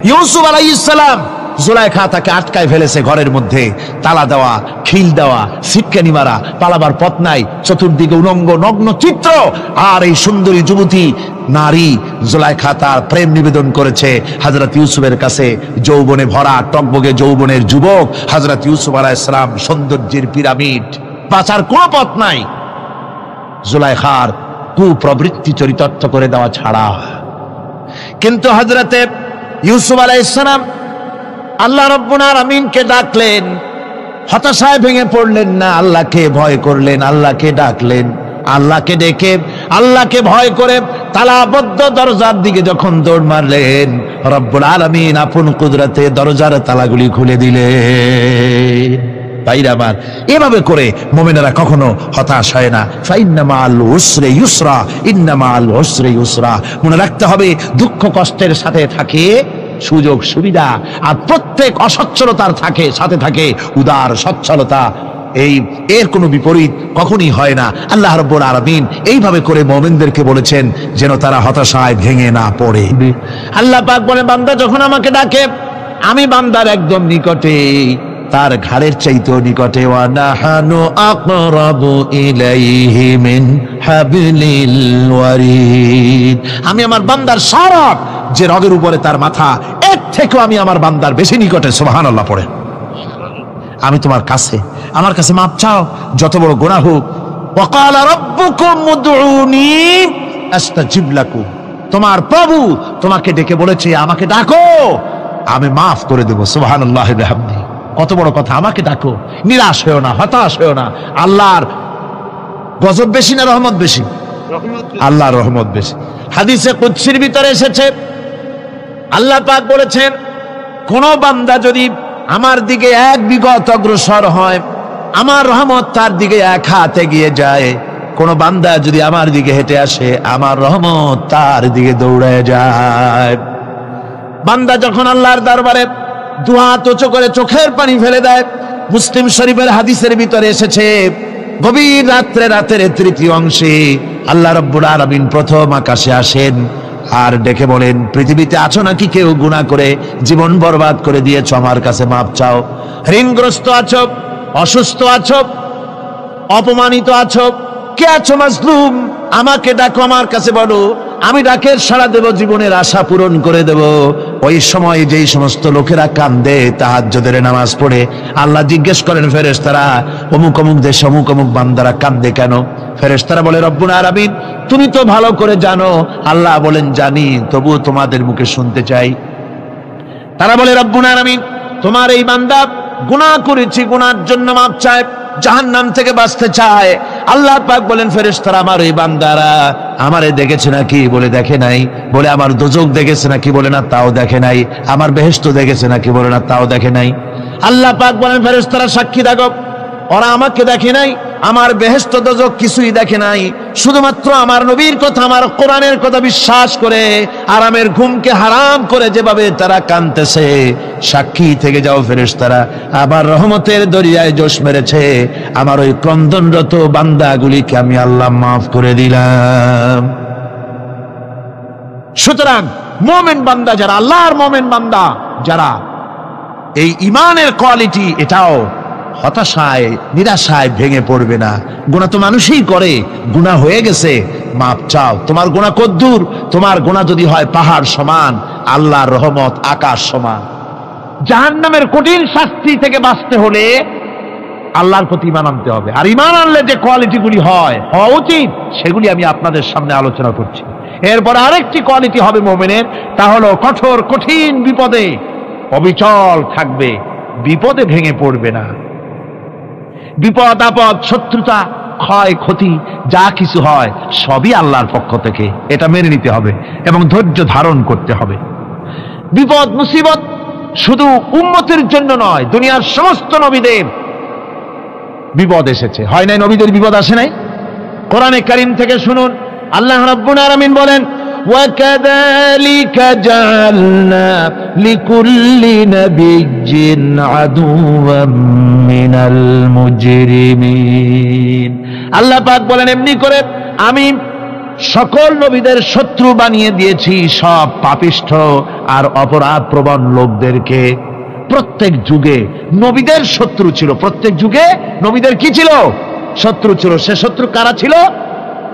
ইউসুফ আলাইহিস সালাম, জুলাইখা তাকে আটকায় ফেলেছে ঘরের মধ্যে, তালা দেওয়া, খিল দেওয়া, সিটকানি মারা, পালাবার পথ নাই, চতুর্দিকে উলঙ্গ নগ্ন চিত্র। আর এই সুন্দরী যুবতী নারী জুলাইখা তার প্রেম নিবেদন করেছে হযরত ইউসুফের কাছে। যৌবনে ভরা টকবগে যৌবনের যুবক হযরত ইউসুফ আলাইহিস সালাম, সৌন্দর্যের পিরামিড, বাঁচার কোনো পথ নাই জুলাইখার কুপ্রবৃত্তি চরিতার্থ করে দেওয়া ছাড়া। কিন্তু হযরতে ইউসুফ আলাইহিস সালাম আল্লাহ রাব্বুল আলামিনকে ডাকলেন, হতাশায় ভেঙে পড়লেন না, আল্লাহকে ভয় করলেন, আল্লাহকে ডাকলেন। আল্লাহকে ডেকে, আল্লাহকে ভয় করে তালাবদ্ধ দরজার দিকে যখন দৌড় মারলেন, রব্বুল আলামিন আপন কুদরতে দরজার তালাগুলি খুলে দিলেন। ভাইরা আমার, এভাবে করে মুমিনেরা কখনো হতাশ হয় না। ফাইন্না মাআল উসরি ইউসরা, ইন্না মাআল উসরি ইউসরা। মনে রাখতে হবে, দুঃখ কষ্টের সাথে থাকে সুযোগ সুবিধা, আর প্রত্যেক অসচ্ছলতার সাথে থাকে উদার সচ্ছলতা। এর কোনো বিপরীত কখনই হয় না। আল্লাহ রাব্বুল আলামিন এইভাবে করে মুমিনদেরকে বলেছেন যেন তারা হতাশায় ভেঙে না পড়ে। আল্লাহ পাক বলে, বান্দা যখন আমাকে ডাকে, আমি বান্দার একদম নিকটে, তার ঘাড়ের চাইতেও নিকটে। ওয়া নাহানু আকরাবু ইলাইহি মিন হাবলিল ওয়ারিদ। আমি আমার বান্দার সারা যে রগের উপরে তার মাথা, এর থেকেও আমি আমার বান্দার বেশি নিকটে। সুবহানাল্লাহ পড়ে। আমি তোমার কাছে, আমার কাছে মাপ চাও, যত বড় গুনাহ হোক। ওয়া ক্বালা রাব্বুকুম উদউনি আস্তাজিব লাকুম। তোমার প্রভু তোমাকে ডেকে বলেছে, আমাকে ডাকো, আমি মাফ করে দেব। সুবহানাল্লাহি ওয়া বিহামদিহি। কত বড় কথা, আমাকে ডাকো, নিরাশ হয়েও না, হতাশ হয়েও না। আল্লাহর গজব বেশি না রহমত বেশি? আল্লাহর রহমত বেশি। হাদিসে কুদসির ভিতরে এসেছে, আল্লাহ পাক বলেছেন, কোন বান্দা যদি আমার দিকে এক বিগত অগ্রসর হয়, আমার রহমত তার দিকে এক হাত এগিয়ে যায়। কোন বান্দা যদি আমার দিকে হেঁটে আসে, আমার রহমত তার দিকে দৌড়ে যায়। বান্দা যখন আল্লাহর দরবারে দুহাত উঁচু করে চোখের পানি ফেলে দেয়, মুসলিম শরীফের হাদিসের ভিতরে এসেছে, গভীর রাতের তৃতীয় অংশে আল্লাহ রাব্বুল আলামিন প্রথম আকাশে আসেন আর ডেকে বলেন, পৃথিবীতে আছো নাকি কেউ গুনাহ করে জীবন বরবাদ করে দিয়েছো, আমার কাছে মাপ চাও। ঋণগ্রস্ত আছো, অসুস্থ আছো, অপমানিত আছো, কে আছো মাজলুম, আমাকে ডাকো, আমার কাছে বলো, আমি ডাকের সাড়া দেব, জীবনের আশা পূরণ করে দেব। ওই সময় যেই সমস্ত লোকেরা কান্দে তাহাজ্জুদের নামাজ পড়ে, আল্লাহ জিজ্ঞেস করেন ফেরেশতারা, অমুক অমুক দেশে অমুক অমুক বান্দারা কান্দে কেন? ফেরেশতারা বলে, রব্বুল আলামিন তুমি তো ভালো করে জানো। আল্লাহ বলেন, জানি, তবুও তোমাদের মুখে শুনতে চাই। তারা বলে, রব্বুল আলামিন তোমার এই বান্দা গুনাহ করেছে, গুনার জন্য মাপ চায়, জাহান্নাম থেকে বাঁচতে চায়। আল্লাহ পাক বলেন, ফেরেশতারা আমার এই বান্দারা আমারে দেখেছে নাকি? বলে দেখে নাই। বলে আমার দোজখ দেখেছে নাকি? বলে না, তাও দেখে নাই। আমার বেহেশত দেখেছে নাকি? বলে না, তাও দেখে নাই। আল্লাহ পাক বলেন, ফেরেশতারা সাক্ষী থাকো, ওরা আমাকে দেখে নাই, আমার বেহেশত দোজখ কিছুই দেখে নাই, শুধুমাত্র আমার নবীর কথা, আমার কোরআনের কথা বিশ্বাস করে আরামের ঘুমকে হারাম করে যেভাবে তারা কাঁদতেছে, সাক্ষী থেকে যাও ফেরেশতারা, আবার রহমতের দরিয়ায় জোশ মেরেছে, আমার ওই ক্রন্দনরত বান্দাগুলিকে আমি আল্লাহ মাফ করে দিলাম। সুতরাং মুমিন বান্দা যারা, আল্লাহর মুমিন বান্দা যারা, এই ঈমানের কোয়ালিটি, এটাও হতাশায় নিরাশায় ভেঙে পড়বে না। গুনাহ তো মানুষই করে, গুনাহ হয়ে গেছে, মাপ চাও। তোমার গুনাহ কদ্দূর? তোমার গুনাহ যদি হয় পাহাড় সমান, আল্লাহর রহমত আকাশ সমান। জাহান্নামের কঠিন শাস্তি থেকে বাঁচতে হলে আল্লাহর প্রতি ঈমান আনতে হবে। আর ঈমান আনলে যে কোয়ালিটিগুলি হওয়া উচিত, সেগুলি আমি আপনাদের সামনে আলোচনা করছি। এরপর আরেকটি কোয়ালিটি হবে মুমিনের, তা হলো কঠোর কঠিন বিপদে অবিচল থাকবে, বিপদে ভেঙে পড়বে না। বিপদ আপদ, শত্রুতা, ক্ষয় ক্ষতি যা কিছু হয় সবই আল্লাহর পক্ষ থেকে, এটা মেনে নিতে হবে এবং ধৈর্য ধারণ করতে হবে। বিপদ মুসিবত শুধু উম্মতের জন্য নয়, দুনিয়ার সমস্ত নবীদের বিপদ এসেছে, হয় নাই? নবীদের বিপদ আসে নাই? কোরআনে কারীম থেকে শুনুন, আল্লাহ রাব্বুল আলামিন বলেন, وَكَذَلِكَ جَعَلْنَا لِكُلِّ نَبِيٍّ عَدُوًّا مِنَ الْمُجْرِمِينَ। আল্লাহ পাক বলেন, এমনি করে আমি সকল নবীদের শত্রু বানিয়ে দিয়েছি সব পাপিষ্ঠ আর অপরাধ প্রবণ লোকদেরকে। প্রত্যেক যুগে নবীদের শত্রু ছিল, প্রত্যেক যুগে নবীদের কি ছিল? শত্রু ছিল। সে শত্রু কারা ছিল?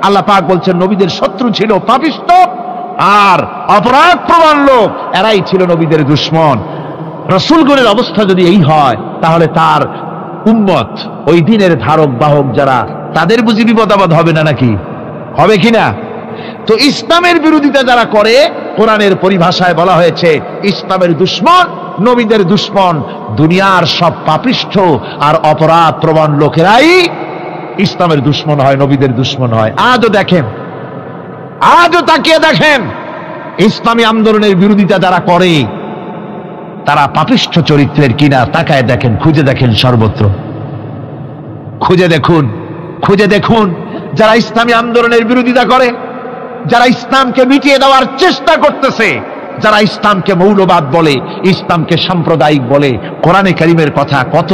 আল্লাহ পাক বলছেন নবীদের শত্রু ছিল পাপিষ্ঠ আর অপরাধ প্রবণ লোক, এরাই ছিল নবীদের দুশমন। রাসূলগণের অবস্থা যদি এই হয়, তাহলে তার উম্মত, ওই দিনের ধারক বাহক যারা, তাদের বুঝি বিপদ আপদ হবে না? নাকি হবে কিনা? তো ইসলামের বিরোধিতা যারা করে, কোরআনের পরিভাষায় বলা হয়েছে ইসলামের দুশমন, নবীদের দুশমন। দুনিয়ার সব পাপিষ্ঠ আর অপরাধ প্রবণ লোকেরাই ইসলামের দুশমন হয়, নবীদের দুশমন হয়। আজও দেখেন, আজও তাকিয়ে দেখেন, ইসলামী আন্দোলনের বিরোধিতা যারা করে তারা পাপিষ্ঠ চরিত্রের কিনা তাকায় দেখেন, খুঁজে দেখেন, সর্বত্র খুঁজে দেখুন, খুঁজে দেখুন। যারা ইসলামী আন্দোলনের বিরোধিতা করে, যারা ইসলামকে মিটিয়ে দেওয়ার চেষ্টা করতেছে, যারা ইসলামকে মৌলবাদ বলে, ইসলামকে সাম্প্রদায়িক বলে, কোরআনে কারীমের কথা কত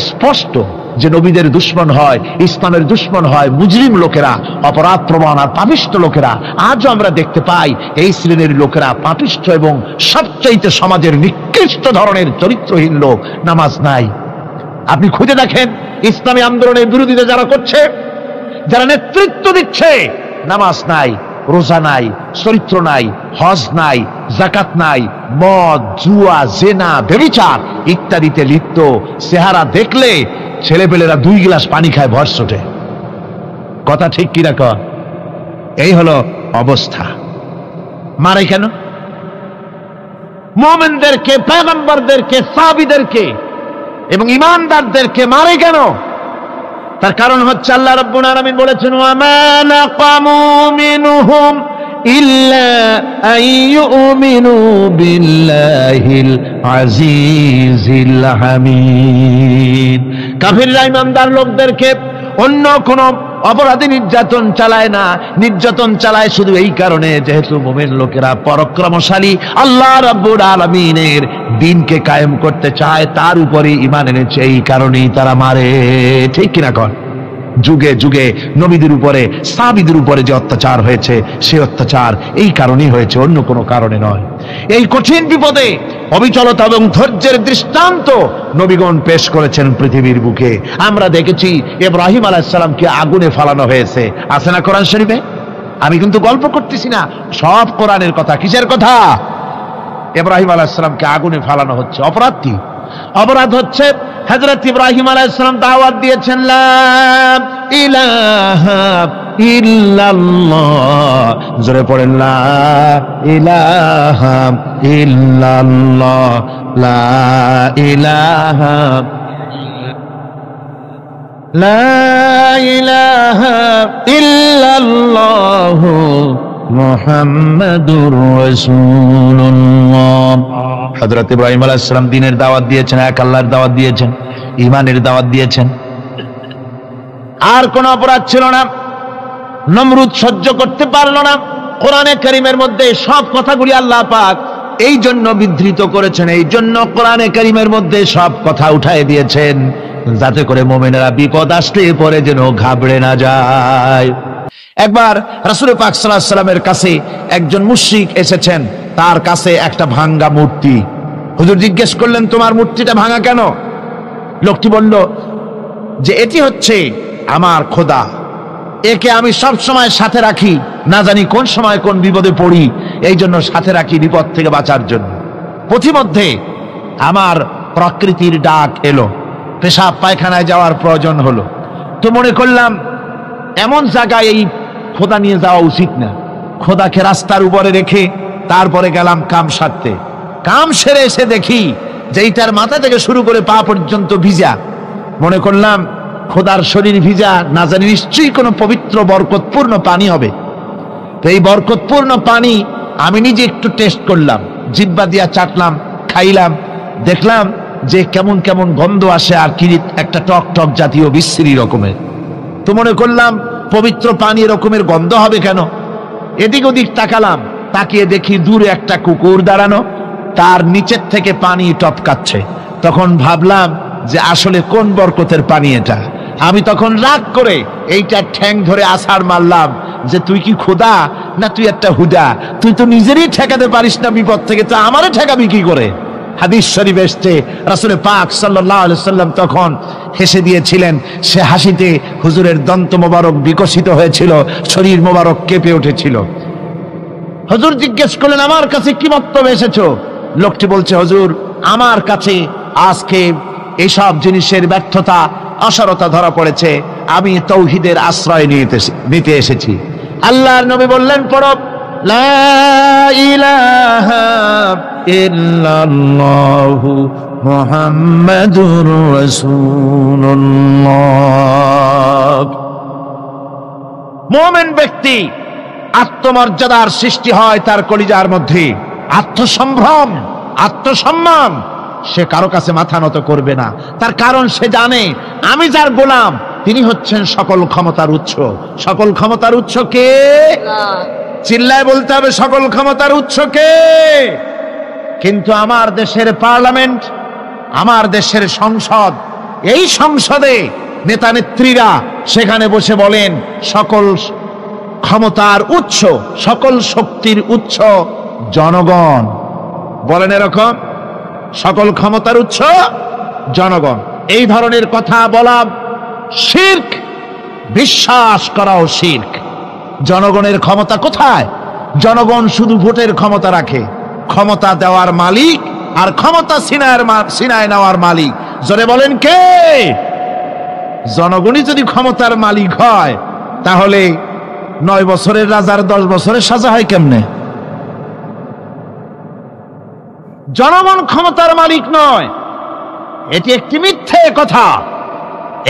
স্পষ্ট যে নবীদের দুশমন হয়, ইসলামের দুশমন হয় মুজরিম লোকেরা, অপরাধ প্রবণ আর পাপিষ্ঠ লোকেরা। আজও আমরা দেখতে পাই এই শ্রেণীর লোকেরা পাপিষ্ঠ এবং সবচাইতে সমাজের নিকৃষ্ট ধরনের চরিত্রহীন লোক। নামাজ নাই। আপনি খুঁজে দেখেন ইসলামী আন্দোলনের বিরোধিতা যারা করছে, যারা নেতৃত্ব দিচ্ছে, নামাজ নাই, রোজা নাই, চরিত্র নাই, হজ নাই, যাকাত নাই, মদ, জুয়া, জেনা, ব্যভিচার ইত্যাদিতে লিপ্ত। চেহারা দেখলে ছেলেপেলেরা 2 গ্লাস পানি খায় ভরসটে। কথা ঠিক কি রাখ? এই হলো অবস্থা। মারে কেন? মুমিনদেরকে, পয়গম্বরদেরকে, সাহাবীদেরকে এবং ঈমানদারদেরকে মারে কেন? তার কারণ হচ্ছে আল্লাহ রাব্বুল আলামিন বলেছেন ওয়া মা নাকামু মিনহুম ইল্লা আইয়ুমিনু বিল্লাহিল আজিজিল হামিদ। কাফিররা ঈমানদার লোকদেরকে অন্য কোন অপরাধী নির্যাতন চালায় না, নির্যাতন চালায় শুধু এই কারণে যেহেতু মুমিন লোকেরা পরাক্রমশালী, আল্লাহ রাব্বুল আলামিনের দ্বীনকে কায়েম করতে চায়, তার উপরে ঈমান এনেছে, এই কারণেই তারা মারে। ঠিক কিনা কর? যুগে যুগে নবীদের উপরে, সাহাবীদের উপরে যে অত্যাচার হয়েছে, সে অত্যাচার এই কারণেই হয়েছে, অন্য কোনো কারণে নয়। এই কঠিন বিপদে অবিচলতা এবং ধৈর্যের দৃষ্টান্ত নবীগণ পেশ করেছেন পৃথিবীর বুকে। আমরা দেখেছি ইব্রাহিম আলাইহিস সালামকে আগুনে ফালানো হয়েছে, আছে না কোরআন শরীফে? আমি কিন্তু গল্প করতেছি না, সব কোরআনের কথা। কিসের কথা? ইব্রাহিম আলাইহিস সালামকে আগুনে ফালানো হচ্ছে। অপরাধ কি? অপরাধ হচ্ছে হযরত ইব্রাহিম আলাইহিস সালাম দাওয়াত দিয়েছেন লা ইলাহা ইল্লাল্লাহ। জোরে পড়েন লা ইলাহা ইল্লাল্লাহ, লা ইলাহা, লা ইলাহা ইল্লাল্লাহ মুহাম্মাদুর রাসূলুল্লাহ। হযরত ইব্রাহিম আলাইহিস সালাম দ্বীনের দাওয়াত দিয়েছেন, এক আল্লাহর দাওয়াত দিয়েছেন, ঈমানের দাওয়াত দিয়েছেন। আর কোন অপরাধ ছিল না। নমরুদ সহ্য করতে পারল না। কোরআনে কারীমের মধ্যে সব কথাগুলি আল্লাহ পাক এই জন্য বিধৃত করেছেন, এই জন্য কোরআনে কারীমের মধ্যে সব কথা উঠায় দিয়েছেন, যাতে করে মুমিনেরা বিপদ আসলে পরে যেন ঘাবড়ে না যায়। একবার রাসূল পাক সাল্লাল্লাহু আলাইহি ওয়াসাল্লামের কাছে একজন মুশরিক এসেছেন, তার কাছে একটা ভাঙ্গা মূর্তি। হুজুর জিজ্ঞেস করলেন তোমার মূর্তিটা ভাঙা কেন? লোকটি বলল যে এটি হচ্ছে আমার খোদা, একে আমি সব সময় সাথে রাখি, না জানি কোন সময় কোন বিপদে পড়ি, এই জন্য সাথে রাখি বিপদ থেকে বাঁচার জন্য। পথিমধ্যে আমার প্রকৃতির ডাক এলো, পেশাব পায়খানায় যাওয়ার প্রয়োজন হলো, তো মনে করলাম এমন জায়গায় এই খোদা নিয়ে যাওয়া উচিত না। খোদাকে রাস্তার উপরে রেখে তারপরে গেলাম কাম সারতে। কাম সেরে এসে দেখি যে এইটার মাথা থেকে শুরু করে পা পর্যন্ত ভিজা। মনে করলাম খোদার শরীর ভিজা, না জানি নিশ্চয়ই কোনো পবিত্র বরকতপূর্ণ পানি হবে। তো এই বরকতপূর্ণ পানি আমি নিজে একটু টেস্ট করলাম, জিহ্বা দিয়া চাটলাম, খাইলাম, দেখলাম যে কেমন কেমন গন্ধ আসে, আর কি একটা টক টক জাতীয় বিশ্রী রকমের। তো মনে করলাম পবিত্র পানি এরকমের গন্ধ হবে কেন? এদিক ওদিক তাকালাম, তাকিয়ে দেখি দূরে একটা কুকুর দাঁড়ানো, তার নিচের থেকে পানি টপকাচ্ছে। তখন ভাবলাম যে আসলে কোন বরকতের পানি এটা। আমি তখন রাগ করে এইটা ঠ্যাং ধরে আছাড় মারলাম যে তুই কি খোদা না তুই একটা হুদা, তুই তো নিজেরই ঠেকাতে পারিস না বিপদ থেকে, তা আমারে ঠেকাবি কি করে? হাদিস শরীফ এসছে রাসূল পাক সাল্লাল্লাহু আলাইহি সাল্লাম তখন হেসে দিয়েছিলেন। সে হাসিতে হুজুরের দন্ত মোবারক বিকশিত হয়েছিল, শরীর মোবারক কেঁপে উঠেছিল। হুজুর জিজ্ঞেস করলেন, আমার কাছে কি বক্তব্য এসেছো? লোকটি বলছে, হুজুর আমার কাছে আজকে এইসব জিনিসের ব্যর্থতা অসারতা ধরা পড়েছে, আমি তৌহিদের আশ্রয় নিতে এসেছি। আল্লাহর নবী বললেন, পড়ো লা ইলাহা ইল্লাল্লাহু মুহাম্মাদুর রাসূলুল্লাহ। মুমিন ব্যক্তি আত্মমর্যাদার সৃষ্টি হয় তার কলিজার মধ্যে, আত্মসম্ভ্রম, আত্মসম্মান। সে কারো কাছে মাথা নত করবে না, তার কারণ সে জানে আমি যার গোলাম তিনি হচ্ছেন সকল ক্ষমতার উৎস। সকল ক্ষমতার উৎস কে? চিল্লায় বলতে হবে, সকল ক্ষমতার উৎস কে? কিন্তু আমার দেশের পার্লামেন্ট, আমার দেশের সংসদ, এই সংসদে নেতা নেত্রীরা সেখানে বসে বলেন সকল ক্ষমতার উৎস, সকল শক্তির উৎস জনগণ। বলেন এরকম, সকল ক্ষমতার উৎস জনগণ। এই ধরনের কথা বলা শিরক, বিশ্বাস করাও শিরক। জনগণের ক্ষমতা কোথায়? জনগণ শুধু ভোটের ক্ষমতা রাখে, ক্ষমতা দেওয়ার মালিক আর ক্ষমতা ছিনায় নেওয়ার মালিক জোরে বলেন কে? জনগণই যদি ক্ষমতার মালিক হয় তাহলে 9 বছরের রাজার 10 বছরের সাজা হয় কেমনে? জনগণ ক্ষমতার মালিক নয়, এটি একটি মিথ্যে কথা।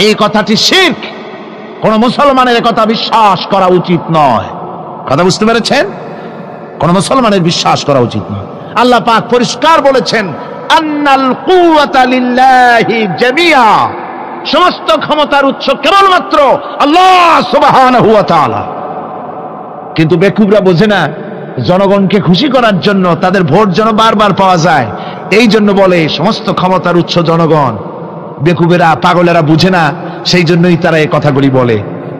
এই কথাটি শিরক। কোন মুসলমানের কথা বিশ্বাস করা উচিত নয়। কথা বুঝতে পেরেছেন? কোন মুসলমানের বিশ্বাস করা উচিত নয়। আল্লাহ পাক পরিষ্কার বলেছেন, আন্নাল কুওয়াতা লিল্লাহি জামিয়া, সমস্ত ক্ষমতার উৎস কেবলমাত্র আল্লাহ সুবহানাহু ওয়া তাআলা। কিন্তু বেকুবরা বোঝে না, জনগণকে খুশি করার জন্য, তাদের ভোট যেন বারবার পাওয়া যায়, এই জন্য বলে সমস্ত ক্ষমতার উৎস জনগণ। বেকুবেরা, পাগলেরা বুঝে না, সেই জন্যই তারা এই কথাগুলি বলে।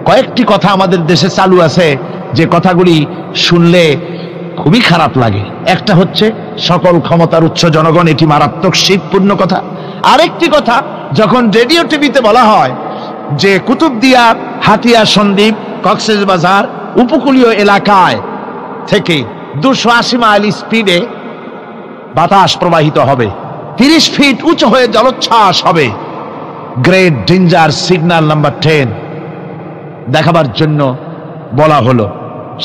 কয়েকটি কথা আমাদের দেশে চালু আছে যে কথাগুলি শুনলে খুবই খারাপ লাগে। একটা হচ্ছে সকল ক্ষমতার উৎস জনগণ, এটি মারাত্মক শিরকপূর্ণ কথা। আরেকটি কথা, যখন রেডিও টিভিতে বলা হয় যে কুতুবদিয়া, হাতিয়া সন্দ্বীপ, কক্সবাজার উপকূলীয় এলাকায় থেকে 280 মাইল স্পিডে বাতাস প্রবাহিত হবে, 30 ফিট উঁচু হয়ে জলোচ্ছ্বাস হবে, গ্রেট ডেঞ্জার সিগন্যাল নাম্বার 10 দেখাবার জন্য বলা হলো।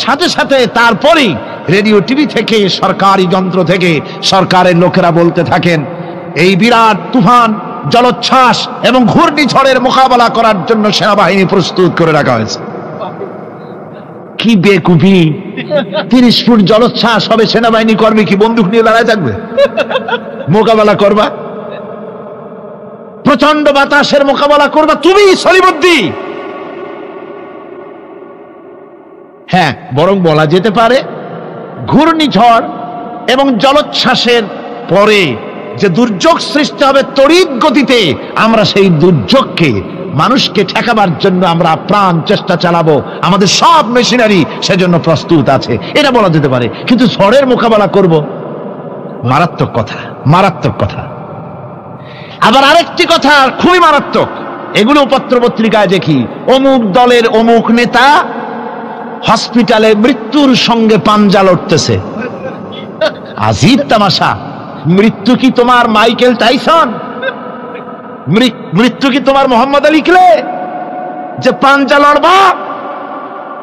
সাথে সাথে তারপরেই রেডিও টিভি থেকে, সরকারি যন্ত্র থেকে সরকারের লোকেরা বলতে থাকেন এই বিরাট তুফান, জলোচ্ছ্বাস এবং ঘূর্ণিঝড়ের মোকাবেলা করার জন্য সেনাবাহিনী প্রস্তুত করে রাখা হয়েছে। কি বেকুবি! 30 ফুট জলোচ্ছ্বাস হবে, সেনাবাহিনী করবে কি? বন্দুক নিয়ে লড়াই থাকবে? মোকাবেলা করবা? প্রচন্ড বাতাসের মোকাবেলা করবা তুমি সলিমুদ্দি? হ্যাঁ, বরং বলা যেতে পারে ঘূর্ণিঝড় এবং জলোচ্ছ্বাসের পরে যে দুর্যোগ সৃষ্টি হবে তড়িৎ গতিতে, আমরা সেই দুর্যোগকে, মানুষকে ঠেকাবার জন্য আমরা প্রাণ চেষ্টা চালাবো, আমাদের সব মেশিনারি সেজন্য প্রস্তুত আছে, এটা বলা যেতে পারে। কিন্তু ঝড়ের মোকাবেলা করব, মারাত্মক কথা, মারাত্মক কথা। আবার আরেকটি কথা খুবই মারাত্মক, এগুলো পত্র পত্রিকায় দেখি, অমুক দলের অমুক নেতা হসপিটালে মৃত্যুর সঙ্গে পাঞ্জা লড়তেছে। আজীব তামাশা। মৃত্যু কি তোমার মাইকেল টাইসন? মৃত্যু কি তোমার মোহাম্মদ আলী ক্লে যে পাঞ্জা লড়বা?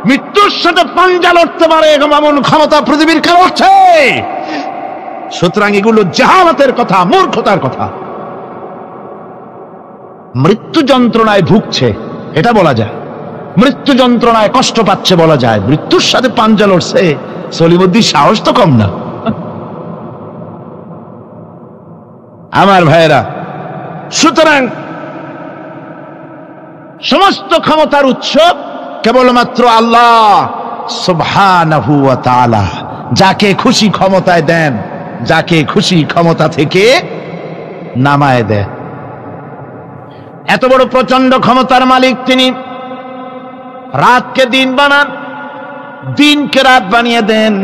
মৃত্যুর সাথে পাঞ্জা লড়তে পারে এমন ক্ষমতা পৃথিবীর কেউ আছে? সুতরাং এগুলো জাহালাতের কথা, মূর্খতার কথা। মৃত্যু যন্ত্রণায় ভুগছে এটা বলা যায়, মৃত্যু যন্ত্রণায় কষ্ট পাচ্ছে বলা যায়, মৃত্যুর সাথে পাঞ্জা লড়ছে, সলিমুদ্দিন সাহস তো কম না। আমার ভাইয়েরা, সুতরাং সমস্ত ক্ষমতার উৎস কেবলমাত্র আল্লাহ সুবহানাহু ওয়া তাআলা। যাকে খুশি ক্ষমতায় দেন, যাকে খুশি ক্ষমতা থেকে নামায় দেন। এত বড় প্রচন্ড ক্ষমতার মালিক তিনি। রাতকে দিন বানান, দিনকে রাত বানিয়ে দেন,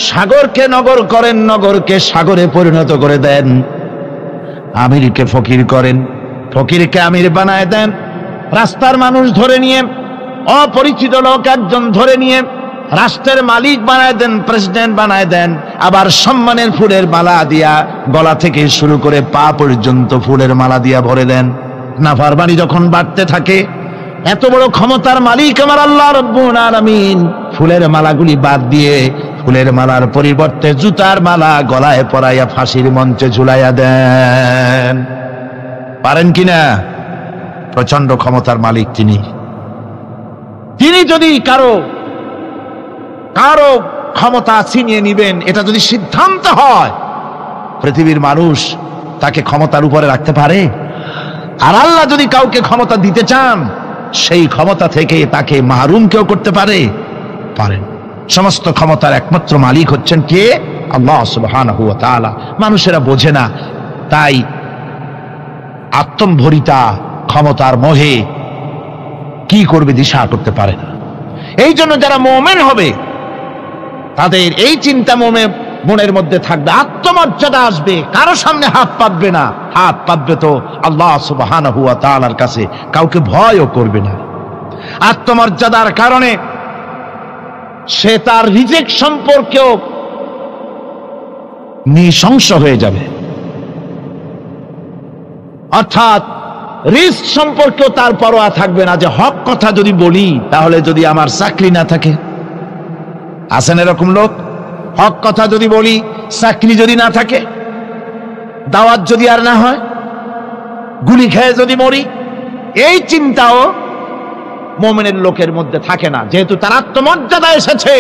সাগরকে নগর করেন, নগরকে সাগরে পরিণত করে দেন, আমিরকে ফকির করেন, ফকিরকে আমির বানায় দেন, রাস্তার মানুষ ধরে নিয়ে, অপরিচিত লোক একজন ধরে নিয়ে রাষ্ট্রের মালিক বানায় দেন, প্রেসিডেন্ট বানায় দেন। আবার সম্মানের ফুলের মালা দিয়া গলা থেকে শুরু করে পা পর্যন্ত ফুলের মালা দিয়া ভরে দেন। নাফরমানি যখন বাড়তে থাকে, এত বড় ক্ষমতার মালিক আমার আল্লাহ রাব্বুল আলামিন ফুলের মালাগুলি বাদ দিয়ে ফুলের মালার পরিবর্তে জুতার মালা গলায় পরাইয়া ফাঁসির মঞ্চে ঝুলাইয়া দেন। পারেন কিনা? প্রচন্ড ক্ষমতার মালিক তিনি। তিনি যদি কারো ক্ষমতা ছিনিয়ে নিবেন, এটা যদি সিদ্ধান্ত হয়, পৃথিবীর মানুষ তাকে ক্ষমতার উপরে রাখতে পারে? আর আল্লাহ যদি কাউকে ক্ষমতা দিতে চান, সেই ক্ষমতা থেকে তাকে মাহরুম কেউ করতে পারে? পারেন। সমস্ত ক্ষমতার একমাত্র মালিক হচ্ছেন কে? আল্লাহ সুবহানাহু ওয়া তাআলা। মানুষেরা বোঝে না, তাই আত্মম্ভরিতা ক্ষমতার মোহে কি করবে দিশা করতে পারে না। এই জন্য যারা মুমিন হবে তাদের এই চিন্তা মনের মধ্যে থাকবে, আত্মমর্যাদা আসবে, কারো সামনে হাত পাতবে না, হাত পাতবে তো আল্লাহ সুবহানাহু ওয়া তাআলার কাছে, কাউকে ভয়ও করবে না। আত্মমর্যাদার কারণে সে তার রিজিক সম্পর্কেও নৃশংস হয়ে যাবে, অর্থাৎ রিস্ক সম্পর্কেও তার পরোয়া থাকবে না যে হক কথা যদি বলি তাহলে যদি আমার চাকরি না থাকে। আছেন এরকম লোক? হক কথা যদি বলি, চাকরি যদি না থাকে, দাওয়াত যদি আর না হয়, গুলি খেয়ে যদি মরি, এই চিন্তাও মুমিনের লোকের মধ্যে থাকে না, যেহেতু তার আত্মমর্যাদা এসেছে।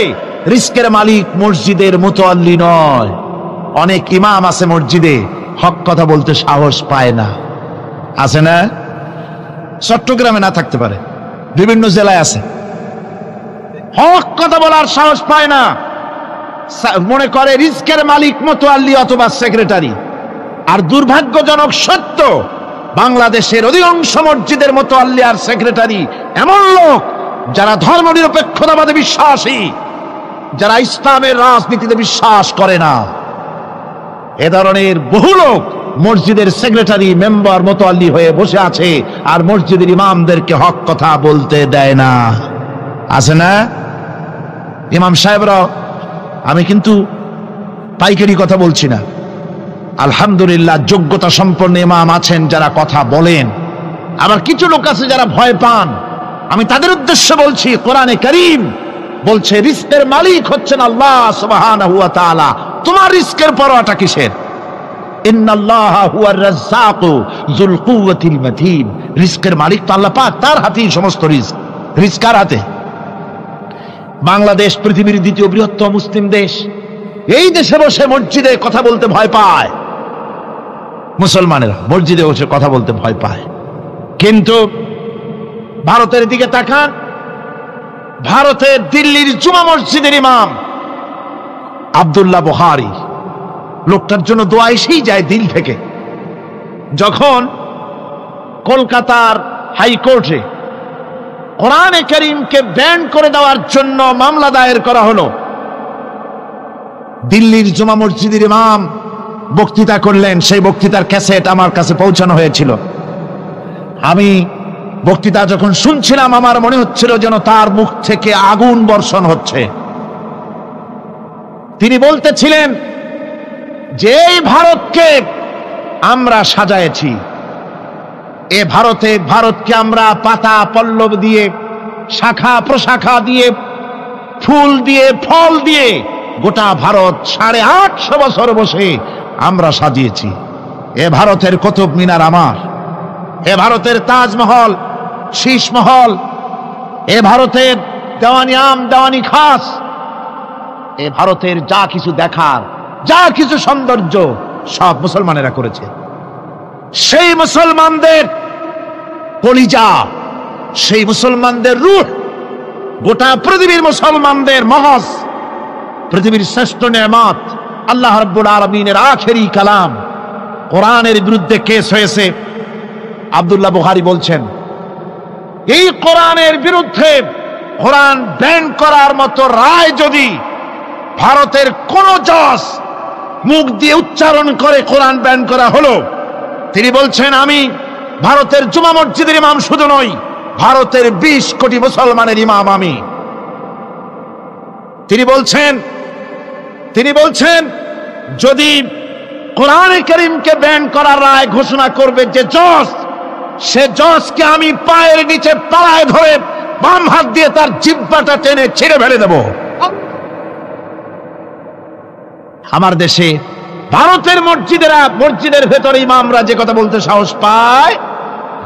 রিস্কের মালিক মসজিদের মুতাল্লি নয়। অনেক ইমাম আছে মসজিদে, হক কথা বলতে সাহস পায় না। আছে না? চট্টগ্রামে না থাকতে পারে, বিভিন্ন জেলায় আছে, হক কথা বলার সাহস পায় না। মনে করে রিস্কের মালিক মুতাল্লি অথবা সেক্রেটারি। আর দুর্ভাগ্যজনক সত্য, বাংলাদেশের অধিকাংশ মসজিদের মুতাল্লি আর সেক্রেটারি এমন লোক যারা ধর্মনিরপেক্ষতাবাদে বিশ্বাসী, যারা ইসলামের রাজনীতিতে বিশ্বাস করে না। এ ধরনের বহু লোক মসজিদের সেক্রেটারি, মেম্বার, মুতাল্লি হয়ে বসে আছে, আর মসজিদের ইমামদেরকে হক কথা বলতে দেয় না। আছে না? ইমাম সাহেবরা, আমি কিন্তু পাইকারি কথা বলছি না, আলহামদুলিল্লাহ যোগ্যতা সম্পন্ন ইমাম আছেন যারা কথা বলেন। আবার কিছু লোক আছে যারা ভয় পান, আমি তাদের উদ্দেশ্যে বলছি, কোরআনে কারীম বলছে রিস্কের মালিক হচ্ছেন আল্লাহ সুবহানাহু ওয়া তাআলা। তোমার রিস্কের পরোয়াটা কিসের? ইন্নাল্লাহা হুয়ার রাজ্জাকু যুল কুওয়াতিল মাতিন। রিস্কের মালিক তো আল্লাহ পাক, তার হাতেই সমস্ত রিস্ক। রিস্ক কার হাতে? বাংলাদেশ পৃথিবীর দ্বিতীয় বৃহত্তম মুসলিম দেশ, এই দেশে বসে মসজিদে কথা বলতে ভয় পায়। মুসলমানেরা মসজিদে বসে কথা বলতে ভয় পায়। কিন্তু ভারতের দিকে তাকান, ভারতের দিল্লির জুমা মসজিদের ইমাম আব্দুল্লাহ বুখারী, লোকটার জন্য দোয়া এসেই যায় দিল থেকে। যখন কলকাতার হাইকোর্টে কোরআনে কারীমকে ব্যান করে দেওয়ার জন্য মামলা দায়ের করা হলো, দিল্লির জুমা মসজিদের ইমাম বক্তৃতা করলেন। সেই বক্তৃতার ক্যাসেট আমার কাছে পৌঁছানো হয়েছিল। আমি বক্তৃতা যখন শুনছিলাম, আমার মনে হচ্ছিল যেন তার মুখ থেকে আগুন বর্ষণ হচ্ছে। তিনি বলতেছিলেন যে এই ভারতকে আমরা সাজায়েছি, এ ভারতকে আমরা পাতা পল্লব দিয়ে, শাখা প্রশাখা দিয়ে, ফুল দিয়ে, ফল দিয়ে গোটা ভারত 850 বছর বসে আমরা সাজিয়েছি। এ ভারতের কুতুব মিনার আমার, এ ভারতের তাজমহল, শীষমহল, এ ভারতের দেওয়ানি আম, দেওয়ানি খাস, এ ভারতের যা কিছু দেখার, যা কিছু সৌন্দর্য সব মুসলমানেরা করেছে। সেই মুসলমানদের কলিজা, সেই মুসলমানদের রূহ, গোটা পৃথিবীর মুসলমানদের মহজ, পৃথিবীর শ্রেষ্ঠ নেয়ামত আল্লাহ রাব্বুল আলামিনের আখেরি কালাম কোরআনের বিরুদ্ধে কেস হয়েছে। আব্দুল্লাহ বুখারী বলছেন, এই কোরআনের বিরুদ্ধে কোরআন ব্যান করার মতো রায় যদি ভারতের কোন জজ মুখ দিয়ে উচ্চারণ করে কোরআন ব্যান করা হলো, তিনি বলছেন আমি ভারতের জুমা মসজিদের ইমাম শুধু নই, ভারতের 20 কোটি মুসলমানের ইমাম আমি। তিনি বলছেন যদি কোরআনে কারীমকে ব্যান করার রায় ঘোষণা করবে যে জজ, সে জজকে আমি পায়ের নিচে পাড়ায় ধরে বাম হাত দিয়ে তার জিহ্বাটা টেনে ছিঁড়ে ফেলে দেব। আমার দেশে ভারতের মসজিদের ভেতরে ইমামরা যে কথা বলতে সাহস পায়,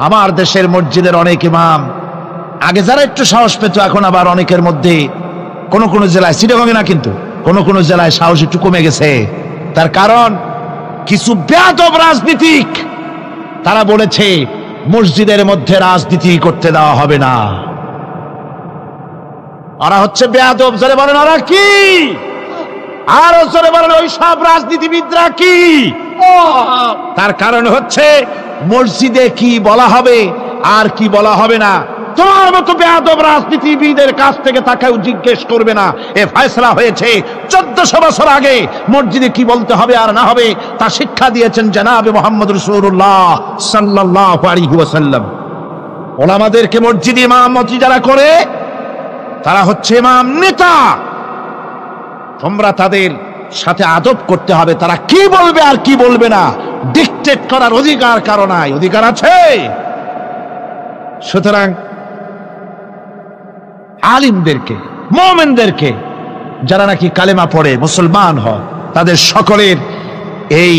আমার দেশের মসজিদের অনেক ইমাম আগে যারা একটু সাহস পেত, এখন আবার অনেকের মধ্যে কোন কোন জেলায়, চিটাগংয়ে না কিন্তু কোন কোন জেলায় সাহস একটু কমে গেছে। তার কারণ কিছু বেয়াদব রাজনীতিক তারা বলেছে মসজিদের মধ্যে রাজনীতি করতে দেওয়া হবে না। ওরা হচ্ছে বেয়াদব। জোরে বলেন ওরা কি? আর জোরে বলেন ওই সব রাজনীতিবিদরা কি? তার কারণ হচ্ছে মসজিদে কি বলা হবে আর কি বলা হবে না তোমার মতো বেয়াদব রাজনীতিবিদের কাছ থেকে তাকেও জিজ্ঞেস করবে না। এ ফয়সালা হয়েছে 1400 বছর আগে। মসজিদে কি বলতে হবে আর না হবে তা শিক্ষা দিয়েছেন জনাবে মুহাম্মদ রাসূলুল্লাহ সাল্লাল্লাহু আলাইহি ওয়াসাল্লাম। ওলামাদেরকে মসজিদে ইমামতি যারা করে তারা হচ্ছে ইমাম নেতা, তোমরা তাদের সাথে আদব করতে হবে। তারা কি বলবে আর কি বলবে না ডিকটেট করার অধিকার কারো নাই। অধিকার আছে। সুতরাং আলিমদেরকে, মুমিনদেরকে, যারা নাকি কালেমা পড়ে মুসলমান হয়, তাদের সকলের এই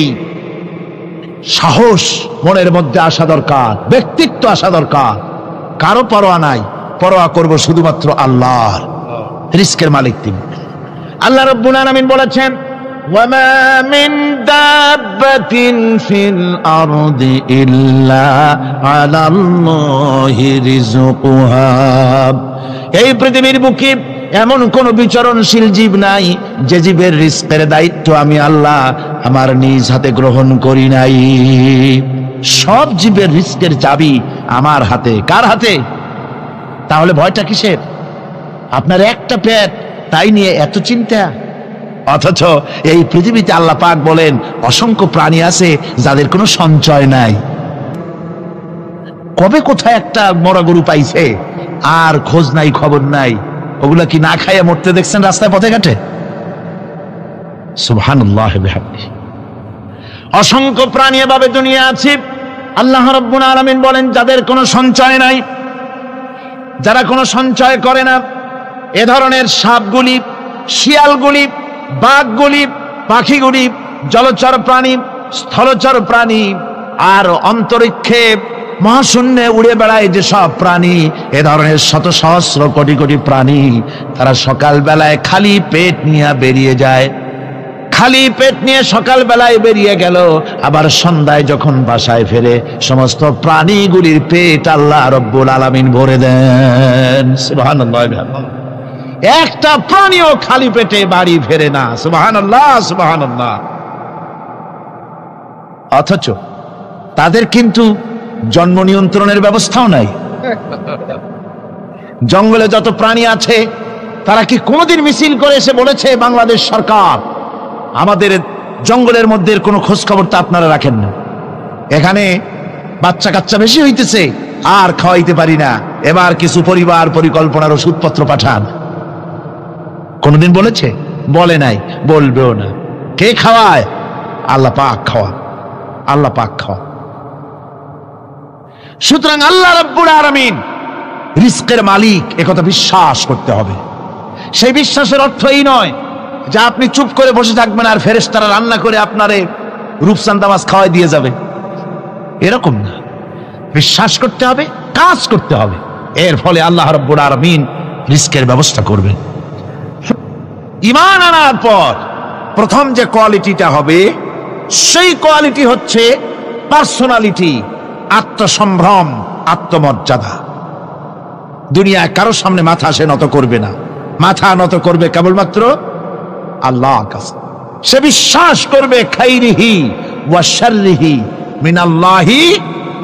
সাহস মনের মধ্যে আসা দরকার, ব্যক্তিত্ব আসা দরকার। কারো পরোয়া নাই, পরোয়া করব শুধুমাত্র আল্লাহর। রিস্কের মালিক তিনি। আল্লাহ রাব্বুল আলামিন বলেছেন, ওয়ামা মিন দাব্বাতিন ফিল আরদি ইল্লা আলাল্লাহি রিজকুহা। এই পৃথিবীর বুকে এমন কোন বিচরণশীল জীব নাই যে জীবের রিস্কের দায়িত্ব আমি আল্লাহ আমার নিজ হাতে গ্রহণ করি নাই। সব জীবের রিস্কের চাবি আমার হাতে। কার হাতে? তাহলে ভয়টা কিসের? আপনার একটা পেট, তাই নিয়ে এত চিন্তা। অথচ এই পৃথিবীতে আল্লাহ পাক বলেন অসংখ্য প্রাণী আছে যাদের কোনো সঞ্চয় নাই। কবে কোথায় একটা মরা গরু পাইছে আর খোঁজ নাই, খবর নাই। ওগুলা কি না খাইয়া মরতে দেখছেন রাস্তায় পথে ঘাটে? সুবহানাল্লাহ বিহামদিহি। অসংখ্য প্রাণী এভাবে দুনিয়া আছে। আল্লাহ রাব্বুল আলামিন বলেন যাদের কোনো সঞ্চয় নাই, যারা কোনো সঞ্চয় করে না, এ ধরনের সাপগুলি, শিয়ালগুলি, বাঘগুলি, পাখিগুলি, জলচর প্রাণী, স্থলচর প্রাণী আর অন্তরিক্ষে মহাশূন্যে উড়ে বেড়ায় যে সব প্রাণী, এ ধরনের শত সহস্র কোটি কোটি প্রাণী, তারা সকাল বেলায় খালি পেট নিয়ে বেরিয়ে যায়। খালি পেট নিয়ে সকাল বেলায় বেরিয়ে গেল, আবার সন্ধ্যায় যখন বাসায় ফেরে সমস্ত প্রাণীগুলির পেট আল্লাহ রব্বুল আলামিন ভরে দেন। সুবহানাল্লাহ। একটা প্রাণীও খালি পেটে বাড়ি ফেরে না। সুবহানাল্লাহ, সুবহানাল্লাহ। অথচ তাদের কিন্তু জন্ম নিয়ন্ত্রণের ব্যবস্থাও নাই। জঙ্গলে যত প্রাণী আছে তারা কি কোনোদিন মিছিল করে এসে বলেছে বাংলাদেশ সরকার আমাদের জঙ্গলের মধ্যে কোনো খোঁজ খবর তো আপনারা রাখেন না, এখানে বাচ্চা কাচ্চা বেশি হইতেছে আর খাওয়াইতে পারি না, এবার কিছু পরিবার পরিকল্পনার ওষুধপত্র পাঠান? কোনদিন বলেছে? বলে নাই, বলবেও না। কে খাওয়ায়? আল্লাহ পাক খাওয়ান। আল্লাহ পাক খাওয়ান। সুতরাং আল্লাহ রাব্বুল আলামিন রিজকের মালিক, একথা বিশ্বাস করতে হবে। সেই বিশ্বাসের অর্থ এই নয় যে আপনি চুপ করে বসে থাকবেন আর ফেরেশতারা রান্না করে আপনারে রূপচাঁদা মাছ খাওয়াই দিয়ে যাবে, এরকম না। বিশ্বাস করতে হবে, কাজ করতে হবে, এর ফলে আল্লাহ রাব্বুল আলামিন রিজকের ব্যবস্থা করবেন। ঈমান আনার পর প্রথম যে কোয়ালিটিটা হবে সেই কোয়ালিটি হচ্ছে পার্সোনালিটি, আত্মসম্ভ্রম, আত্মমর্যাদা। দুনিয়ায় কারোর সামনে মাথা সে নত করবে না, মাথা নত করবে কেবলমাত্র আল্লাহর কাছে। সে বিশ্বাস করবে খাইরিহি ওয়া শাররিহি মিনাল্লাহি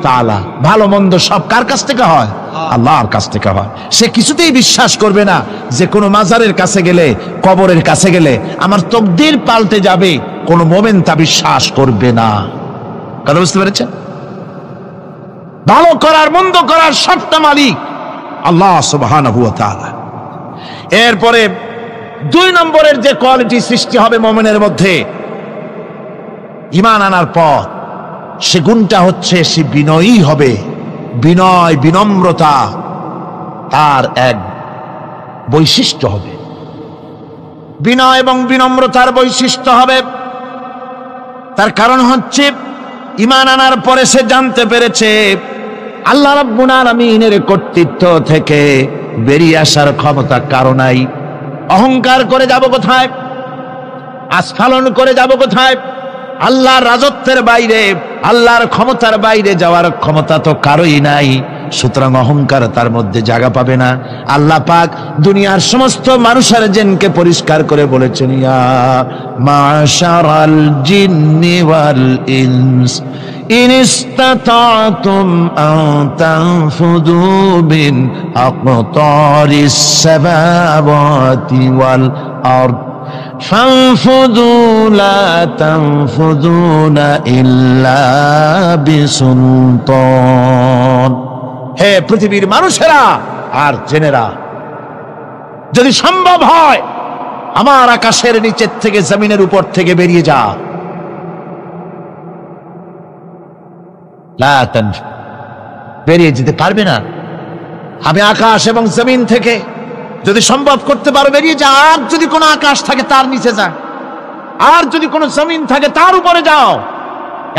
তাআলা। ভালো মন্দ সব কার কাছ থেকে হয়? আল্লাহর কাছ থেকে হয়। সে কিছুতেই বিশ্বাস করবে না যে কোনো মাজারের কাছে গেলে, কবরের কাছে গেলে আমার তকদির পাল্টে যাবে। কোনো মুমিন তা বিশ্বাস করবে না। কথা বুঝতে পেরেছেন? ভালো করার মন্দ করার সবটা মালিক আল্লাহ সুবহানাহু ওয়া তাআলা। এরপরে 2 নম্বরের যে কোয়ালিটি সৃষ্টি হবে মুমিনের মধ্যে ঈমান আনার পর, সে গুণটা হচ্ছে সে বিনয়ী হবে। বিনয়, বিনম্রতা তার এক বৈশিষ্ট্য হবে। বিনয় এবং বিনম্রতার বৈশিষ্ট্য হবে। তার কারণ হচ্ছে ঈমান আনার পরে সে জানতে পেরেছে আল্লাহ রাব্বুল আলামিনের কর্তৃত্ব থেকে বেরিয়ে আসার ক্ষমতা কারো নাই। অহংকার করে যাব কোথায়? আস্ফালন করে যাব কোথায়? আল্লাহর রাজত্বের বাইরে, আল্লাহর ক্ষমতার বাইরে যাওয়ার ক্ষমতা তো কারোই নাই। সুতরাং অহংকার তার মধ্যে জায়গা পাবে না। আল্লাহ পাক দুনিয়ার সমস্ত মানুষের জিনকে পরিষ্কার করে বলেছেন, ইয়া মাশারাল জিন্নি ওয়াল ইনস ইন ইসতাতাতুম আন তানফুযু মিন আকতারিস সামাওয়াতি ওয়াল আরদ ফানফুযু লা তানফুযুনা ইল্লা বিসুলতান। হে পৃথিবীর মানুষেরা আর জেনেরা, যদি সম্ভব হয় আমার আকাশের নিচের থেকে, জমিনের উপর থেকে বেরিয়ে যা। লা তানফু, বেরিয়ে যেতে পারবে না। আমি আকাশ এবং জমিন থেকে যদি সম্ভব করতে পারো বেরিয়ে যা। আর যদি কোনো আকাশ থাকে তার নিচে যা, আর যদি কোনো জমিন থাকে তার উপরে যাও।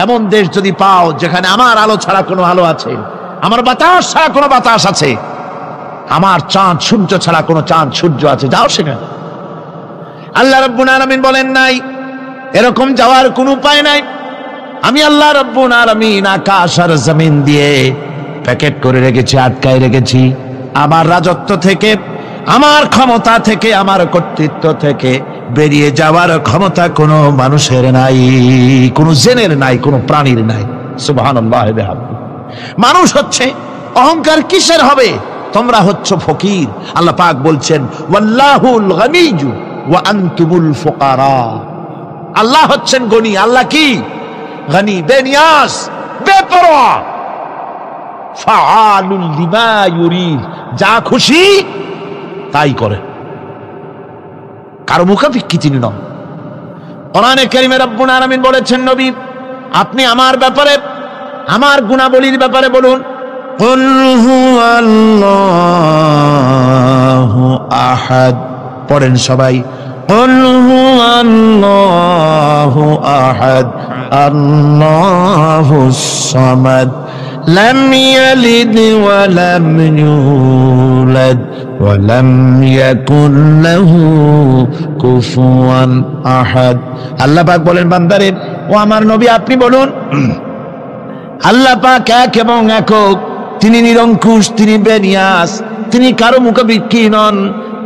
এমন দেশ যদি পাও যেখানে আমার আলো ছাড়া কোনো আলো আছে, আমার বাতাস ছাড়া কোনো বাতাস আছে, আমার চাঁদ সূর্য ছাড়া কোনো চাঁদ সূর্য আছে, যাও সেখানে। আল্লাহ রাব্বুল আলামিন বলেন নাই এরকম যাওয়ার কোনো উপায় নাই। আমি আল্লাহ রাব্বুল আলামিন আকাশ আর জমিন দিয়ে প্যাকেট করে রেখেছি, আটকায় রেখেছি। আমার রাজত্ব থেকে, আমার ক্ষমতা থেকে, আমার কর্তৃত্ব থেকে বেরিয়ে যাওয়ার ক্ষমতা কোনো মানুষের নাই, কোনো জিনের নাই, কোনো প্রাণীর নাই। সুবহানাল্লাহ। মানুষ হচ্ছে অহংকার কিসের হবে? তোমরা হচ্ছ ফকির। আল্লাহ পাক বলছেন ওয়াল্লাহুল গানিয়্যু ওয়া আনতুমুল ফুকারা। আল্লাহ হচ্ছেন গনি। আল্লাহ কি? গনি, বেনিয়াস, বেপরোয়া। ফাআলুল লিমা ইউরিদ, যা খুশি তাই করে, কারো মুখাপেক্ষী তিনি নন। কোরআনে কারীমে রব্বুল আলামিন বলেছেন, নবী আপনি আমার ব্যাপারে, আমার গুণাবলীর ব্যাপারে বলুন। কুল হুয়াল্লাহু আহাদ, পড়েন সবাই। কুল হুয়াল্লাহু আহাদ আল্লাহুস সামাদ লাম ইয়ালিদ ওয়া লাম ইউলাদ ওয়া লাম ইয়াকুল লাহু কুফুয়ান আহাদ। আল্লাহ পাক বলেন, বান্দারে ও আমার নবী আপনি বলুন, আল্লাহ পাক এক এবং একক, তিনি নিরঙ্কুশ, তিনি বেনিয়াস, তিনি কারো মুখাপেক্ষী নন,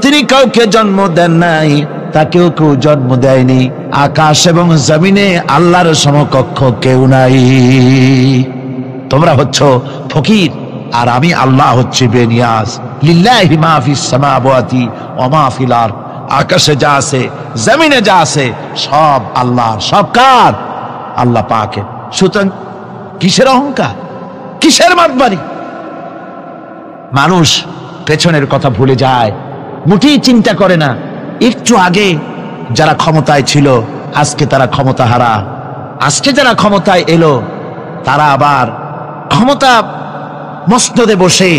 তিনি কাউকে জন্ম দেন নাই, তাকেও কেউ জন্ম দেয়নি। আকাশ এবং জমিনে আল্লাহর সমকক্ষ কেউ নাই। তোমরা হচ্ছ ফকির আর আমি আল্লাহ হচ্ছে বেনিয়াস। লিল্লাহি মা ফিস সামাওয়াতি ওয়া মা ফিল আরদ, আকাশে যা আছে, জমিনে যা আছে সব আল্লাহর। সব কার? আল্লাহ পাকের। সুতরাং কিসের অহংকার, কিসের মাতবাড়ি? মানুষ পেছনের কথা ভুলে যায়, মুঠেই চিন্তা করে না। একটু আগে যারা ক্ষমতায় ছিল আজকে তারা ক্ষমতা হারা। আজকে যারা ক্ষমতায় এলো তারা আবার ক্ষমতা মসনদে বসে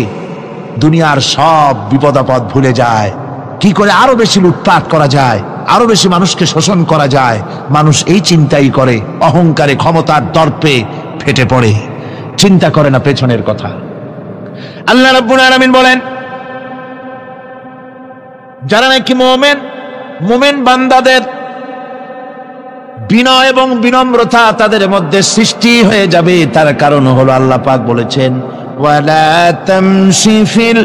দুনিয়ার সব বিপদ আপদ ভুলে যায়। কি করে আরো বেশি লুটপাট করা যায়, আরো বেশি মানুষকে শোষণ করা যায়, মানুষ এই চিন্তাই করে। অহংকারে, ক্ষমতার দর্পে ফেটে পড়ে, চিন্তা করে না পেছনের কথা। আল্লাহ রাব্বুল আলামিন বলেন, যারা নাকি মুমিন বান্দাদের বিনয় এবং বিনম্রতা তাদের মধ্যে সৃষ্টি হয়ে যাবে, তার কারণ হলো আল্লাহ পাক বলেছেন ওয়ালা তামশি ফিল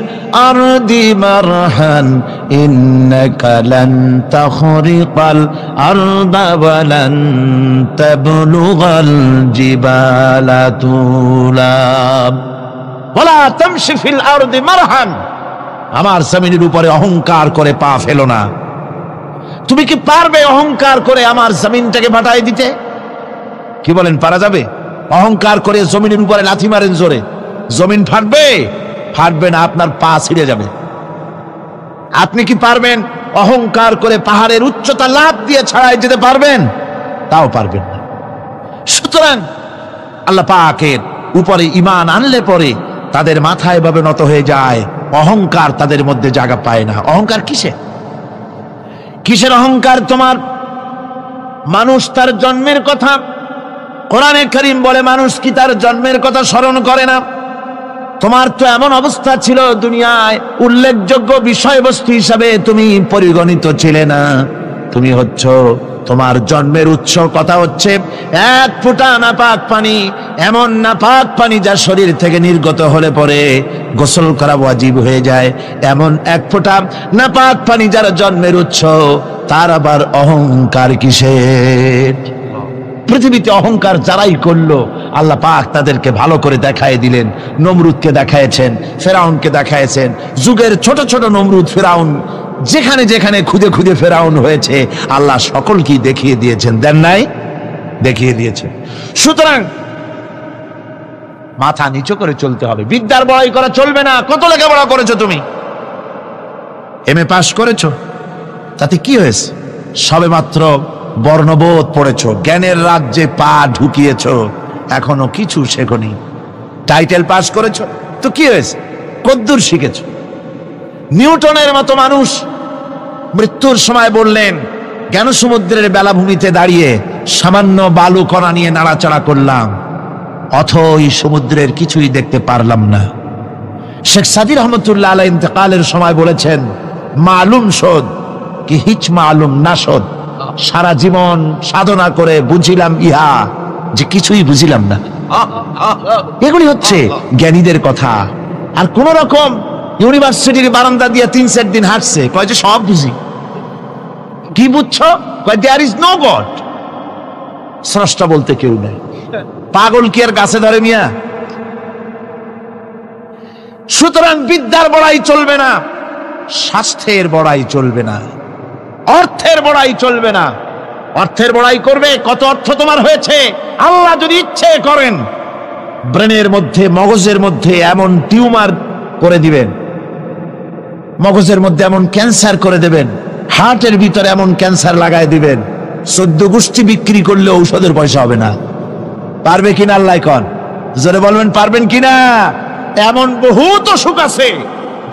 আরদি মারহান ইন্নাকা লান তাখরিকাল আরদা ওয়ালান তাবলুগাল জিবালা তুলা। ওয়ালা তামশি ফিল আরদি মারহান, আমার জমিনের উপরে অহংকার করে পা ফেলো না। তুমি কি পারবে অহংকার করে আমার জমিনটাকে ফাটাই দিতে? কি বলেন, পারা যাবে? অহংকার করে জমিনের উপরে লাথি মারেন জোরে, জমিন ফাটবে? ফাটবে না, আপনার পা ছিঁড়ে যাবে। আপনি কি পারবেন অহংকার করে পাহাড়ের উচ্চতা লাফ দিয়ে ছাড়াই যেতে পারবেন? তাও পারবেন না। সুতরাং আল্লাহ পাকের উপরে ঈমান আনলে পরে তাদের মাথা এভাবে নত হয়ে যায়, অহংকার তাদের মধ্যে জায়গা পায় না। অহংকার কিসের অহংকার তোমার? মানুষ তার জন্মের কথা, কোরআনে কারীম বলে মানুষ কি তার জন্মের কথা স্মরণ করে না? তোমার তো এমন অবস্থা ছিল, দুনিয়ায় উল্লেখযোগ্য বিষয়বস্তু হিসাবে তুমি পরিগণিত ছিলে না। তুমি হচ্ছ, তোমার জন্মের উৎস কথা হচ্ছে এক ফোঁটা নাপাক পানি, এমন নাপাক পানি যা শরীর থেকে নির্গত হলে পরে গোসল করা ওয়াজিব হয়ে যায়, এমন এক ফোঁটা নাপাক পানি যার জন্মের উৎস, তার আবার অহংকার কিসের? পৃথিবীতে অহংকার যারাই করলো আল্লাহ পাক তাদেরকে ভালো করে দেখায় দিলেন। নমরুদকে দেখায়ছেন, ফেরাউনকে দেখায়ছেন, যুগের ছোট ছোট নমরুদ ফেরাউন যেখানে যেখানে খুদে খুদে ফেরাউন হয়েছে আল্লাহ সকলকেই দেখিয়ে দিয়েছেন, দেন নাই? দেখিয়ে দিয়েছেন। সুতরাং মাথা নিচু করে চলতে হবে, বিদ্যার বড়াই করা চলবে না। কত লেখাপড়া করেছো তুমি? এমএ পাস করেছো, তাতে কি হয়েছে? সবে মাত্র বর্ণবোধ পড়েছো, জ্ঞানের রাজ্যে পা ঢুকিয়েছো, এখনো কিছু শেখনি। টাইটেল পাস করেছো, তো কি হয়েছে? কদ্দুর শিখেছো? নিউটনের মতো মানুষ মৃত্যুর সময় বললেন, জ্ঞান সমুদ্রের বেলাভূমিতে দাঁড়িয়ে সামান্য বালু কণা নিয়ে নাড়াচাড়া করলাম, অথই সমুদ্রের কিছুই দেখতে পারলাম না। শেখ সাদী রহমতুল্লাহ আলাইহি ইন্তেকালের সময় বলেছেন, মালুম শোধ কি হিচ মালুম না শোধ, সারা জীবন সাধনা করে বুঝিলাম ইহা যে কিছুই বুঝিলাম না। এগুলি হচ্ছে জ্ঞানীদের কথা। আর কোন রকম ইউনিভার্সিটির বারান্দা দিয়ে 3-4 দিন হাঁটছে, কয় যে সব বুঝি। কি বুঝছো? কয় দেয়ার ইজ নো গড, স্রষ্টা বলতে কেউ নেই। পাগল কি আর গাছে ধরে মিয়া? সুতরাং বিদ্যার বড়াই চলবে না, স্বাস্থ্যের বড়াই চলবে না, অর্থের বড়াই চলবে না। অর্থের বড়াই করবে, কত অর্থ তোমার হয়েছে? আল্লাহ যদি ইচ্ছে করেন ব্রেনের মধ্যে, মগজের মধ্যে এমন টিউমার করে দিবেন, মগজের মধ্যে এমন ক্যান্সার করে দেবেন, হার্টের ভিতরে এমন ক্যান্সার লাগাই দিবেন, 14 গোষ্ঠী বিক্রি করলে ঔষধের পয়সা হবে না। পারবে কিনা আল্লাহ কন? জোরে বলবেন, পারবেন কিনা? এমন বহুত অসুখ আছে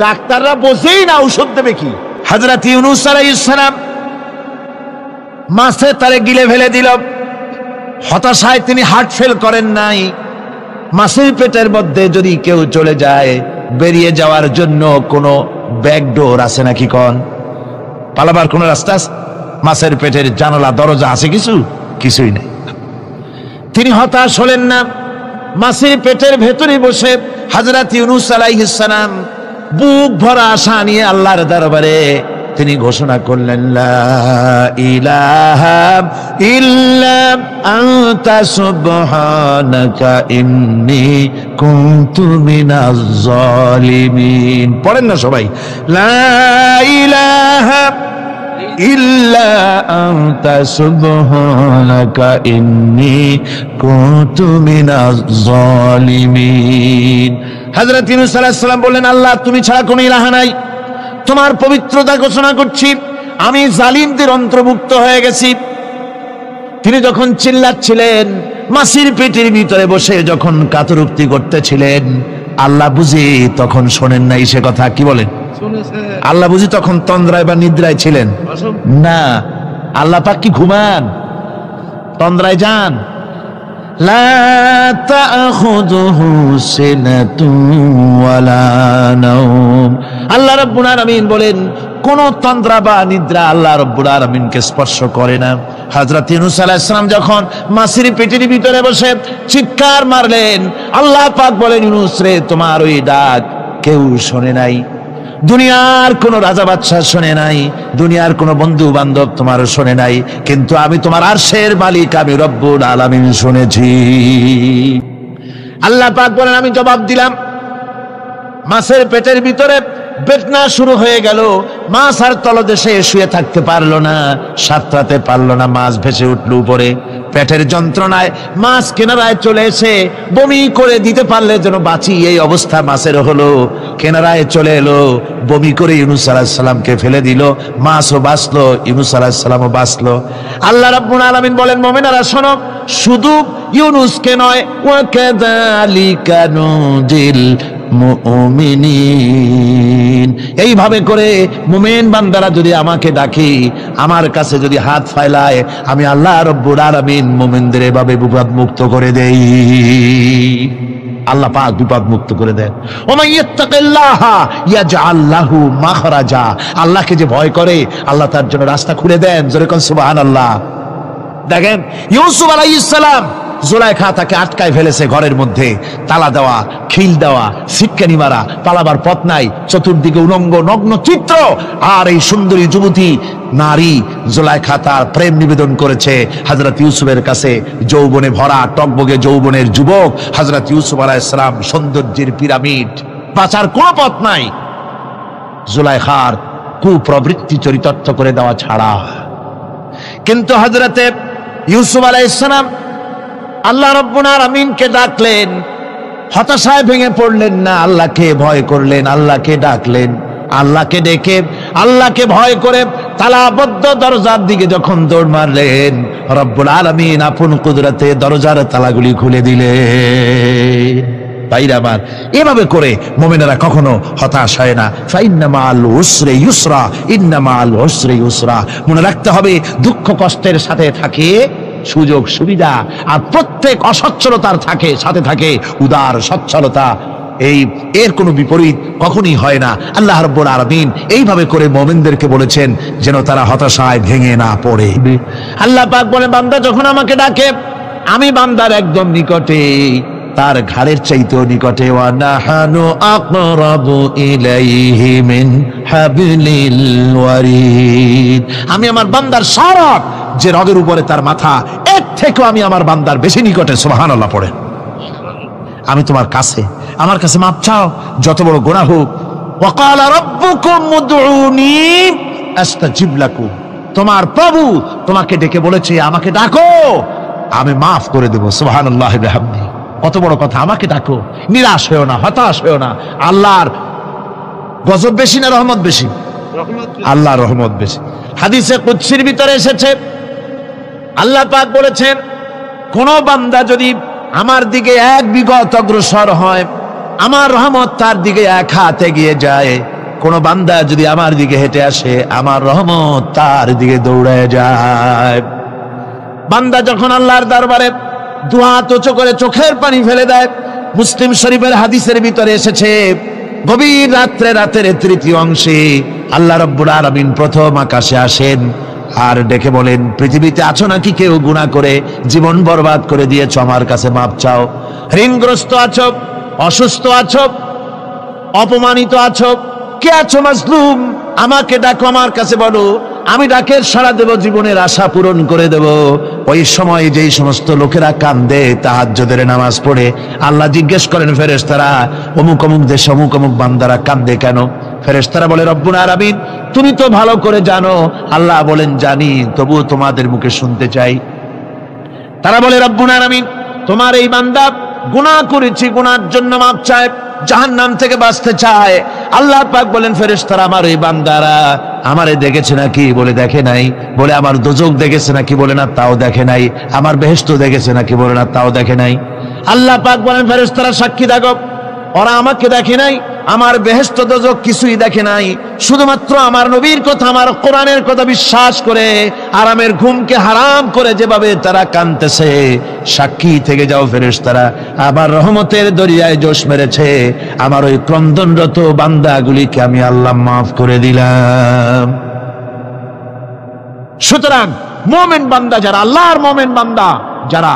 ডাক্তাররা বোঝেই না ঔষধ দেবে কি। হযরত ইউনূস আলাইহিস সালাম মাছে তারে গিলে ফেলে দিল, হতাশায় তিনি হার্ট ফেল করেন নাই। মাছের পেটের মধ্যে যদি কেউ চলে যায়, বেরিয়ে যাওয়ার জন্য কোনো ব্যাকডোর আছে নাকি কন? পালাবার কোন রাস্তা আছে? মাছের পেটের জানালা দরজা আছে কিছু? কিছুই নেই। তিনি হতাশ হলেন না, মাছের পেটের ভেতরে বসে হযরত ইউনূস আলাইহিস সালাম বুক ভরা আশা নিয়ে আল্লাহর দরবারে তিনি ঘোষণা করলেন, লা ইলাহা ইল্লা আনতা সুবহানাকা ইন্নী কুনতু মিনাজ জালিমিন। পড়েন না সবাই, লা ইলাহা ইল্লা আনতা সুবহানাকা ইন্নী কুনতু মিনাজ জালিমিন। হযরত ইউনূস আলাইহিস সালাম বললেন, আল্লাহ তুমি ছাড়া কোনো ইলাহা নাই, তোমার পবিত্রতা ঘোষণা করছি, আমি জালিমদের অন্তর্ভুক্ত হয়ে গেছি। তিনি যখন চিল্লাচ্ছিলেন, মাছির পেটের ভিতরে বসে যখন কাতরুক্তি করতেছিলেন, আল্লাহ বুঝি তখন শোনেন নাই সে কথা? কি বলেন? আল্লাহ বুঝি তখন তন্দ্রায় বা নিদ্রায় ছিলেন না? আল্লাহ পাক কি ঘুমান? তন্দ্রায় যান? লা তাখুযুহু সিনাতুন ওয়ালা নাওম। আল্লাহ রাব্বুল আলামিন বলেন, কোন তন্দ্রা বা নিদ্রা আল্লাহ রাব্বুল আলামিনকে স্পর্শ করে না। হযরত ইউনূস আলাইহিস সালাম যখন মাছের পেটের ভিতরে বসে চিৎকার মারলেন, আল্লাহ পাক বলেন, ইউনূস রে, তোমার ওই ডাক কেউ শোনে নাই, দুনিয়ার কোন রাজা বাদশাহ শোনে নাই, দুনিয়ার কোন বন্ধু বান্ধব তোমার শোনে নাই, কিন্তু আমি তোমার আরশের মালিক, আমি রব্বুল আলামিন শুনেছি। আল্লাহ পাক বলেন, আমি জবাব দিলাম। মাছের পেটের ভিতরে বেদনা শুরু হয়ে গেল, মাছ আর তলদেশে শুয়ে থাকতে পারলো না, সাঁতরাতে পারলো না, মাছ ভেসে উঠল উপরে। পেটের যন্ত্রণায় মাছ কিনারায় চলে এসে বমি করে দিতে পারলে যেন বাঁচি, এই অবস্থা মাছের হলো। কিনারায় চলে এলো, বমি করে ইউনূস আলাইহিস সালামকে ফেলে দিল, মাছও বাঁচলো, ইউনূস আলাইহিস সালামও বাঁচলো। আল্লাহ রাব্বুল আলামিন বলেন, মুমিনেরা শোনো, শুধু ইউনূসকে নয়, ওয়া কাযালিকা নুজিল মুমিনিন, এইভাবে করে মুমিন বান্দারা যদি আমাকে ডাকে, আমার কাছে যদি হাত ফাইলায়, আমি আল্লাহ রব্বুল আলামিন মুমিনদের এভাবে বিপদ মুক্ত করে দেই। আল্লাহ পাক বিপদ মুক্ত করে দেন। ওমান ইয়াত্তাকিল্লাহা ইয়াজআল লাহু মাখরাজা, আল্লাহকে যে ভয় করে আল্লাহ তার জন্য রাস্তা খুলে দেন। জোরে কোন সুবহানাল্লাহ। দেখেন, ইউসুফ আলাইহিস সালাম, জুলাইখা তাকে আটকায় ফেলেছে ঘরের মধ্যে, তালা দেওয়া, খিল দেওয়া, সিটকানি মারা, পালাবার পথ নাই, চতুর্দিকে উলঙ্গ নগ্ন চিত্র। আর এই সুন্দরী যুবতী নারী জুলাইখা তার প্রেম নিবেদন করেছে হযরত ইউসুফের কাছে। যৌবনে ভরা টকবগে যৌবনের যুবক হযরত ইউসুফ আলাইহিস সালাম, সৌন্দর্যের পিরামিড, বাঁচার কোনো পথ নাই জুলাইখার কুপ্রবৃত্তি চরিতার্থ করে দেওয়া ছাড়া। কিন্তু হযরতে ইউসুফ আলাইহিস সালাম আল্লাহ রাব্বুল আলামিনকে ডাকলেন, হতাশায় ভেঙে পড়লেন না, আল্লাহকে ভয় করলেন, আল্লাহকে ডাকলেন। আল্লাহকে ডেকে, আল্লাহকে ভয় করে তালাবদ্ধ দরজার দিকে যখন দৌড় মারলেন, রব্বুল আলামিন আপন কুদরতে দরজার তালাগুলি খুলে দিলেন। ভাইরা আমার, এভাবে করে মুমিনেরা কখনো হতাশ হয় না। ফাইন্না মাআল উসরি ইউসরা, ইন্না মাআল উসরি ইউসরা। মনে রাখতে হবে, দুঃখ কষ্টের সাথে থাকে সুযোগ সুবিধা, আর প্রত্যেক অসচ্ছলতার থাকে সাথে থাকে উদার সচ্ছলতা। এর কোনো বিপরীত কখনই হয় না। আল্লাহ রাব্বুল আলামিন এইভাবে করে মুমিনদেরকে বলেছেন যেন তারা হতাশায় ভেঙে না পড়ে। আল্লাহ পাক বলে, বান্দা যখন আমাকে ডাকে, আমি বান্দার একদম নিকটে, তার ঘাড়ের চাইতেও নিকটে। ওয়া নাহানু আকরাবু ইলাইহি মিন হাবলিল ওয়ারিদ, আমি আমার বান্দার সরক যে রগের উপরে তার মাথা, এর থেকেও আমি আমার বান্দার বেশি নিকটে। সুবহানাল্লাহ পড়ে। আমি তোমার কাছে, আমার কাছে মাপ চাও, যত বড় গুনাহ হোক। ওয়া ক্বালা রাব্বুকুম উদউনি আস্তাজিব লাকুম, তোমার প্রভু তোমাকে ডেকে বলেছে আমাকে ডাকো, আমি মাফ করে দেব। সুবহানাল্লাহ ওয়া বিহামদিহি। কত বড় কথা, আমাকে ডাকো, নিরাশ হয়েও না, হতাশ হয়েও না। আল্লাহর গজব বেশি না রহমত বেশি? আল্লাহর রহমত বেশি। হাদিসে কুদসির ভিতরে এসেছে, আল্লাহ পাক বলেছেন, কোন বান্দা যদি আমার দিকে এক বিগত অগ্রসর হয়, আমার রহমত তার দিকে এক হাত এগিয়ে যায়। কোন বান্দা যদি আমার দিকে হেঁটে আসে, আমার রহমত তার দিকে দৌড়ায় যায়। বান্দা যখন আল্লাহর দরবারে দুহাত উঁচু করে চোখের পানি ফেলে দেয়, মুসলিম শরীফের হাদিসের ভিতরে এসেছে, গভীর রাত্রে, রাতের তৃতীয় অংশে আল্লাহ রাব্বুল আলামিন প্রথম আকাশে আসেন আর ডেকে বলেন, পৃথিবীতে আছো নাকি কেউ গুনাহ করে জীবন বরবাদ করে দিয়েছো, আমার কাছে মাপ চাও। ঋণগ্রস্ত আছো, অসুস্থ আছো, অপমানিত আছো, কে আছো মাজলুম, আমাকে ডাকো, আমার কাছে বলো, আমি ডাকের সাড়া দেব, জীবনের আশা পূরণ করে দেব। ওই সময় যেই সমস্ত লোকেরা কান্দে তাহাজ্জুদের নামাজ পড়ে, আল্লাহ জিজ্ঞেস করেন ফেরেশতারা, অমুক অমুক দেশে অমুক অমুক বান্দারা কান্দে কেন? ফেরেশতারা বলে, রব্বুল আলামিন তুমি তো ভালো করে জানো। আল্লাহ বলেন, জানি, তবুও তোমাদের মুখে শুনতে চাই। তারা বলে, রব্বুল আলামিন তোমার এই বান্দা গুনাহ করেছে, গুনার জন্য মাপ চায়, জাহান্নাম থেকে বাঁচতে চায়। আল্লাহ পাক বলেন, ফেরেশতারা আমার এই বান্দারা আমারে দেখেছে নাকি? বলে দেখে নাই। বলে আমার দোজখ দেখেছে নাকি? বলে না, তাও দেখে নাই। আমার বেহেশত দেখেছে নাকি? বলে না, তাও দেখে নাই। আল্লাহ পাক বলেন, ফেরেশতারা সাক্ষী থাকো, ওরা আমাকে দেখে নাই, আমার বেহেশত দোজখ কিছুই দেখে নাই, শুধুমাত্র আমার নবীর কথা, আমার কোরআনের কথা বিশ্বাস করে আরামের ঘুমকে হারাম করে যেভাবে তারা কাঁদতেছে, সাক্ষী থেকে যাও ফেরেশতারা, আমার রহমতের দরিয়ায় জোশ মেরেছে, আমার ওই ক্রন্দনরত বান্দাগুলিকে আমি আল্লাহ মাফ করে দিলাম। সুতরাং মুমিন বান্দা যারা, আল্লাহর মুমিন বান্দা যারা,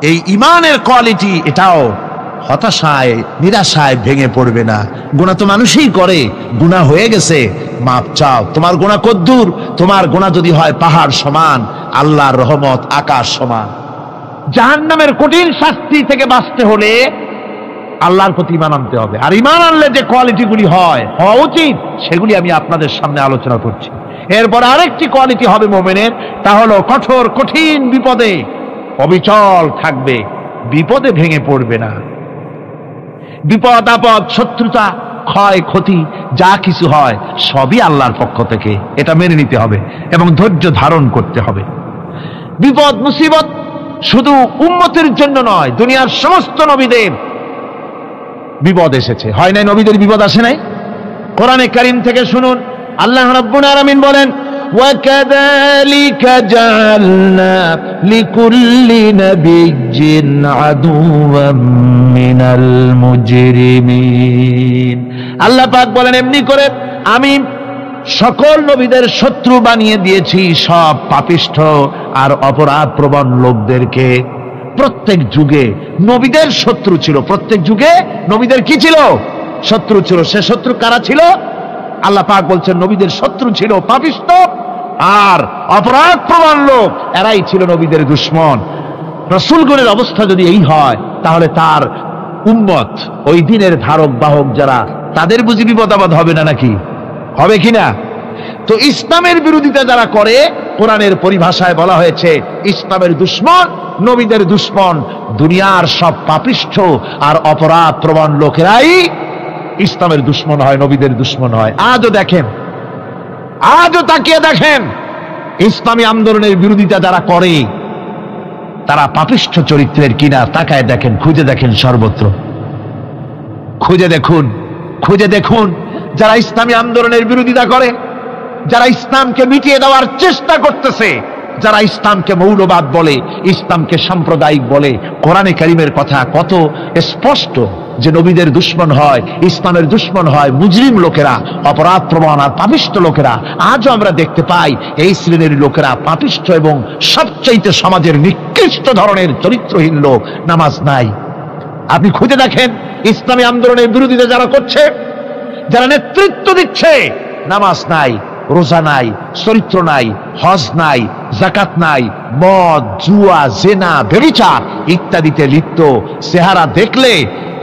এই ইমানের কোয়ালিটি এটাও হতাশায় নিরাশায় ভেঙে পড়বে না। গুনাহ তো মানুষই করে, গুনাহ হয়ে গেছে মাপ চাও। তোমার গুনাহ কদ্দূর? তোমার গুনাহ যদি হয় পাহাড় সমান, আল্লাহর রহমত আকাশ সমান। জাহান্নামের কঠিন শাস্তি থেকে বাঁচতে হলে আল্লাহর প্রতি ঈমান আনতে হবে। আর ঈমান আনলে যে কোয়ালিটিগুলি হওয়া উচিত সেগুলি আমি আপনাদের সামনে আলোচনা করছি। এরপর আরেকটি কোয়ালিটি হবে মুমিনের, তা হলো কঠোর কঠিন বিপদে অবিচল থাকবে, বিপদে ভেঙে পড়বে না। বিপদ আপদ শত্রুতা ক্ষয় ক্ষতি যা কিছু হয় সবই আল্লাহর পক্ষ থেকে, এটা মেনে নিতে হবে এবং ধৈর্য ধারণ করতে হবে। বিপদ মুসিবত শুধু উম্মতের জন্য নয়, দুনিয়ার সমস্ত নবীদের বিপদ এসেছে, হয় নাই? নবীদের বিপদ আসে নাই? কোরআনে কারীম থেকে শুনুন, আল্লাহ রাব্বুল আলামিন বলেন, وَكَذَلِكَ جَعَلْنَا لِكُلِّ نَبِيٍّ عَدُوًّا مِنَ الْمُجْرِمِينَ। আল্লাহ পাক বলেন, এমনি করে আমি সকল নবীদের শত্রু বানিয়ে দিয়েছি সব পাপিষ্ঠ আর অপরাধ প্রবণ লোকদেরকে। প্রত্যেক যুগে নবীদের শত্রু ছিল, প্রত্যেক যুগে নবীদের কি ছিল? শত্রু ছিল। সে শত্রু কারা ছিল? আল্লাহ পাক বলছেন নবীদের শত্রু ছিল পাপিষ্ঠ আর অপরাধ প্রবণ লোক, এরাই ছিল নবীদের দুশমন। রাসূলগণের অবস্থা যদি এই হয়, তাহলে তার উম্মত, ওই দিনের ধারক বাহক যারা, তাদের বুঝি বিপদ আপদ হবে না? নাকি হবে কিনা? তো ইসলামের বিরোধিতা যারা করে, কোরআনের পরিভাষায় বলা হয়েছে ইসলামের দুশমন, নবীদের দুশমন। দুনিয়ার সব পাপিষ্ঠ আর অপরাধ প্রবণ লোকেরাই ইসলামের দুশমন হয়, নবীদের দুশমন হয়। আজও দেখেন, আজও তাকিয়ে দেখেন, ইসলামী আন্দোলনের বিরোধিতা যারা করে তারা পাপিষ্ঠ চরিত্রের কিনা। তাকায় দেখেন, খুঁজে দেখেন, সর্বত্র খুঁজে দেখুন, খুঁজে দেখুন যারা ইসলামী আন্দোলনের বিরোধিতা করে, যারা ইসলামকে মিটিয়ে দেওয়ার চেষ্টা করতেছে, যারা ইসলামকে মৌলবাদ বলে, ইসলামকে সাম্প্রদায়িক বলে। কোরআনে কারীমের কথা কত স্পষ্ট যে নবীদের দুশমন হয়, ইসলামের দুশমন হয় মুজরিম লোকেরা, অপরাধ প্রবণ আর পাপিষ্ঠ লোকেরা। আজও আমরা দেখতে পাই এই শ্রেণীর লোকেরা পাপিষ্ঠ এবং সবচাইতে সমাজের নিকৃষ্ট ধরনের চরিত্রহীন লোক। নামাজ নাই। আপনি খুঁজে দেখেন ইসলামী আন্দোলনের বিরোধিতা যারা করছে, যারা নেতৃত্ব দিচ্ছে, নামাজ নাই, রোজা নাই, চরিত্র নাই, হজ নাই, যাকাত নাই, মদ জুয়া জেনা ব্যভিচার ইত্যাদিতে লিপ্ত। চেহারা দেখলে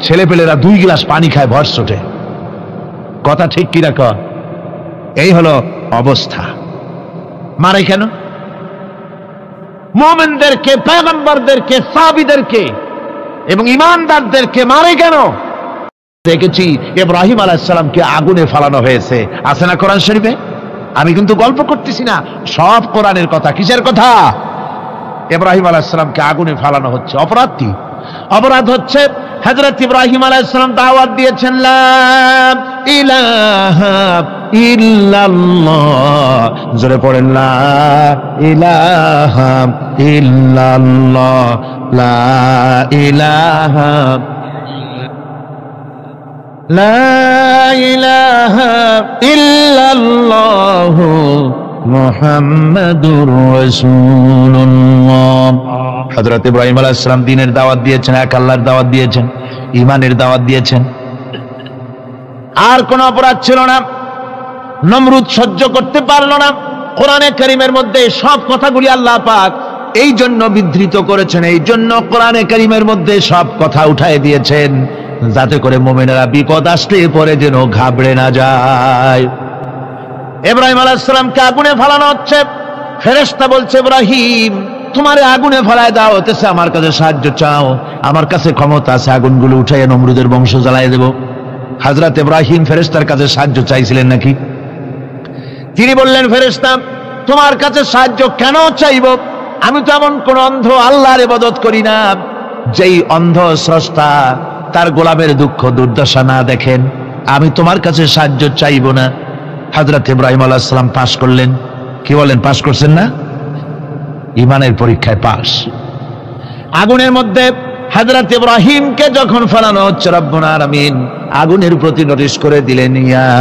ছেলেপেলেরা 2 গ্লাস পানি খায় ভর চোটে। কথা ঠিক কিনা কর? এই হলো অবস্থা। মারে কেন? মুমিনদেরকে, পয়গম্বরদেরকে, সাহাবীদেরকে এবং ঈমানদারদেরকে মারে কেন? দেখেছি ইব্রাহিম আলাইহিস সালামকে আগুনে ফালানো হয়েছে, আছে না কোরআন শরীফে? আমি কিন্তু গল্প করতেছি না, সব কোরআনের কথা। কিসের কথা? ইব্রাহিম আলাইহিস সালামকে আগুনে ফালানো হচ্ছে। অপরাধ কি? অপরাধ হচ্ছে হযরত ইব্রাহিম আলাইহিস সালাম দাওয়াত দিয়েছেন লা ইলাহা ইল্লাল্লাহ। জোরে পড়েন, লা ইলাহা ইল্লাল্লাহ, লা ইলাহা লা ইলাহা ইল্লাল্লাহ মুহাম্মাদুর রাসূলুল্লাহ। হযরত ইব্রাহিম আলাইহিস সালাম দ্বীনের দাওয়াত দিয়েছেন, এক আল্লাহর দাওয়াত দিয়েছেন, ঈমানের দাওয়াত দিয়েছেন। আর কোন অপরাধ ছিল না। নমরুদ সহ্য করতে পারল না। কোরআনে কারীমের মধ্যে সব কথাগুলি আল্লাহ পাক এই জন্য বিধৃত করেছেন, এই জন্য কোরআনে কারীমের মধ্যে সব কথা উঠায় দিয়েছেন, যাতে করে মুমিনেরা বিপদ আসলে পরে যেন ঘাবড়ে না যায়। ইব্রাহিম আলাইহিস সালামকে আগুনে ফেলানো হচ্ছে। ফেরেশতা বলছে, ইব্রাহিম তোমারে আগুনে ফেলায় দেওয়া হতেছে, আমার কাছে সাহায্য চাও, আমার কাছে ক্ষমতা আছে, আগুনগুলো উঠাইয়া নমরুদের বংশ জ্বালায় দেব। হযরত ইব্রাহিম ফেরেশতার কাছে সাহায্য চাইছিলেন নাকি? তিনি বললেন, ফেরেশতা তোমার কাছে সাহায্য কেন চাইব? আমি তো এমন কোন অন্ধ আল্লাহর ইবাদত করি না যেই অন্ধ স্রষ্টা তার গোলামের দুঃখ দুর্দশা না দেখেন। আমি তোমার কাছে সাহায্য চাইব না। হযরত ইব্রাহিম আলাইহিস সালাম পাস করলেন। কি বলেন, পাস করছেন না? ঈমানের পরীক্ষায় পাস। আগুনের মধ্যে হযরত ইব্রাহিমকে যখন ফেলানো হচ্ছে, রব্বুল আলামিন আগুনের প্রতি নোটিশ করে দিলেন, ইয়া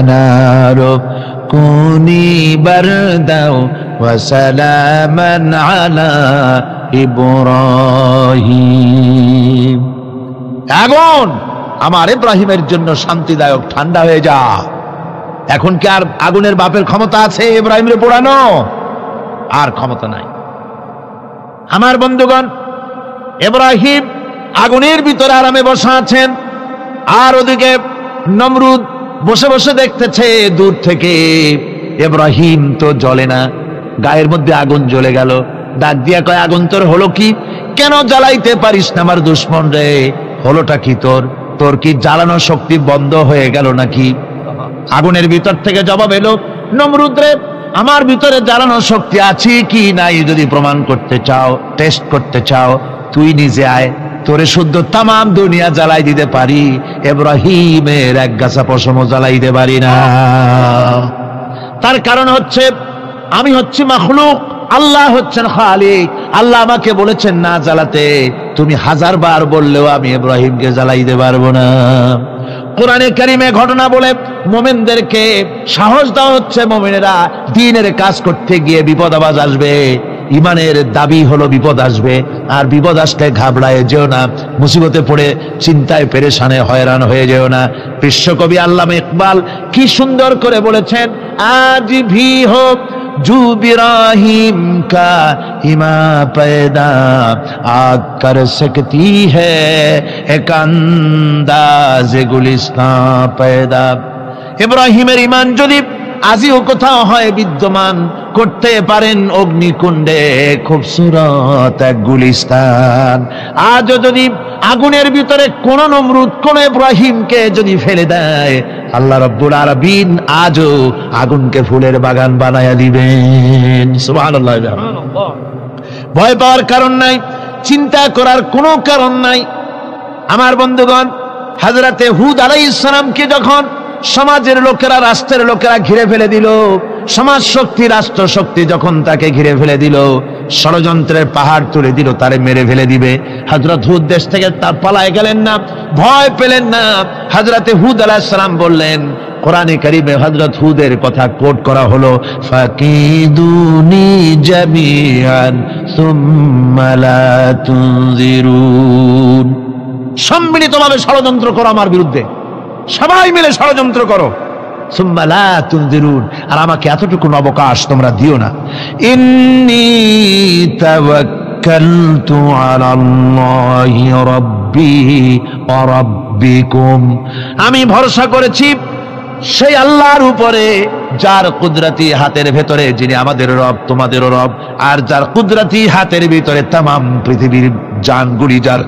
নারু কুনি বারদাও ওয়া সালামান আলা ইব্রাহিম। আগুন আমার ইব্রাহিমের জন্য শান্তিদায়ক, ঠান্ডা হয়ে যা। এখন কি আর আগুনের বাপের ক্ষমতা আছে ইব্রাহিমের পোড়ানো? আর ক্ষমতা নাই। আমার বন্ধুগণ, ইব্রাহিম আগুনের ভিতরে আরামে বসা আছেন, আর ওদিকে নমরুদ বসে বসে দেখতেছে দূর থেকে। ইব্রাহিম তো জ্বলে না, গায়ের মধ্যে আগুন জ্বলে গেল। ডাক দিয়া কয়, আগুন তোর হলো কি? কেন জ্বালাইতে পারিস না আমার দুশ্মন রে? হলোটা কি তোর? তোর কি জ্বালানো শক্তি বন্ধ হয়ে গেল নাকি? আগুনের ভিতর থেকে জবাব এলো, নমরুদ রে, আমার ভিতরে জ্বালানো শক্তি আছে কি নাই যদি প্রমাণ করতে চাও, টেস্ট করতে চাও, তুই নিজে আয়, তোরে শুদ্ধ তামাম দুনিয়া জ্বালাই দিতে পারি, ইব্রাহিমের এক গাছা পশমও জ্বালাই দিতে পারি না। তার কারণ হচ্ছে আমি হচ্ছি মাখলুক, আল্লাহ হচ্ছেন খালিক। আল্লাহ আমাকে বলেছেন না জ্বালাতে, তুমি 1000 বার বললেও আমি ইব্রাহিমকে জ্বালাইতে পারবো না। কোরআনে কারিমে ঘটনা বলে মুমিনদেরকে সাহস দেওয়া হচ্ছে, মুমিনেরা দ্বীনের কাজ করতে গিয়ে বিপদ আবাজ আসবে, ইমানের দাবি হলো বিপদ আসবে, আর বিপদ আসলে ঘাবড়ায় যেও না, মুসিবতে পড়ে চিন্তায় পেরেশানে হয়রান হয়ে যেও না। বিশ্বকবি আল্লামা ইকবাল কি সুন্দর করে বলেছেন, আজ ভি হোক জু ইব্রাহিম কা ইমা पैदा आग कर सकती है एक अंदाज गुलिस्तां पैदा। ইব্রাহিমের ঈমান যদি আজিও কোথাও হয় বিদ্যমান, করতে পারেন অগ্নিকুণ্ডে খুবসুরত এক গুলিস্তান। আজও যদি আগুনের ভিতরে কোন নমরুদ কোন ইব্রাহিমকে যদি ফেলে দেয়, আল্লাহ রাব্বুল আলামিন আজও আগুনকে ফুলের বাগান বানায়া দিবেন। সুবহানাল্লাহ। ভয় পাওয়ার কারণ নাই, চিন্তা করার কোনো কারণ নাই। আমার বন্ধুগণ, হযরতে হুদ আলাইহিস সালামকে যখন সমাজের লোকেরা, রাষ্ট্রের লোকেরা ঘিরে ফেলে দিল, সমাজ শক্তি, রাষ্ট্র শক্তি যখন তাকে ঘিরে ফেলে দিল, ষড়যন্ত্রের পাহাড় তুলে দিল, তারে মেরে ফেলে দিবে, হযরত হুদ দেশ থেকে তার পালায় গেলেন না, ভয় পেলেন না। হযরতে হুদ আলাইহিস সালাম বললেন, কোরআনে কারিমে হযরত হুদের কথা কোট করা হলো, ফাকিদুনি জামিআন সুম্মা লা তুনজিরুন। সম্মিলিতভাবে ষড়যন্ত্র করো আমার বিরুদ্ধে, সবাই মিলে ষড়যন্ত্র করো, সুম্মা লা তুনজিরুন, আর আমাকে এতটুকু অবকাশ তোমরা দিও না। ইন্নী তাওয়াক্কালতু আলাল্লাহি রাব্বি ওয়া রাব্বিকুম, আমি ভরসা করেছি সেই আল্লাহর উপরে যার কুদরতি হাতের ভেতরে, যিনি আমাদের রব তোমাদেরও রব, আর যার কুদরতি হাতের ভিতরে তামাম পৃথিবীর জানগুলি যার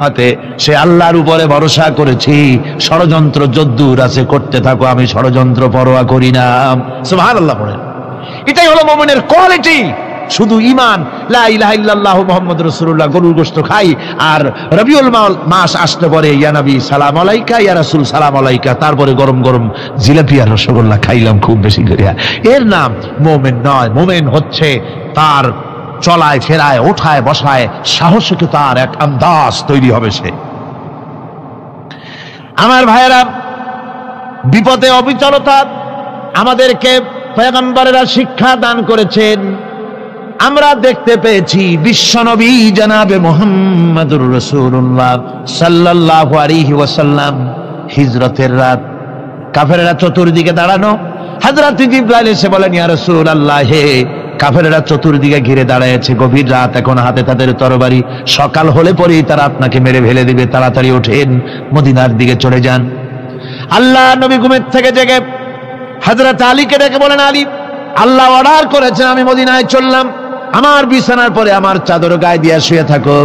হাতে, সে আল্লাহর উপরে ভরসা করেছি। ষড়যন্ত্র যদ্দূর আছে করতে থাকো, আমি ষড়যন্ত্র পরোয়া করি না। সুবহানাল্লাহ পড়েন। এটাই হলো মুমিনের কোয়ালিটি। শুধু ঈমান, লা ইলাহা ইল্লাল্লাহ মুহাম্মাদুর রাসূলুল্লাহ, গরুর গোশত খাই, আর রবিউল মাস আসতে পরে ইয়া নবী সালাম আলাইকা, ইয়া রাসূল সালাম আলাইকা, তারপরে গরম গরম জিলাপি আর রসগোল্লা খাইলাম খুব বেশি করে, এর নাম মুমিন নয়। মুমিন হচ্ছে তার চলায় ফেরায়, ওঠায় বসায় সাহসকে তার এক আন্দাজ তৈরি হবে সে। আমার ভাইয়েরা, বিপদে অবিচলতা আমাদেরকে পয়গম্বরেরা শিক্ষা দান করেছেন। আমরা দেখতে পেয়েছি বিশ্বনবী জনাবে মুহাম্মদুর রাসূলুল্লাহ সাল্লাল্লাহু আলাইহি ওয়াসাল্লাম হিজরতের রাত, কাফেররা চতুর্দিকে দাঁড়ানো, হযরত জিবরাইল এসে বলেন, ইয়া রাসূলুল্লাহ, হে কাফেররা চতুর্দিকে ঘিরে দাঁড়ায়ছে, গভীর রাত, এখন হাতে তাদের তরবারি, সকাল হলে পরেই তারা আপনাকে মেরে ফেলে দিবে, তাড়াতাড়ি ওঠেন, মদিনার দিকে চলে যান। আল্লাহ নবী ঘুমের থেকে জেগে হযরত আলীকে ডেকে বলেন, আলী, আল্লাহ অর্ডার করেছেন আমি মদিনায় চললাম, আমার বিছানার পরে আমার চাদর গায়ে দিয়ে শুয়ে থাকো।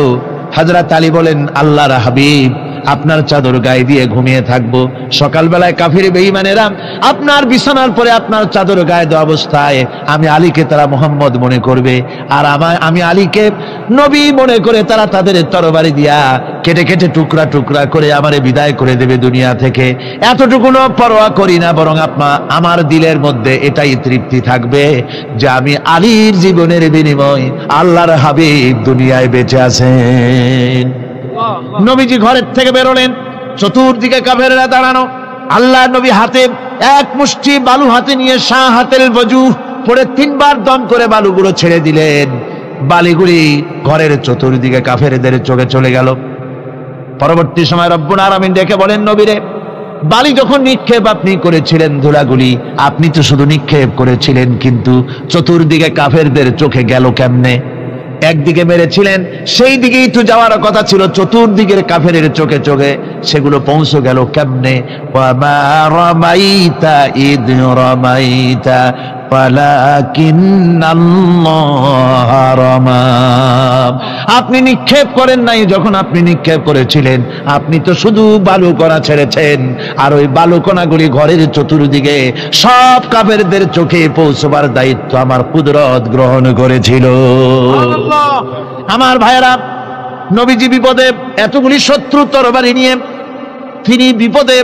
হযরত আলী বলেন, আল্লাহর হাবিব, আপনার চাদর গায়ে দিয়ে ঘুমিয়ে থাকবো, সকালবেলায় কাফির বেঈমানেরা আপনার বিছানার পরে আপনার চাদর গায়ে দেওয়া অবস্থায় আমি আলীকে তারা মুহাম্মদ মনে করবে, আর আমি আলীকে নবী মনে করে তারা তাদের তরবারি দিয়া কেটে কেটে টুকরা টুকরা করে আমারে বিদায় করে দেবে দুনিয়া থেকে। এতটুকুনো পরোয়া করি না, বরং আমার দিলের মধ্যে এটাই তৃপ্তি থাকবে যে আমি আলীর জীবনের বিনিময় আল্লাহর হাবিব দুনিয়ায় বেঁচে আছেন। নবীজি ঘরের থেকে বেরোলেন, চতুর্দিকে কাফেররা দাঁড়ানো, আল্লাহ নবী হাতে এক মুষ্টি বালু হাতে নিয়ে শাহাতেল ওয়াজুহ, পরে 3 বার দম করে বালুগুলো ছেড়ে দিলেন। বালিগুলি ঘরের চতুর্দিকে কাফেরদের চোখে চলে গেল। পরবর্তী সময় রব্বুল আলামিন ডেকে বলেন, নবীরে, বালি যখন নিক্ষেপ আপনি করেছিলেন, ধুলাগুলি আপনি তো শুধু নিক্ষেপ করেছিলেন, কিন্তু চতুর্দিকে কাফেরদের চোখে গেল কেমনে? একদিকে মেরেছিলেন, সেই দিকেই তো যাওয়ার কথা ছিল, চতুর্দিকের কাফেরের চোখে চোখে সেগুলো পৌঁছে গেল কেমনে? ওয়ামা রামাইতা ইদ রামাইতা ওয়ালাকিন্নাল্লাহ রামা। আপনি নিক্ষেপ করেন নাই, যখন আপনি নিক্ষেপ করেছিলেন আপনি তো শুধু বালু কণা ছেড়েছেন, আর ওই বালু কণাগুলি ঘরের চতুর্দিকে সব কাফেরদের চোখে পৌঁছবার দায়িত্ব আমার কুদরত গ্রহণ করেছিল। আমার ভাইয়েরা, নবীজি বিপদে, এতগুলি শত্রু তরবারি নিয়ে তিনি বিপদে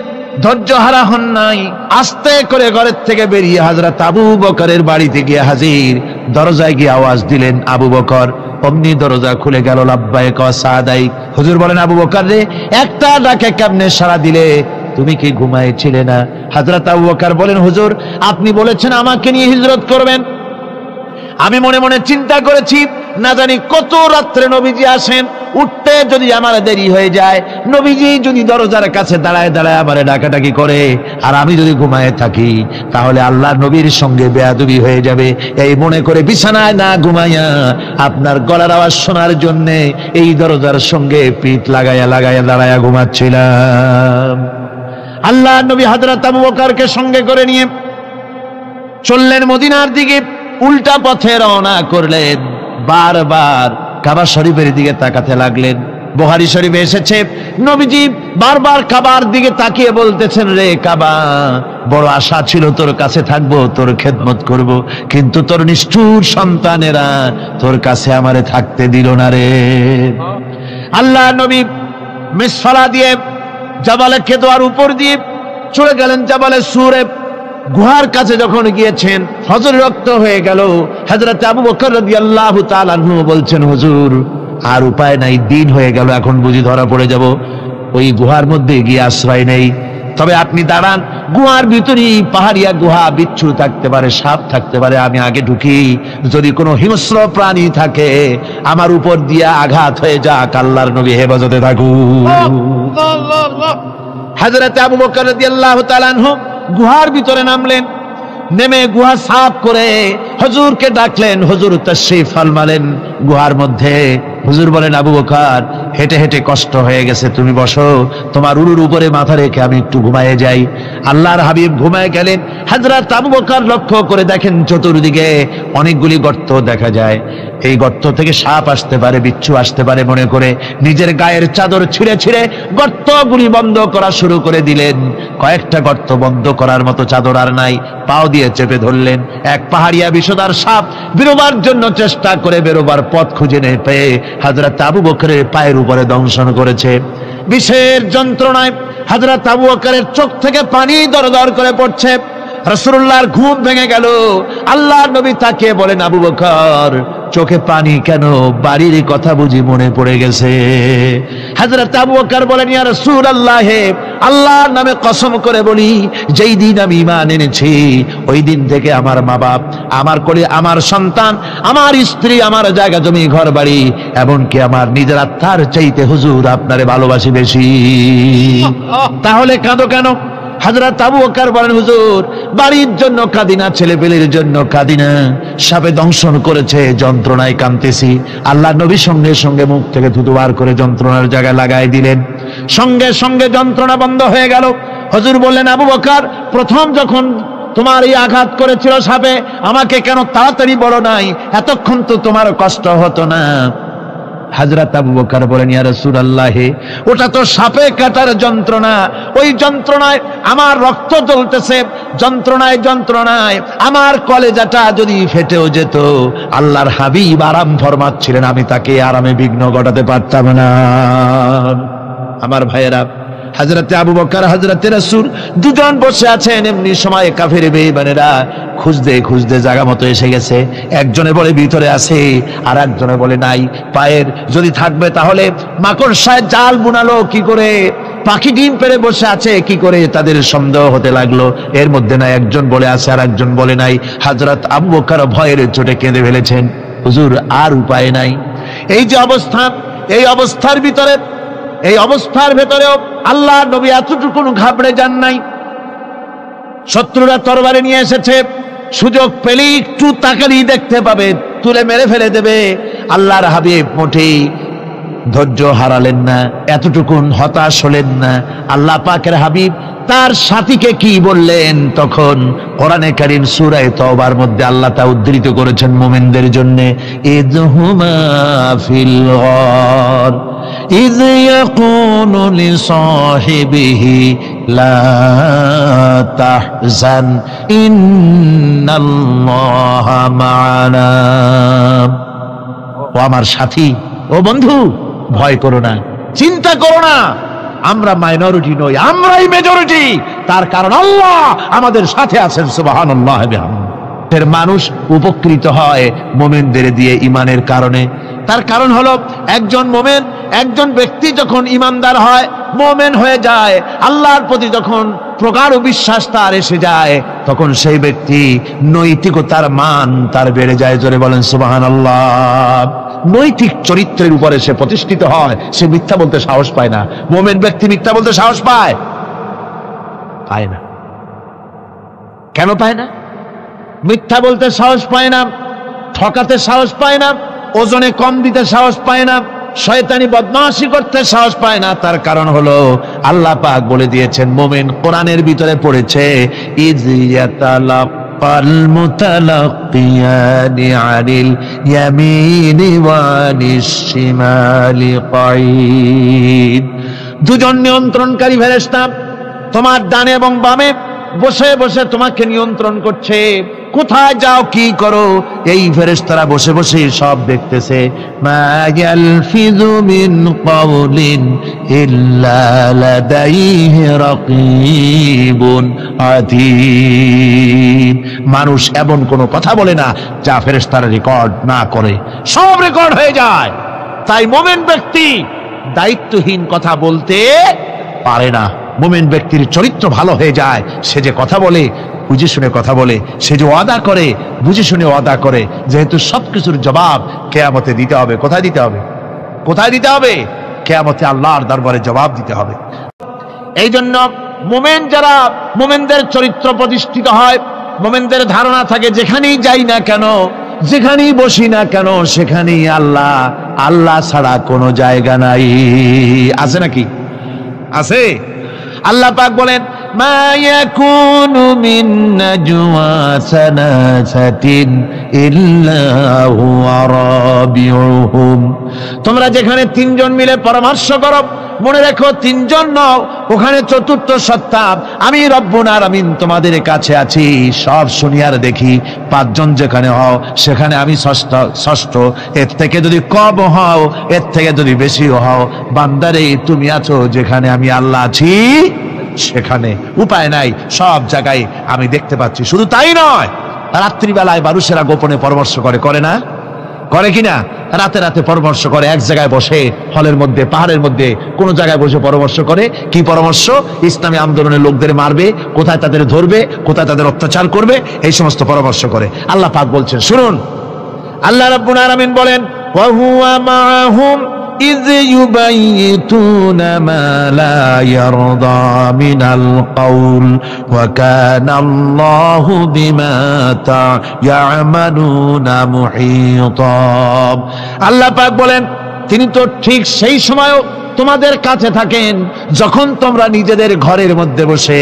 ধৈর্য হারা হন নাই। আস্তে করে ঘরের থেকে বেরিয়ে হযরত আবু বকরের বাড়িতে গিয়ে হাজির। দরজায় গিয়ে আওয়াজ দিলেন, আবু বকর। অমনি দরজা খুলে গেল। লাব্বাইক ওয়া সাদাইক। হুজুর বলেন, আবু বকর রে, একটা ডাকে কেমনে সাড়া দিলে? তুমি কি ঘুমাইছিলে না? হযরত আবু বকর বলেন, হুজুর আপনি বলেছেন আমাকে নিয়ে হিজরত করবেন, আমি মনে মনে চিন্তা করেছি না জানি কত রাত্রে নবীজি আসেন, উঠতে যদি আমার দেরি হয়ে যায়, নবীজি যদি দরজার কাছে দাঁড়ায় দাঁড়ায় আমারে ডাকাডাকি করে, আর আমি যদি ঘুমায় থাকি, তাহলে আল্লাহ নবীর সঙ্গে বেয়াদবি হয়ে যাবে। এই মনে করে বিছানায় না ঘুমাইয়া আপনার গলার আওয়াজ শোনার জন্য এই দরজার সঙ্গে পিঠ লাগাইয়া লাগাইয়া দাঁড়াইয়া ঘুমাচ্ছিলাম। আল্লাহ নবী হযরত আবু বকরকে সঙ্গে করে নিয়ে চললেন মদিনার দিকে। উল্টা পথে রওনা করলেন। বারবার কাবা শরীফের দিকে তাকাতে লাগলেন। বুখারী শরীফে এসেছে, নবীজি বারবার কাবার দিকে তাকিয়ে বলতেছেন, রে কাবা, বড় আশা ছিল তোর কাছে থাকবো, তোর খেদমত করব, কিন্তু তোর নিষ্ঠুর সন্তানেরা তোর কাছে আমারে থাকতে দিল না রে। আল্লাহ নবী মিসফালা দিয়ে জাবালে কেদোয়ার উপর দিয়ে চলে গেলেন জাবালে সুরে। গুহার কাছে যখন গিয়েছেন, ফজর রক্ত হয়ে গেল। হযরত আবু বকর রাদিয়াল্লাহু তাআলা আনহু বলছেন, হুজুর আর উপায় নাই, দিন হয়ে গেল, এখন বুঝি ধরা পড়ে যাব, ওই গুহার মধ্যে গিয়ে আশ্রয় নেই। তবে আপনি দাঁড়ান, গুহার ভিতরেই পাহাড়িয়া গুহা, বিচ্ছু থাকতে পারে, সাপ থাকতে পারে, আমি আগে ঢুকি, যদি কোনো হিংস্র প্রাণী থাকে আমার উপর দিয়ে আঘাত হয়ে যাক, আল্লাহর নবী হেফাজতে থাকুন। হযরত আবু বকর রাদিয়াল্লাহু তাআলা আনহু গুহার ভিতরে নামলেন। নেমে গুহা সাফ করে হুজুরকে ডাকলেন। হুজুর তাশরীফ ফরমালেন গুহার মধ্যে। হুজুর বলেন, আবু বকর, হেঁটে হেঁটে কষ্ট হয়ে গেছে, তুমি বসো, তোমার উরুর উপরে মাথা রেখে আমি একটু ঘুমায়ে যাই। আল্লাহর হাবিব ঘুমায় গেলেন। হযরত আবু বকর লক্ষ্য করে দেখেন চতুর্দিকে অনেকগুলি গর্ত দেখা যায়। এই গর্ত থেকে সাপ আসতে পারে, বিচ্ছু আসতে পারে মনে করে নিজের গায়ের চাদর ছিঁড়ে ছিঁড়ে গর্তগুলি বন্ধ করা শুরু করে দিলেন। কয়েকটা গর্ত বন্ধ করার মতো চাদর আর নাই, পাও দিয়ে চেপে ধরলেন। এক পাহাড়িয়া বিষধর সাপ বেরোবার জন্য চেষ্টা করে বেরোবার পথ খুঁজে না পেয়ে হযরত আবু বকরের পায়ের উপরে দংশন করেছে। বিষের যন্ত্রণায় হযরত আবু বকরের চোখ থেকে পানি দরদর করে পড়ছে। রাসূলুল্লাহর ঘুম ভেঙে গেল। আল্লাহর নবী তাকিয়ে বলেন, আবু বকর, চোখে পানি কেন? বাড়ির কথা বুঝি মনে পড়ে গেছে? হযরত আবু বকর বলেন, ইয়া রাসূলুল্লাহ, আল্লাহর নামে কসম করে বলি, যেই দিন আমি ঈমান এনেছি ওই দিন থেকে আমার মা বাপ, আমার কোলে আমার সন্তান, আমার স্ত্রী, আমার জায়গা জমি ঘর বাড়ি, এমনকি আমার নিজের আত্মার চাইতে হুজুর আপনারে ভালোবাসি বেশি। তাহলে কাঁদো কেন? হযরত আবু বকর বলেন, হুজুর বাড়ির জন্য কাঁদি না, ছেলেপেলের জন্য কাঁদি না, সাপে দংশন করেছে, যন্ত্রণায় কাঁদতেছি। আল্লাহ নবী সঙ্গে সঙ্গে মুখ থেকে থুতু বার করে যন্ত্রণার জায়গায় লাগাই দিলেন। সঙ্গে সঙ্গে যন্ত্রণা বন্ধ হয়ে গেল। হুজুর বললেন, আবু বকর, প্রথম যখন তোমার এই আঘাত করেছিল সাপে, আমাকে কেন তাড়াতাড়ি বলো নাই? এতক্ষণ তো তোমার কষ্ট হতো না। হযরত আবু বকর বলেন, ইয়া রাসূলুল্লাহ, ওটা তো সাপে কাটার যন্ত্রণা, ওই যন্ত্রণায় আমার রক্ত জ্বলতেছে, যন্ত্রণায় যন্ত্রণায় আমার কলেজাটা যদি ফেটেও যেত, আল্লাহর হাবিব আরাম ফরমাচ্ছিলেন, আমি তাকে আরামে বিঘ্ন ঘটাতে পারতাম না। আমার ভাইয়েরা, হযরতে আবু বকর, হযরতে রাসূল দুজন বসে আছেন। এমনি সময় কাফের বেঈমানেরা খুঁজতে খুঁজতে জায়গা মতো এসে গেছে। একজনে বলে ভিতরে আছে, আর একজনে বলে নাই। পায়ের যদি থাকবে তাহলে মাকড়সায় জাল বুনালো কি করে? পাখি ডিম পেড়ে বসে আছে কি করে তাদের সন্দেহ হতে লাগলো। এর মধ্যে না একজন বলে আছে আর একজন বলে নাই। হযরত আবু বকর ভয়ের চোটে কেঁদে ফেলেছেন, হুজুর আর উপায় নাই। এই যে অবস্থা, এই অবস্থার ভিতরে, এই অবস্থার ভেতরেও আল্লাহর নবী এতটুকু ঘাবড়ে যান নাই। শত্রুরা তরবারি নিয়ে এসেছে, সুযোগ পেলেই একটু তাকালেই দেখতে পাবে, তুলে মেরে ফেলে দেবে। আল্লাহর হাবিব মোটেই ধৈর্য হারালেন না, এতটুকু হতাশ হলেন না। আল্লাহ পাকের হাবিব তার সাথীকে কি বললেন তখন কোরআনে কারীম সূরা তাওবার মধ্যে আল্লাহ তা উদ্ধৃত করেছেন মুমিনদের জন্য, ইযহুমা ফিল গার ইয ইয়াকুলু লিসাহিবিহি লা তাহজান ইন্নাল্লাহা মা'ানা। ও আমার সাথী, ও বন্ধু, ভয় করো না, চিন্তা করো না, আমরা মাইনরিটি নই, আমরাই মেজরিটি। তার কারণ আল্লাহ আমাদের সাথে আছেন। সুবহানাল্লাহ। এর মানুষ উপকৃত হয় মুমিনদের দিয়ে ঈমানের কারণে। তার কারণ হলো একজন মুমিন, একজন ব্যক্তি যখন ঈমানদার হয়, মুমিন হয়ে যায়, আল্লাহর প্রতি যখন প্রগাঢ় বিশ্বাস তার এসে যায়, তখন সেই ব্যক্তি নৈতিকতার মান তার বেড়ে যায়। জোরে বলেন সুবহানাল্লাহ। নৈতিক চরিত্রের উপরে সে প্রতিষ্ঠিত হয়, সে মিথ্যা বলতে সাহস পায় না। মুমিন ব্যক্তি মিথ্যা বলতে সাহস পায়? পায় না। কেন পায় না? মিথ্যা বলতে সাহস পায় না, ঠকাতে সাহস পায় না, ওজনে কম দিতে সাহস পায় না, শয়তানি বদমাশি করতে সাহস পায় না। তার কারণ হলো আল্লাহ পাক বলে দিয়েছেন, মুমিন কোরআনের ভিতরে পড়েছে, ইয ইয়াতালাক্কাল মুতালাক্কিয়ানি আনিল ইয়ামিনি ওয়া আনিশ শিমালি কাঈদ। দুজন নিয়ন্ত্রণকারী ফেরেশতা তোমার ডানে এবং বামে বসে বসে তোমাকে নিয়ন্ত্রণ করছে, কোথায় যাও কি করো এই ফেরেশতারা বসে বসে সব দেখতেছে। মা ইয়ালফিযু মিন কাওলিন ইল্লা লাদাইহি রাকীবুন আতীদ। মানুষ এমন কোনো কথা বলে না যা ফেরেশতারা রেকর্ড না করে, সব রেকর্ড হয়ে যায়। তাই মুমিন ব্যক্তি দায়িত্বহীন কথা বলতে পারে না। মুমিন ব্যক্তির চরিত্র ভালো হয়ে যায়, সে যে কথা বলে বুঝে শুনে কথা বলে, সে যে ওয়াদা করে বুঝে শুনে ওয়াদা করে। যেহেতু সবকিছুর জবাব কিয়ামতে দিতে হবে। কোথায় দিতে হবে? কোথায় দিতে হবে? কিয়ামতে আল্লাহর দরবারে জবাব দিতে হবে। এই জন্য মুমিন যারা, মুমিনদের চরিত্র প্রতিষ্ঠিত হয়, মুমিনদের ধারণা থাকে যেখানেই যাই না কেন, যেখানেই বসি না কেন, সেখানেই আল্লাহ, আল্লাহ ছাড়া কোনো জায়গা নাই। আছে নাকি? আছে। আল্লাহ পাক বলেন, মা ইয়াকুনু মিন নাজওয়া সালাসাতিন ইল্লা হুয়া রাবিউহুম। তোমরা যেখানে তিনজন মিলে পরামর্শ করো, মনে রেখো তিনজন নও, ওখানে চতুর্থ সত্তা আমি রব্বুল আলামিন তোমাদের কাছে আছি। সব শুনিয়ার দেখি, পাঁচজন যেখানে হও সেখানে আমি ষষ্ঠ। এর থেকে যদি কম হও, এর থেকে যদি বেশি হও, বান্দারে তুমি আছো যেখানে আমি আল্লাহ আছি সেখানে। উপায় নাই, সব জায়গায় আমি দেখতে পাচ্ছি। শুধু তাই নয়, রাত্রিবেলায় মানুষেরা গোপনে পরামর্শ করে, করে না? করে কিনা? রাতে রাতে পরামর্শ করে, এক জায়গায় বসে, হলের মধ্যে, পাহাড়ের মধ্যে কোনো জায়গায় বসে পরামর্শ করে। কি পরামর্শ? ইসলামী আন্দোলনের লোকদের মারবে, কোথায় তাদের ধরবে, কোথায় তাদের অত্যাচার করবে, এই সমস্ত পরামর্শ করে। আল্লাহ পাক বলছেন, শুনুন, আল্লাহ রাব্বুল আলামিন বলেন, ওয়া হুয়া মাআহুম ইয ইউবাইয়িতুনা মা লা ইয়ারদা মিনাল কাউল ওয়া কানা আল্লাহু বিমা তা'য়ামালুনা মুহীতা। আল্লাহ পাক বলেন, তিনি তো ঠিক সেই সময়ও তোমাদের কাছে থাকেন যখন তোমরা নিজেদের ঘরের মধ্যে বসে,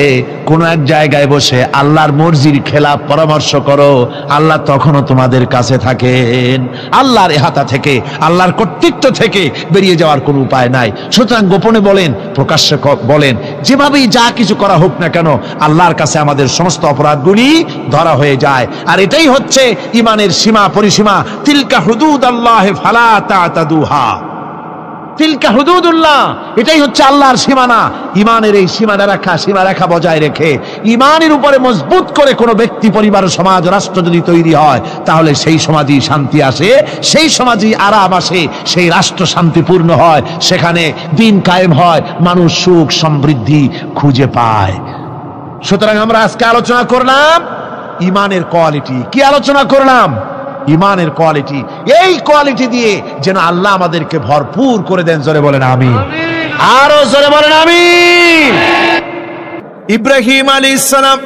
কোনো এক জায়গায় বসে আল্লাহর মর্জির খেলাফ পরামর্শ করো, আল্লাহ তখনও তোমাদের কাছে থাকেন। আল্লাহর ইহাতা থেকে, আল্লাহর কর্তৃত্ব থেকে বেরিয়ে যাওয়ার কোনো উপায় নাই। সুতরাং গোপনে বলেন, প্রকাশ্যে বলেন, যেভাবেই যা কিছু করা হোক না কেন, আল্লাহর কাছে আমাদের সমস্ত অপরাধগুলি ধরা হয়ে যায়। আর এটাই হচ্ছে ঈমানের সীমা পরিসীমা। তিলকা হুদুদাল্লাহি ফালা তা'তাদুহা। তিলকা হুদুদুল্লাহ, এটাই হচ্ছে আল্লাহর সীমানা। ইমানের এই সীমারেখা বজায় রেখে ইমানের উপরে মজবুত করে কোনো ব্যক্তি, পরিবার, সমাজ, রাষ্ট্র যদি তৈরি হয়, তাহলে সেই সমাজই শান্তি আসে, সেই সমাজই আরাম আসে, সেই রাষ্ট্র শান্তিপূর্ণ হয়, সেখানে দিন কায়েম হয়, মানুষ সুখ সমৃদ্ধি খুঁজে পায়। সুতরাং আমরা আজকে আলোচনা করলাম ইমানের কোয়ালিটি। কি আলোচনা করলাম? ইমানের কোয়ালিটি। এই কোয়ালিটি দিয়ে যেন আল্লাহ আমাদেরকে ভরপুর করে দেন। জোরে বলেন আমিন, আরো জোরে বলেন আমিন। ইব্রাহিম আলাইহিস সালাম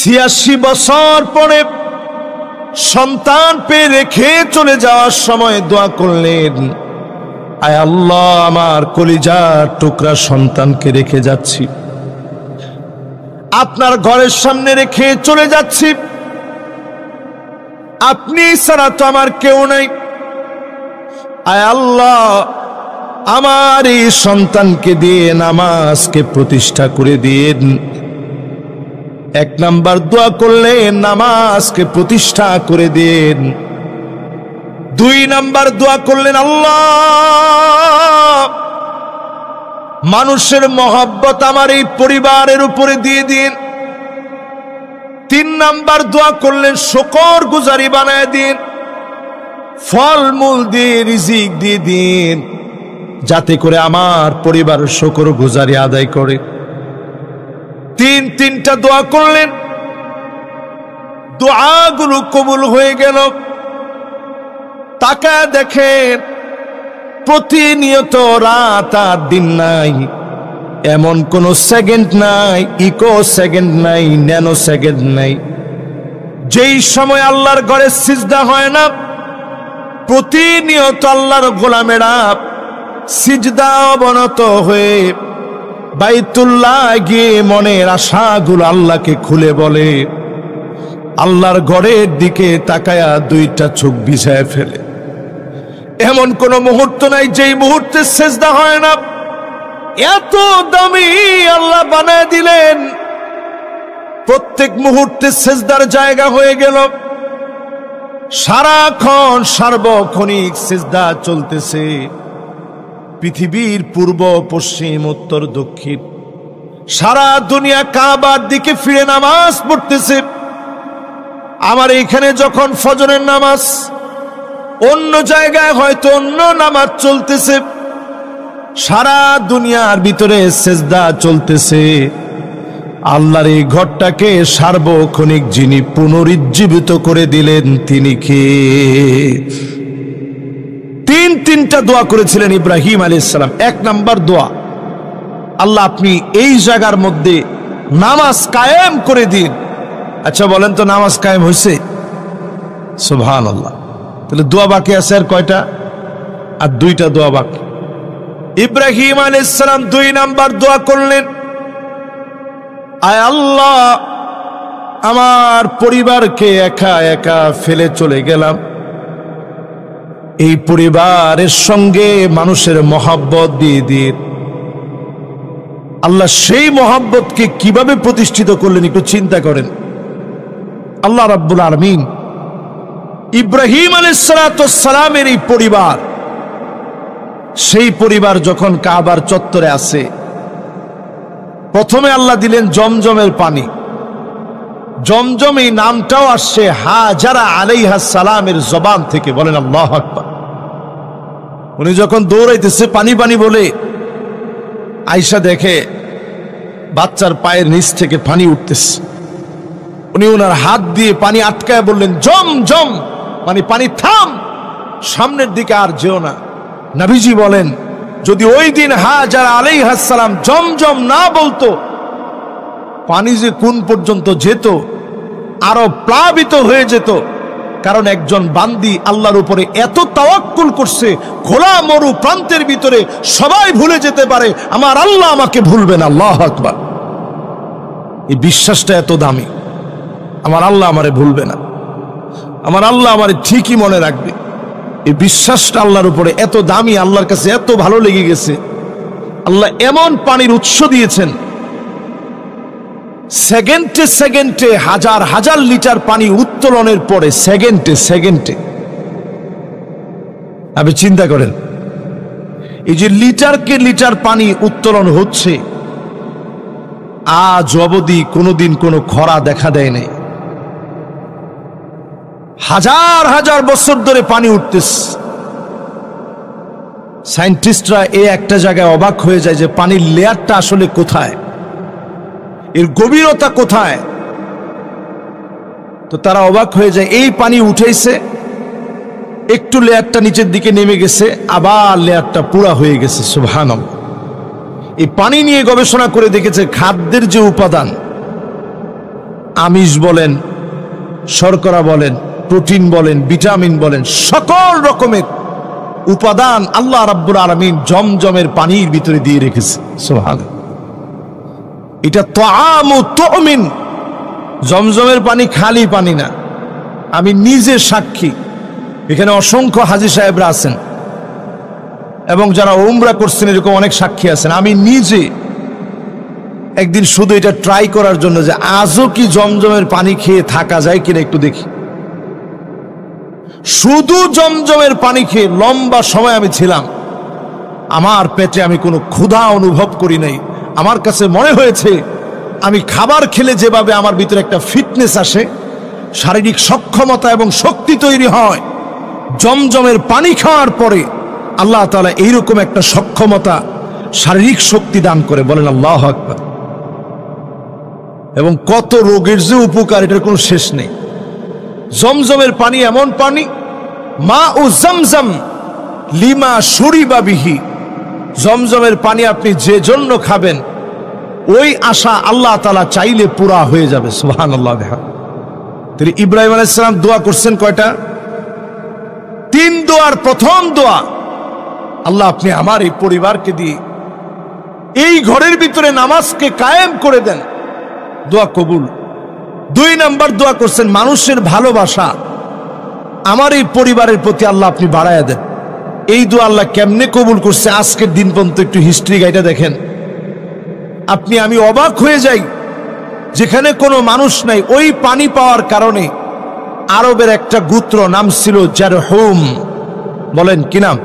৮৬ বছর পরে সন্তান পেয়ে রেখে চলে যাওয়ার সময় দোয়া করলেন, আয় আল্লাহ, আমার কলিজার টুকরা সন্তানকে রেখে যাচ্ছি, আপনার ঘরের সামনে রেখে চলে যাচ্ছি, আপনি ছাড়া তো আমার কেউ নাই। আয় আল্লাহ, আমার এই সন্তানকে দিয়ে নামাজকে প্রতিষ্ঠা করে দিন। ১ নাম্বার দোয়া করলেন, নামাজকে প্রতিষ্ঠা করে দিন। ২ নাম্বার দোয়া করলেন, আল্লাহ, মানুষের মহব্বত আমার এই পরিবারের উপরে দিয়ে দিন। ৩ নাম্বার দোয়া করলেন, শুকর গুজারি বানায় দিন, ফলমূল দিয়ে রিজিক দিয়ে দিন, যাতে করে আমার পরিবার শুকর গুজারি আদায় করে। তিনটা দোয়া করলেন, দোয়াগুলো কবুল হয়ে গেল। তাকায় দেখেন, প্রতিনিয়ত রাত আর দিন নাই, এমন কোন সেকেন্ড নাই, ইকো সেকেন্ড নাই, ন্যানো সেকেন্ড নাই, যেই সময় আল্লাহর ঘরে সিজদা হয় না। প্রতিনিয়ত আল্লাহর গোলামেরা সিজদা অবনত হয়ে বাইতুল্লাহ গিয়ে মনের আশাগুলো আল্লাহকে খুলে বলে, আল্লাহর ঘরের দিকে তাকায়া 2টা চোখ ভিজায় ফেলে। এমন কোন মুহূর্ত নাই যেই মুহূর্তে সিজদা হয় না। এত দামি আল্লাহ বানায় দিলেন, প্রত্যেক মুহূর্তে সিজদার জায়গা হয়ে গেল। সারাক্ষণ সার্বক্ষণিক সিজদা চলতেছে। পৃথিবীর পূর্ব, পশ্চিম, উত্তর, দক্ষিণ, সারা দুনিয়া কাবার দিকে ফিরে নামাজ পড়তেছে। আমার এখানে যখন ফজরের নামাজ, অন্য জায়গায় হয়তো অন্য নামাজ চলতেছে, সারা দুনিয়ার ভিতরে সিজদা চলতেছে। আল্লাহর এই ঘরটাকে সার্বক্ষণিক যিনি পুনরুজ্জীবিত করে দিলেন, তিনি কে? তিনটা দোয়া করেছিলেন ইব্রাহিম আলাইহিস সালাম। ১ নাম্বার দোয়া, আল্লাহ, আপনি এই জায়গার মধ্যে নামাজ কায়েম করে দিন। আচ্ছা বলেন তো, নামাজ কায়েম হয়েছে? সুবহানাল্লাহ। তাহলে দোয়া বাকি আছে আর কয়টা? আর 2টা দোয়া বাকি। ইব্রাহিম আলাইহিস সালাম 2 নাম্বার দোয়া করলেন, আয় আল্লাহ, আমার পরিবারকে একা একা ফেলে চলে গেলাম, এই পরিবারের সঙ্গে মানুষের মহব্বত দিয়ে দিন। আল্লাহ সেই মহব্বতকে কিভাবে প্রতিষ্ঠিত করলেন একটু চিন্তা করেন। আল্লাহ রাব্বুল আলামিন ইব্রাহিম আলাইহিস সালামের এই পরিবার, সেই পরিবার যখন কাবার চত্বরে আছে, প্রথমে আল্লাহ দিলেন জমজমের পানি। জমজম এই নামটাও আসছে হাজারা আলাইহা সালামের জবান থেকে। বলেন আল্লাহু আকবার। উনি যখন দৌড়াইতেছে পানি পানি বলে, আয়েশা দেখে বাচ্চার পায়ের নিচ থেকে পানি উঠতেছে। উনি ওনার হাত দিয়ে পানি আটকায় বললেন, জমজম, মানে পানি থাম, সামনের দিকে আর যেও না। নবীজি বলেন, যদি ওই দিন হাজারা আলাইহা সালাম জমজম না বলতো, পানি যে কোন পর্যন্ত যেত, আরো প্লাবিত হয়ে যেত। কারণ একজন বান্দি আল্লাহর উপরে এত তাওয়াক্কুল করছে, খোলা মরু প্রান্তের ভিতরে সবাই ভুলে যেতে পারে, আমার আল্লাহ আমাকে ভুলবেন। আল্লাহু আকবার। এই বিশ্বাসটা এত দামি, আমার আল্লাহ আমারে ভুলবে না, আমার আল্লাহ আমারে ঠিকই মনে রাখবে। এই বিশ্বাসটা আল্লাহর উপরে এত দামি, আল্লাহর কাছে এত ভালো লেগে গেছে। আল্লাহ এমন পানির উৎস দিয়েছেন, সেকেন্ডে সেকেন্ডে হাজার হাজার লিটার পানি উত্তোলনের পরে সেকেন্ডে সেকেন্ডে। আপনি চিন্তা করেন, এই যে লিটারকে লিটার পানি উত্তোলন হচ্ছে, আজ অবধি কোনোদিন কোনো খরা দেখা দেয় নাই। হাজার হাজার বছর ধরে পানি উঠতেছে। সায়েন্টিস্টরা এই একটা জায়গায় অবাক হয়ে যায় যে পানির লেয়ারটা আসলে কোথায়, এর গভীরতা কোথায়। তো তারা অবাক হয়ে যায়, এই পানি উঠেছে, একটু লেয়ারটা নিচের দিকে নেমে গেছে, আবার লেয়ারটা পুরা হয়ে গেছে। সুবহানাল্লাহ। এই পানি নিয়ে গবেষণা করে দেখেছে খাদ্যের যে উপাদান, আমিষ বলেন, শর্করা বলেন, প্রোটিন বলেন, ভিটামিন বলেন, সকল রকমের উপাদান আল্লাহ রাব্বুল আলামিন জমজমের পানির ভিতরে দিয়ে রেখেছে। সুবহানাল্লাহ। এটা তাআমু তুমিন। জমজমের পানি খালি পানি না, আমি নিজে সাক্ষী। এখানে অসংখ্য হাজী সাহেবরা আছেন এবং যারা উমরা করছেন এরকম অনেক সাক্ষী আছেন। আমি নিজে একদিন শুধু এটা ট্রাই করার জন্য যে আজও কি জমজমের পানি খেয়ে থাকা যায় কিনা একটু দেখি, শুধু জমজমের পানি খেয়ে লম্বা সময় আমি ছিলাম। আমার পেটে আমি কোনো ক্ষুধা অনুভব করি নাই। আমার কাছে মনে হয়েছে আমি খাবার খেলে যেভাবে আমার ভিতরে একটা ফিটনেস আসে, শারীরিক সক্ষমতা এবং শক্তি তৈরি হয়, জমজমের পানি খাওয়ার পরে আল্লাহ তাআলা এইরকম একটা সক্ষমতা, শারীরিক শক্তি দান করে। বলেন আল্লাহু আকবার। এবং কত রোগের যে উপকার, এটার কোনো শেষ নেই। জমজমের পানি এমন পানি, মা ও জমজম লিমা শুরিবা বিহি। জমজমের পানি আপনি যে জন্য খাবেন, ওই আশা আল্লাহ তাআলা চাইলে পুরা হয়ে যাবে। সুবহানাল্লাহ। তাহলে ইব্রাহিম আলাইহিস সালাম দোয়া করছেন কয়টা? 3 দোয়ার প্রথম দোয়া, আল্লাহ আপনি আমার এই পরিবারকে দিয়ে এই ঘরের ভিতরে নামাজকে কায়েম করে দেন, দোয়া কবুল। 2 নাম্বার দোয়া করছেন মানুষের ভালোবাসা আমার এই পরিবারের প্রতি আল্লাহ আপনি বাড়ায়া দেন। এই দোয়া আল্লাহ কেমনে কবুল করছে আজকের দিন পর্যন্ত একটু হিস্ট্রি গাইটা দেখেন। আমি অবাক হয়ে যাই, যেখানে কোনো মানুষ নাই, ওই পানি পাওয়ার কারণে আরবের একটা গোত্র নাম ছিল জারহুম। বলেন কি নাম?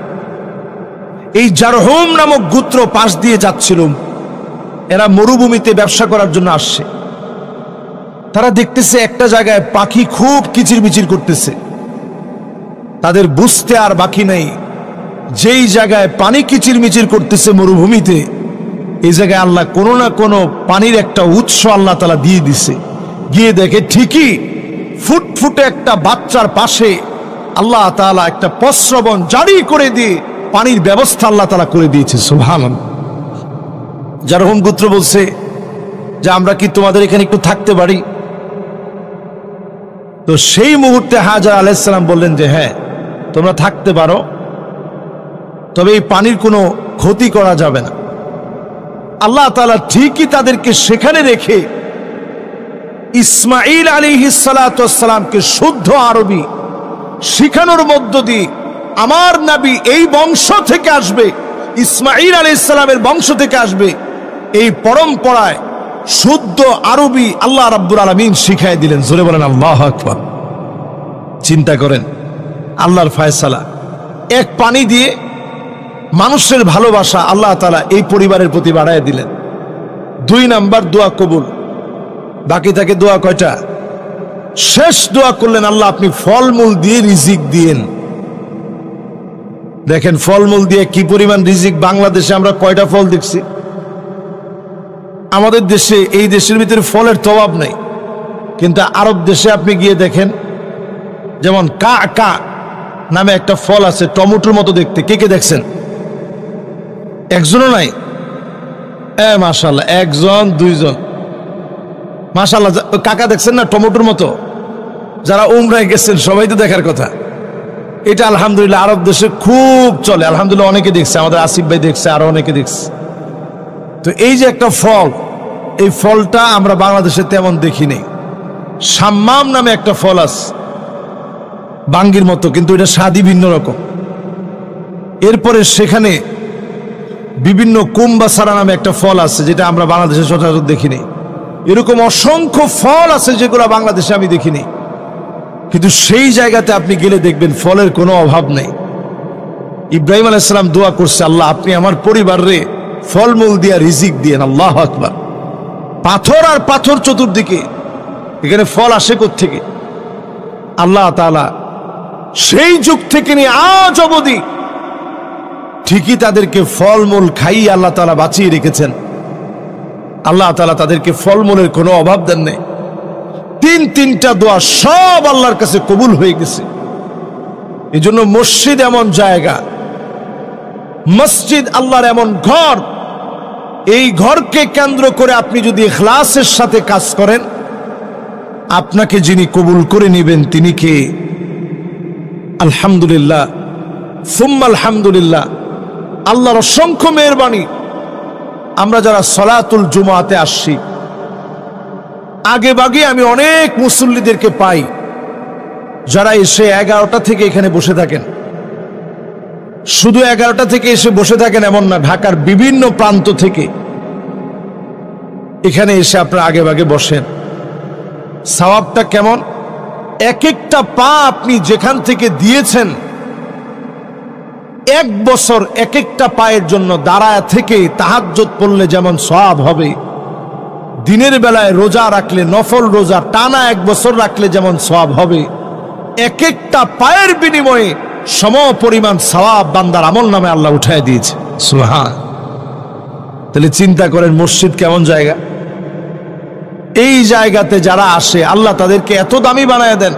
এই জারহুম নামক গোত্র পাশ দিয়ে যাচ্ছিল। এরা মরুভূমিতে ব্যবসা করার জন্য আসছে। তারা দেখতেছে একটা জায়গায় পাখি খুব কিচিরমিচির করতেছে। তাদের বুঝতে আর বাকি নেই, যেই জায়গায় পানি কিচিরমিচির করতেছে মরুভূমিতে, এই জায়গায় আল্লাহ কোনো না কোনো পানির একটা উৎস আল্লাহ তাআলা দিয়ে দিছে। গিয়ে দেখে ঠিকই ফুটফুটে একটা বাচ্চার পাশে আল্লাহ তাআলা একটা প্রস্রবণ জারি করে দিয়ে পানির ব্যবস্থা আল্লাহ তাআলা করে দিয়েছে। সুবহানাল্লাহ। জারহুম গোত্র বলছে যে আমরা কি তোমাদের এখানে একটু থাকতে পারি? তো সেই মুহূর্তে হাজার আলাইহিস সালাম বললেন যে হ্যাঁ, তোমরা থাকতে পারো, তবে এই পানির কোনো ক্ষতি করা যাবে না। আল্লাহ তাআলা ঠিকই তাদেরকে সেখানে রেখে ইসমাঈল আলাইহিস সালাতু ওয়াস সালামকে শুদ্ধ আরবি শিখানোর মধ্য দিয়ে আমার নবী এই বংশ থেকে আসবে, ইসমাঈল আলাইহিস সালামের বংশ থেকে আসবে, এই পরম্পরায় শুদ্ধ আরবি আল্লাহ রাব্বুল আলামিন শিখাই দিলেন। জোরে বলেন আল্লাহু আকবার। চিন্তা করেন আল্লাহর ফয়সালা, এক পানি দিয়ে মানুষের ভালোবাসা আল্লাহ তাআলা এই পরিবারের প্রতি বাড়ায় দিলেন। 2 নাম্বার দোয়া কবুল। বাকি থাকে দোয়া কয়টা? শেষ দোয়া করলেন আল্লাহ আপনি ফলমূল দিয়ে রিজিক দিয়েন। দেখেন ফলমূল দিয়ে কি পরিমাণ রিজিক। বাংলাদেশে আমরা কয়টা ফল দেখছি? আমাদের দেশে, এই দেশের ভিতরে ফলের অভাব নেই, কিন্তু আরব দেশে আপনি গিয়ে দেখেন, যেমন কা কা নামে একটা ফল আছে, টমেটোর মতো দেখতে। কে কে দেখছেন? একজনও নাই? মাশাআল্লাহ, 1 জন 2 জন। মাশাআল্লাহ, কাকা দেখছেন না টমেটোর মতো? যারা উমরায় গেছেন সবাই তো দেখার কথা। এটা আলহামদুলিল্লাহ আরব দেশে খুব চলে। আলহামদুলিল্লাহ অনেকে দেখছে, আমাদের আসিফ ভাই দেখছে, আরো অনেকে দেখছে। তো এই যে একটা ফল, এই ফলটা আমরা বাংলাদেশে তেমন দেখি নেই। শাম্মাম নামে একটা ফল আছে, বাঙ্গির মতো, কিন্তু এটা স্বাদই ভিন্ন রকম। এরপরে সেখানে বিভিন্ন কুম্বাসারা নামে একটা ফল আছে, যেটা আমরা বাংলাদেশে সচরাচর দেখিনি। এরকম অসংখ্য ফল আছে যেগুলো বাংলাদেশে আমি দেখিনি, কিন্তু সেই জায়গাতে আপনি গেলে দেখবেন ফলের কোনো অভাব নেই। ইব্রাহিম আলাইহিস সালাম দোয়া করছে, আল্লাহ আপনি আমার পরিবারে ফলমূল দিয়া রিজিক দিয়েন। আল্লাহু আকবার। পাথর আর পাথর চতুর্দিকে, এখানে ফল আসে কোত্থেকে? আল্লাহ তাআলা সেই যুগ থেকে নিয়ে আজ অবধি ঠিকই তাদেরকে ফলমূল খাইয়ে আল্লাহ তাআলা বাঁচিয়ে রেখেছেন। আল্লাহ তাআলা তাদেরকে ফলমূলের কোনো অভাব দেন নাই। তিনটা দোয়া সব আল্লাহর কাছে কবুল হয়ে গেছে। এই জন্য মসজিদ এমন জায়গা, মসজিদ আল্লাহর এমন ঘর, এই ঘরকে কেন্দ্র করে আপনি যদি ইখলাসের সাথে কাজ করেন, আপনাকে যিনি কবুল করে নেবেন তিনি কে? আলহামদুলিল্লাহ, সুম্মা আলহামদুলিল্লাহ। আল্লাহর অসংখ্য মেহেরবানি, আমরা যারা সলাতুল জুমাতে আসছি, আগে বাগে আমি অনেক মুসল্লিদেরকে পাই যারা এসে 11টা থেকে এখানে বসে থাকেন। শুধু 11টা থেকে এসে বসে থাকেন এমন না, ঢাকার বিভিন্ন প্রান্ত থেকে এখানে এসে আপনারা আগে বাগে বসেন। সওয়াবটা কেমন? এক একটা পা আপনি যেখান থেকে দিয়েছেন, 1 বছর এক একটা পায়ের জন্য দাঁড়ায় থেকে তাহাজ্জুদ পড়লে যেমন সওয়াব হবে, দিনের বেলায় রোজা রাখলে, নফল রোজা টানা 1 বছর রাখলে যেমন সওয়াব হবে, এক একটা পায়ের বিনিময়ে সম পরিমাণ সওয়াব বান্দার আমল নামে আল্লাহ উঠায় দিয়েছে। সুবহান। তাহলে চিন্তা করেন মসজিদ কেমন জায়গা। এই জায়গাতে যারা আসে আল্লাহ তাদেরকে এত দামি বানায় দেন।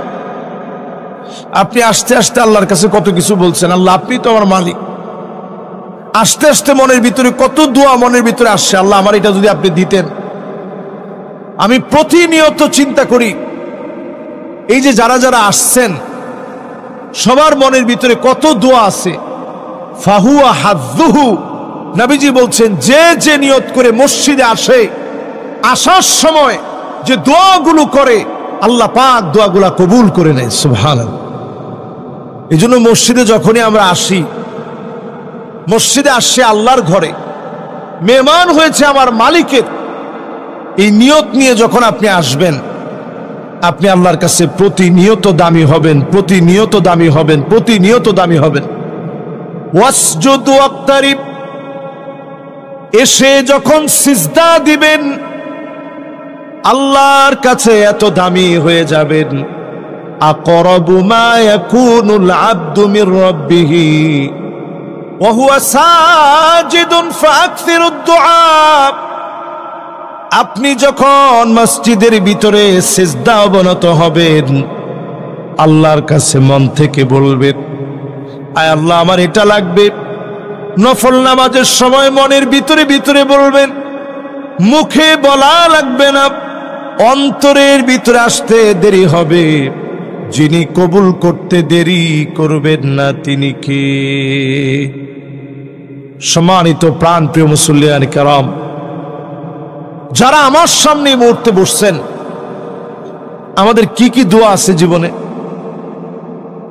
আপনি আস্তে আস্তে আল্লাহর কাছে কত কিছু বলছেন, আল্লাহ আপনি তো আমার মালিক। আস্তে আস্তে মনের ভিতরে কত দোয়া মনের ভিতরে আসছে, আল্লাহ আমার এটা যদি আপনি দিতেন। আমি প্রতিনিয়ত চিন্তা করি, এই যে যারা যারা আসছেন সবার মনের ভিতরে কত দোয়া আছে। ফাহুয়া হাজ্জুহু, নবীজি বলছেন যে যে নিয়ত করে মসজিদে আসে, আসার সময় যে দোয়াগুলো করে আল্লাহ পাক দোয়াগুলা কবুল করে নেয়। সুবহানাল্লাহ। এই জন্য মসজিদে যখনই আমরা আসি, মসজিদে আসছে আল্লাহর ঘরে, মেহমান হয়েছে আমার মালিকের, এই নিয়ত নিয়ে যখন আপনি আসবেন, আপনি আল্লাহর কাছে প্রতিনিয়ত দামি হবেন, প্রতিনিয়ত দামি হবেন, প্রতিনিয়ত দামি হবেন। ওয়াসজুদু ওয়াক্তারিব, এসে যখন সিজদা দিবেন আল্লাহর কাছে এত দামি হয়ে যাবেন। আকরাবু মা ইয়াকুনুল আবদু মির রাব্বিহি ওয়া হুয়া সাজিদুন ফাআকসিরুদ দুআ। আপনি যখন মসজিদের ভিতরে সিজদা অবনত হবেন, আল্লাহর কাছে মন থেকে বলবেন, আয় আল্লাহ আমার এটা লাগবে। নফল নামাজের সময় মনের ভিতরে ভিতরে বলবেন, মুখে বলা লাগবে না, অন্তরের ভিতরে আসতে দেরি হবে। যিনি কবুল করতে দেরি করবেন না তিনি কে? সম্মানিত প্রাণপ্রিয় মুসল্লিয়ান কিরাম, যারা আমার সামনে এই মুহূর্তে বসছেন, আমাদের কি কি দোয়া আছে জীবনে,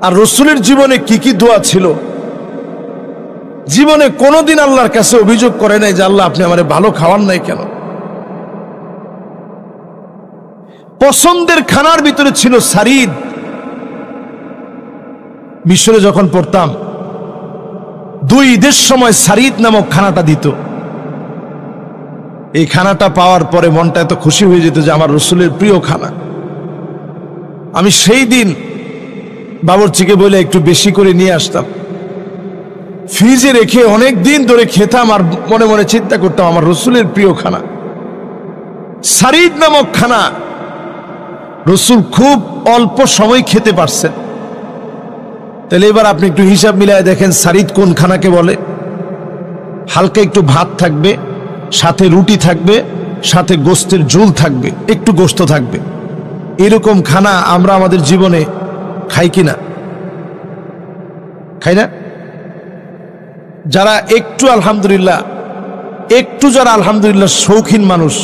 আর রাসূলের জীবনে কি কি দোয়া ছিল। জীবনে কোনোদিন আল্লাহর কাছে অভিযোগ করে নাই যে আল্লাহ আপনি আমারে ভালো খাওয়ান নাই কেন। পছন্দের খানার ভিতরে ছিল সারিদ। মিশরে যখন পড়তাম, 2 ঈদের সময় সারিদ নামক খানাটা দিত। এই খানাটা পাওয়ার পরে মনটা এত খুশি হয়ে যেত যে আমার রাসূলের প্রিয় খানা। আমি সেই দিন বাবুর্চিকে বলে একটু বেশি করে নিয়ে আসতাম, ফ্রিজে রেখে অনেক দিন ধরে খেতাম, আর মনে মনে চিন্তা করতাম আমার রাসূলের প্রিয় খানা সারিদ নামক খানা। রাসূল খুব অল্প সময় খেতে পারছেন। তাহলে এবার আপনি একটু হিসাব মিলায় দেখেন সারিদ কোন খানাকে বলে। হালকা একটু ভাত থাকবে, সাথে রুটি থাকবে, সাথে গোস্তের ঝোল থাকবে, একটু গোস্ত থাকবে। এরকম খানা আমরা আমাদের জীবনে খাই কিনা? খাই না? যারা একটু আলহামদুলিল্লাহ, যারা আলহামদুলিল্লাহ শৌখিন মানুষ,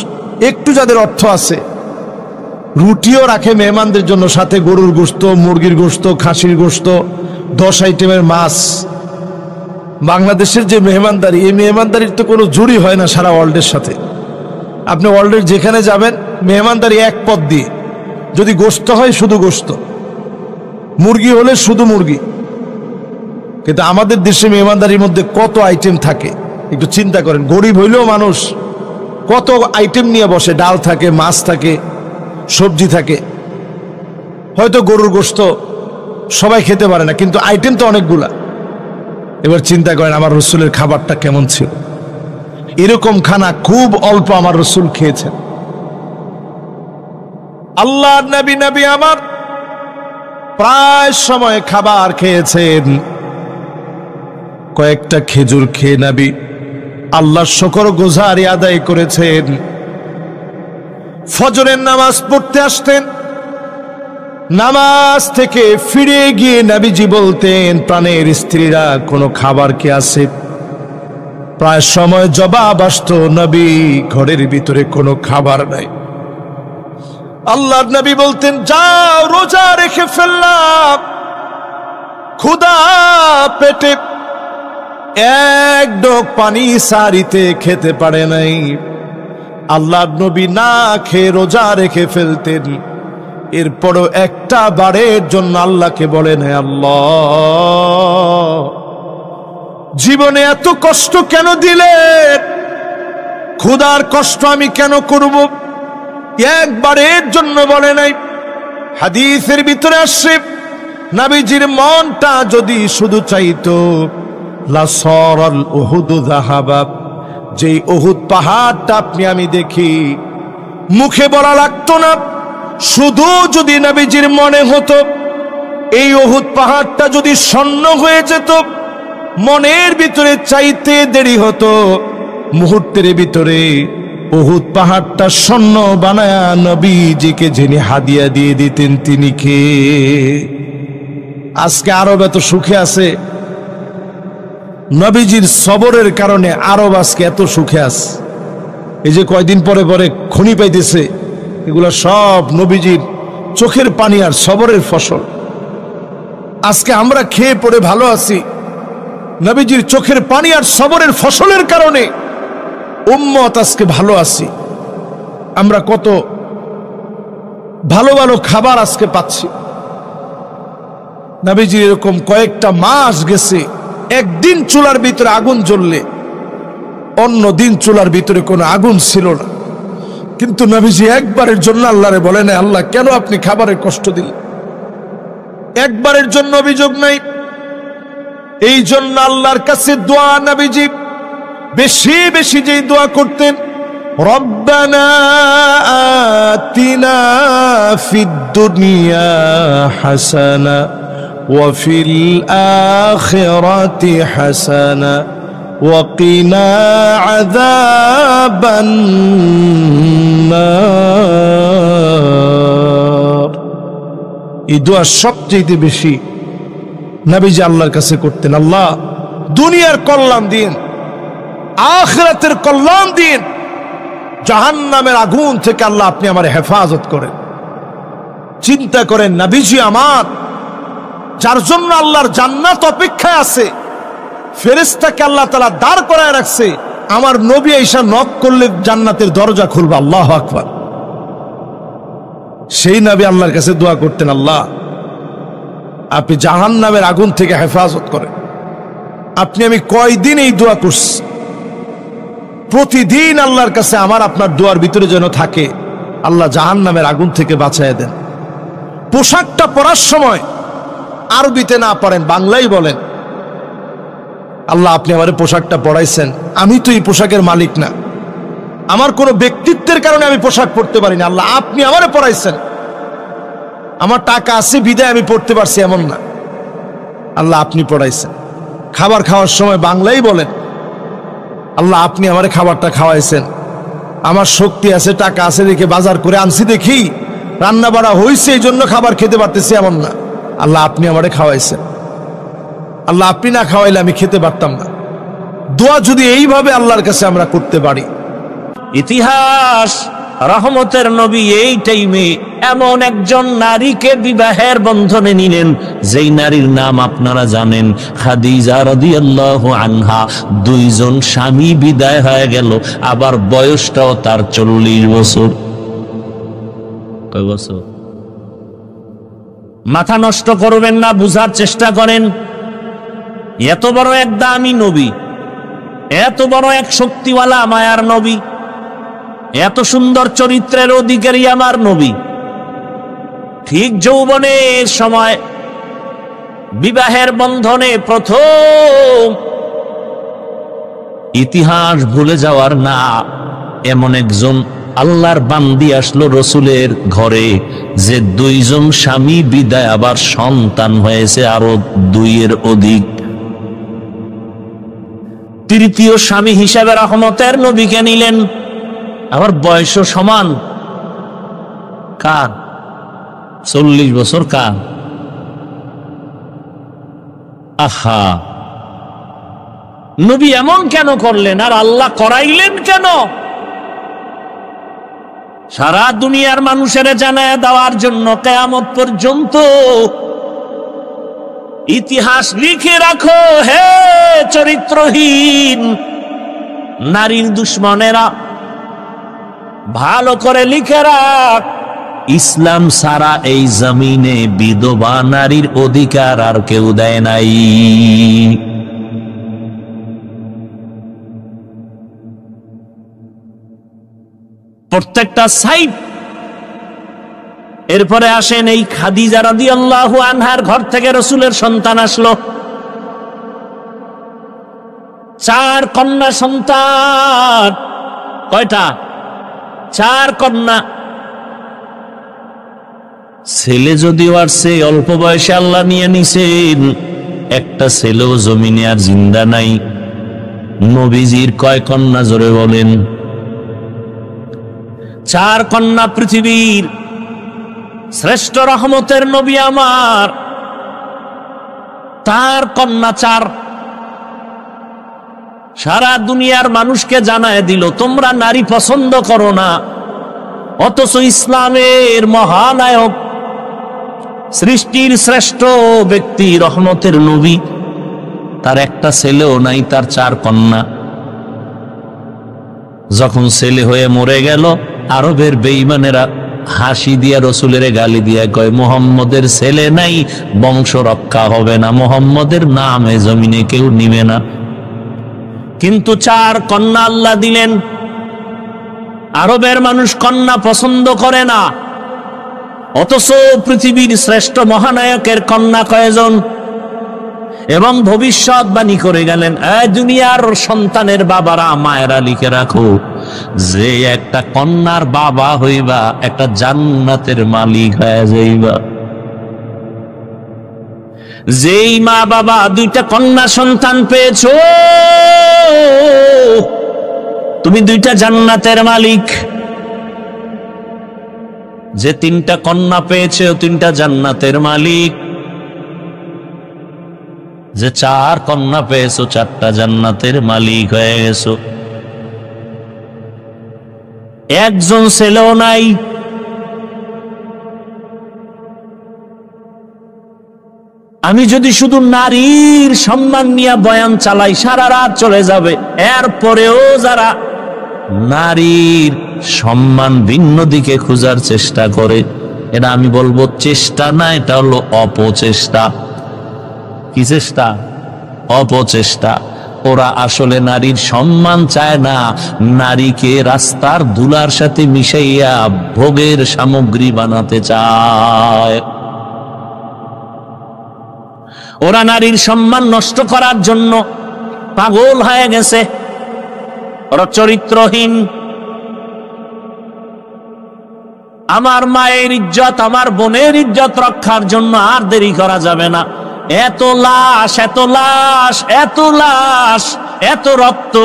একটু যাদের অর্থ আছে, রুটিও রাখে মেহমানদের জন্য, সাথে গরুর গোস্ত, মুরগির গোস্ত, খাসির গোস্ত, 10 আইটেমের মাছ। বাংলাদেশের যে মেহমানদারি, এই মেহমানদারির তো কোনো জুড়ি হয় না সারা ওয়ার্ল্ডের সাথে। আপনি ওয়ার্ল্ডের যেখানে যাবেন, মেহমানদারি এক পদ দিয়ে। যদি গোস্ত হয় শুধু গোস্ত, মুরগি হলে শুধু মুরগি, কিন্তু আমাদের দেশে মেহমানদারির মধ্যে কত আইটেম থাকে একটু চিন্তা করেন। গরিব হইলেও মানুষ কত আইটেম নিয়ে বসে, ডাল থাকে, মাছ থাকে, সবজি থাকে। হয়তো গরুর গোশত সবাই খেতে পারে না, কিন্তু আইটেম তো অনেকগুলা। এবার চিন্তা করেন আমার রসুলের খাবারটা কেমন ছিল। এরকম খানা খুব অল্প আমার রসুল খেয়েছেন। আল্লাহর নবী আমার প্রায় সময় খাবার খেয়েছেন। কয়েকটা খেজুর খেয়ে নবী আল্লাহর শুকর গুজারি আদায় করেছেন। ফজরের নামাজ পড়তে আসতেন, নামাজ থেকে ফিরে গিয়ে নবীজি বলতেন, প্রাণের স্ত্রীরা কোনো খাবার কি আছে? প্রায় সময় জবাব আসতো, নবী ঘরের ভিতরে কোনো খাবার নাই। আল্লাহর নবী বলতেন, যাও রোজা রেখে ফেললাম, ক্ষুধা পেটে এক ডোক পানি সারিতে খেতে পারে নাই। আল্লাহর নবী না খেয়ে রোজা রেখে ফেলতেন। এরপরও একটা বারের জন্য আল্লাহকে বলেন, হে আল্লাহ, জীবনে এত কষ্ট কেন দিলেন? ক্ষুধার কষ্ট আমি কেন করব? একবারের জন্য বলে নাই। হাদিসের ভিতরে আসছে, নবীজির মনটা যদি শুধু চাইতো, লাসরাল উহুদ যাহাবা, যেই উহুদ পাহাড়টা আপনি আমি দেখি, মুখে বলা লাগতো না, শুধু যদি নবীজির মনে হতো এই উহুদ পাহাড়টা যদি স্বর্ণ হয়ে যেত, মনের ভিতরে চাইতে দেরি হতো, মুহূর্তের ভিতরে উহুদ পাহাড়টা স্বর্ণ বানায়া নবীজিকে যিনি হাদিয়া দিয়ে দিতেন তিনি কে? আজকে আরব এত সুখে আছে, নবীজির সবরের কারণে আরব আজকে এত সুখে আছে। এই যে কয়দিন পরে পরে খনি পাইতেছে, এগুলা সব নবীজির চোখের পানি আর সবরের ফসল। আজকে আমরা খেয়ে পড়ে ভালো আছি, নবীজির চোখের পানি আর সবরের ফসলের কারণে উম্মত আজকে ভালো আছি। আমরা কত ভালো ভালো খাবার আজকে পাচ্ছি। নবীজির এরকম কয়েকটা মাস গেছে, একদিন চুলার ভিতরে আগুন জ্বললে অন্য দিন চুলার ভিতরে কোনো আগুন ছিল না। কিন্তু নবীজি একবারের জন্য আল্লাহরে বলেন, আল্লাহ কেন আপনি খাবারের কষ্ট দিলেন? একবারের জন্য অভিযোগ নাই। এই জন্য আল্লাহর কাছে দোয়া নবীজি বেশি বেশি যেই দোয়া করতেন, রব্বানা আতিনা ফিদ দুনিয়া হাসানা ওয়া ফিল আখিরাতি হাসানা ওয়া কিনা আযাবান নার। এই দোয়া সবচেয়ে বেশি নবীজি আল্লাহর কাছে করতেন, আল্লাহ দুনিয়ার কল্যাণ দিন, আখিরাতের কল্যাণ দিন, জাহান্নামের আগুন থেকে আল্লাহ আপনি আমার হেফাজত করেন। চিন্তা করেন, নবীজি আমার, যার জন্য আল্লাহর জান্নাত অপেক্ষায় আছে, ফেরেশতাকে আল্লাহ তাআলা দাঁড় করায় রাখছে, আমার নবী আয়েশা নক করলে জান্নাতের দরজা খুলবে। আল্লাহু আকবার। সেই নবী আল্লাহর কাছে দোয়া করতেন, আল্লাহ আপনি জাহান্নামের আগুন থেকে হেফাজত করেন। আপনি আমি কয়দিন এই দোয়া করছি, প্রতিদিন আল্লাহর কাছে আমার আপনার দোয়ার ভিতরে যেন থাকে, আল্লাহ জাহান্নামের আগুন থেকে বাঁচায় দেন। পোশাকটা পরার সময় আরবিতে না পারেন, বাংলাই বলেন, আল্লাহ আপনি আমার পোশাকটা পরাইছেন, আমি তো এই পোশাকের মালিক না, আমার কোনো ব্যক্তিত্বের কারণে আমি পোশাক পরতে পারি না, আল্লাহ আপনি আমারে পরাইছেন, আমার টাকা আছে বিদায় আমি পড়তে পারছি এমন না, আল্লাহ আপনি পড়াইছেন। খাবার খাওয়ার সময় বাংলাই বলেন, আল্লাহ আপনি আমারে খাবারটা খাওয়াইছেন, আমার শক্তি আছে টাকা আছে দেখে বাজার করে আনছি, দেখি রান্না বাড়া হয়েছে এই জন্য খাবার খেতে পারতেছি এমন না, আল্লাহ আপনি আমারে খাওয়াইছেন, আল্লাহ আপনি না খাওয়াইলে আমি খেতে পারতাম না। দোয়া যদি এইভাবে আল্লাহর কাছে আমরা করতে পারি। ইতিহাস রহমতের নবী এই টাইমে এমন একজন নারীকে বিবাহের বন্ধনে নিলেন, যেই নারীর নাম আপনারা জানেন, খাদিজা রাদিয়াল্লাহু আনহা। দুইজন স্বামী বিদায় হয়ে গেল, আবার বয়সটাও তার 40 বছর। কয় বছর? মাথা নষ্ট করবেন না, বুঝার চেষ্টা করেন। এত বড় এক দামি নবী, এত বড় এক শক্তিওয়ালা মায়ার নবী, এত সুন্দর চরিত্রের অধিকারী আমার নবী, ঠিক যৌবনের সময় বিবাহের বন্ধনে প্রথম ইতিহাস ভুলে যাওয়ার না এমন একজন আল্লাহর বান্দি আসলো রসুলের ঘরে, যে 2 জন স্বামী বিদায় আবার সন্তান হয়েছে আরো 2-এর অধিক। তৃতীয় স্বামী হিসাবে রহমতের নবীকে নিলেন, আবার বয়সও সমান। কার? 40 বছর। কার? আহা, নবী এমন কেন করলেন আর আল্লাহ করাইলেন কেন? সারা দুনিয়ার মানুষের জানায় দেওয়ার জন্য কিয়ামত পর্যন্ত ইতিহাস লিখে রাখো হে চরিত্রহীন নারীর দুশ্মনেরা, ভালো করে লিখে রাখ, ইসলাম সারা এই জমিনে বিধবা নারীর অধিকার আর কেউ দেয় নাই। প্রত্যেকটা সাইড। এরপরে আসেন এই খাদিজা রাদিয়াল্লাহু আনহার ঘর থেকে রাসূলের সন্তান আসলো। 4 কন্যা সন্তান। কয়টা? 4 কন্যা। ছেলে যদিও আর সে অল্প বয়সে আল্লাহ নিয়ে নিছেন, একটা ছেলেও জমিনে আর জিন্দা নাই। নবীজির কয় কন্যা জোরে বলেন? 4 কন্যা। পৃথিবীর শ্রেষ্ঠ রহমতের নবী আমার, তার কন্যা 4। সারা দুনিয়ার মানুষকে জানায় দিল তোমরা নারী পছন্দ করো না, অথচ ইসলামের মহানায়ক, সৃষ্টির শ্রেষ্ঠ ব্যক্তি, রহমতের নবী, তার একটা ছেলেও নাই, তার 4 কন্যা। যখন ছেলে হয়ে মরে গেল, আরবের বেঈমানেরা হাসি দিয়া রসুলের গালি দিয়া কয় মুহাম্মদের ছেলে নাই, বংশ রক্ষা হবে না, মুহাম্মদের নামে জমিনে কেউ নিবে না। কিন্তু 4 কন্যা আল্লাহ দিলেন। আরবের মানুষ কন্যা পছন্দ করে না, অথচ পৃথিবীর শ্রেষ্ঠ মহানায়কের কন্যা কয়জন? এবং ভবিষ্যৎবাণী করে গেলেন, দুনিয়ার সন্তানের বাবারা, মায়েরা লিখে রাখো, যে একটা কন্যার বাবা হইবা একটা জান্নাতের মালিক হয়ে যাইবা। যেই মা বাবা 2টা কন্যা সন্তান পেয়েছো, তুমি 2টা জান্নাতের মালিক। যে 3টা কন্যা পেয়েছে, 3টা জান্নাতের মালিক। যে 4 কন্যা পেয়েছো, 4টা জান্নাতের মালিক হয়ে গেছো। একজন ছেলেও নাই। আমি যদি শুধু নারীর সম্মান নিয়ে বয়ান চালাই, সারা রাত চলে যাবে। এরপরেও যারা নারীর সম্মান ভিন্ন দিকে খোঁজার চেষ্টা করে, এটা আমি বলবো চেষ্টা না, এটা হলো অপচেষ্টা। কি চেষ্টা? অপচেষ্টা। ওরা আসলে নারীর সম্মান চায় না, নারীকে রাস্তার ধুলার সাথে মিশাইয়া ভোগের সামগ্রী বানাতে চায়। ওরা নারীর সম্মান নষ্ট করার জন্য পাগল হয়ে গেছে। ওরা চরিত্রহীন। আমার মায়ের ইজ্জত, আমার বোনের ইজ্জত রক্ষার জন্য আর দেরি করা যাবে না। এত লাশ, এত লাশ, এত লাশ, এত রক্ত,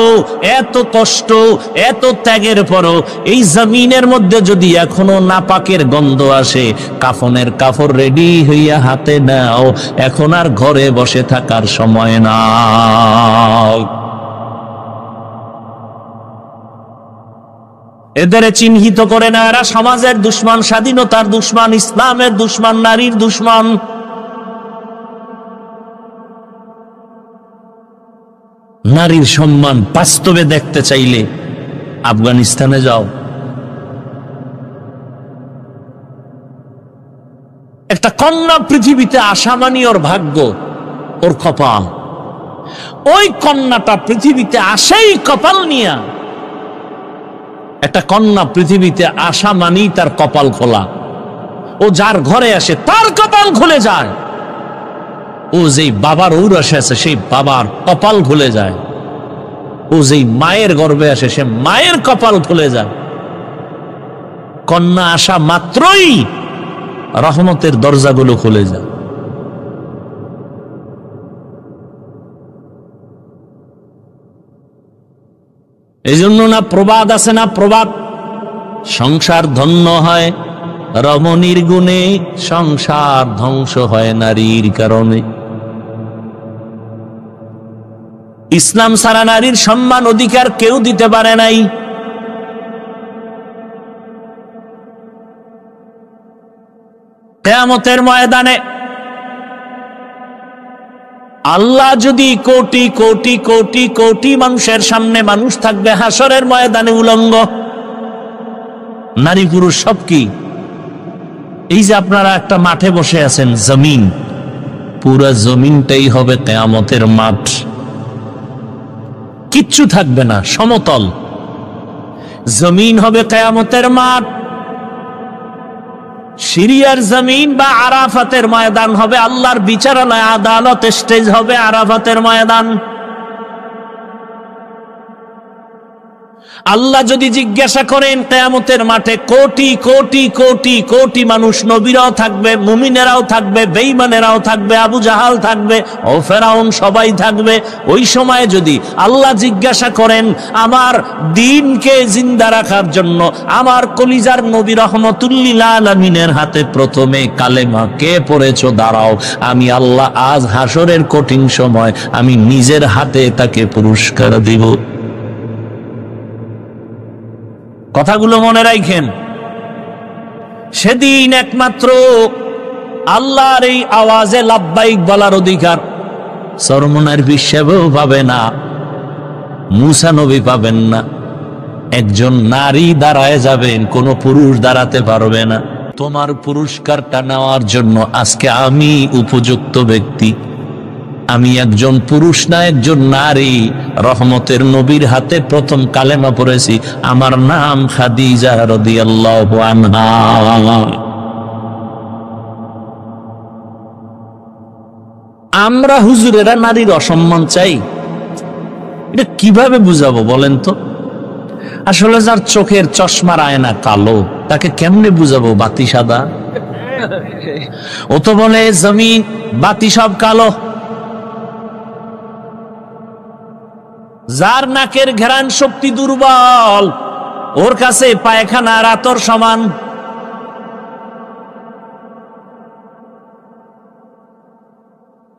এত কষ্ট, এত ত্যাগের পরও এই জমিনের মধ্যে যদি এখনো নাপাকের গন্ধ আসে, কাফনের কাপড় রেডি হইয়া হাতে নাও, এখন আর ঘরে বসে থাকার সময় না। এদের চিহ্নিত করে না, এরা সমাজের দুশ্মন, স্বাধীনতার দুশ্মন, ইসলামের দুশ্মন, নারীর দুশ্মন। নারীর সম্মান বাস্তবে দেখতে চাইলে আফগানিস্তানে যাও। একটা কন্যা পৃথিবীতে আসা মানে ওর ভাগ্য, ওর কপাল। ওই কন্যাটা পৃথিবীতে আসেই কপাল নিয়া। একটা কন্যা পৃথিবীতে আসা মানেই তার কপাল খোলা। ও যার ঘরে আসে তার কপাল খুলে যায়। ও যেই বাবার ঔরসে আছে সেই বাবার কপাল খুলে যায়। ও যেই মায়ের গর্ভে আসে সে মায়ের কপাল খুলে যায়। কন্যা আসা মাত্রই রহমতের দরজাগুলো খুলে যায়। এই জন্য না প্রবাদ আছে না, প্রবাদ, সংসার ধন্য হয় রমণীর গুণে, সংসার ধ্বংস হয় নারীর কারণে। ইসলাম ছাড়া নারীর সম্মান অধিকার কেউ দিতে পারে নাই। কিয়ামতের ময়দানে আল্লাহ যদি কোটি কোটি কোটি কোটি মানুষের সামনে, মানুষ থাকবে হাসরের ময়দানে উলঙ্গ, নারী পুরুষ সব কি? এই যে আপনারা একটা মাঠে বসে আছেন, জমিন, পুরা জমিনটাই হবে কিয়ামতের মাঠ। কিচ্ছু থাকবে না, সমতল জমিন হবে কিয়ামতের মাঠ। সিরিয়ার জমিন বা আরাফাতের ময়দান হবে আল্লাহর বিচারালয়, আদালত স্টেজ হবে আরাফাতের ময়দান। আল্লাহ যদি জিজ্ঞাসা করেন কিয়ামতের মাঠে, কোটি কোটি কোটি কোটি মানুষ, নবীরাও থাকবে, মুমিনেরাও থাকবে, বেঈমানেরাও থাকবে, আবু জাহাল থাকবে, ও ফেরাউন, সবাই থাকবে। ওই সময় যদি আল্লাহ জিজ্ঞাসা করেন আমার দ্বীনকে জিন্দা রাখার জন্য আমার কলিজার নবী রহমতুল্লিল আলামিনের হাতে প্রথমে কালেমা কে পড়েছো, দাঁড়াও, আমি আল্লাহ আজ হাসরের কঠিন সময় আমি নিজের হাতে তাকে পুরস্কার দিব। কথাগুলো মনে রাখেন। সেদিন একমাত্র আল্লাহর এই আওয়াজে লাব্বাইক বলার অধিকার সরমনার হিসেবেও পাবে না, মুসা নবী পাবেন না। একজন নারী দাঁড়ায় যাবেন, কোন পুরুষ দাঁড়াতে পারবে না। তোমার পুরস্কারটা নেওয়ার জন্য আজকে আমি উপযুক্ত ব্যক্তি। আমি একজন পুরুষ না একজন নারী, রহমতের নবীর হাতে প্রথম কালেমা পড়েছি, আমার নাম খাদিজা রাদিয়াল্লাহু আনহা। আমরা হুজুরেরা নারীর অসম্মান চাই, এটা কিভাবে বুঝাবো বলেন তো? আসলে যার চোখের চশমার আয়না কালো, তাকে কেমনে বুঝাবো বাতি সাদা? ও তো বলে জমিন বাতি সব কালো। যার নাকের ঘ্রাণ শক্তি দুর্বল, ওর কাছে পায়খানা আর আতর সমান।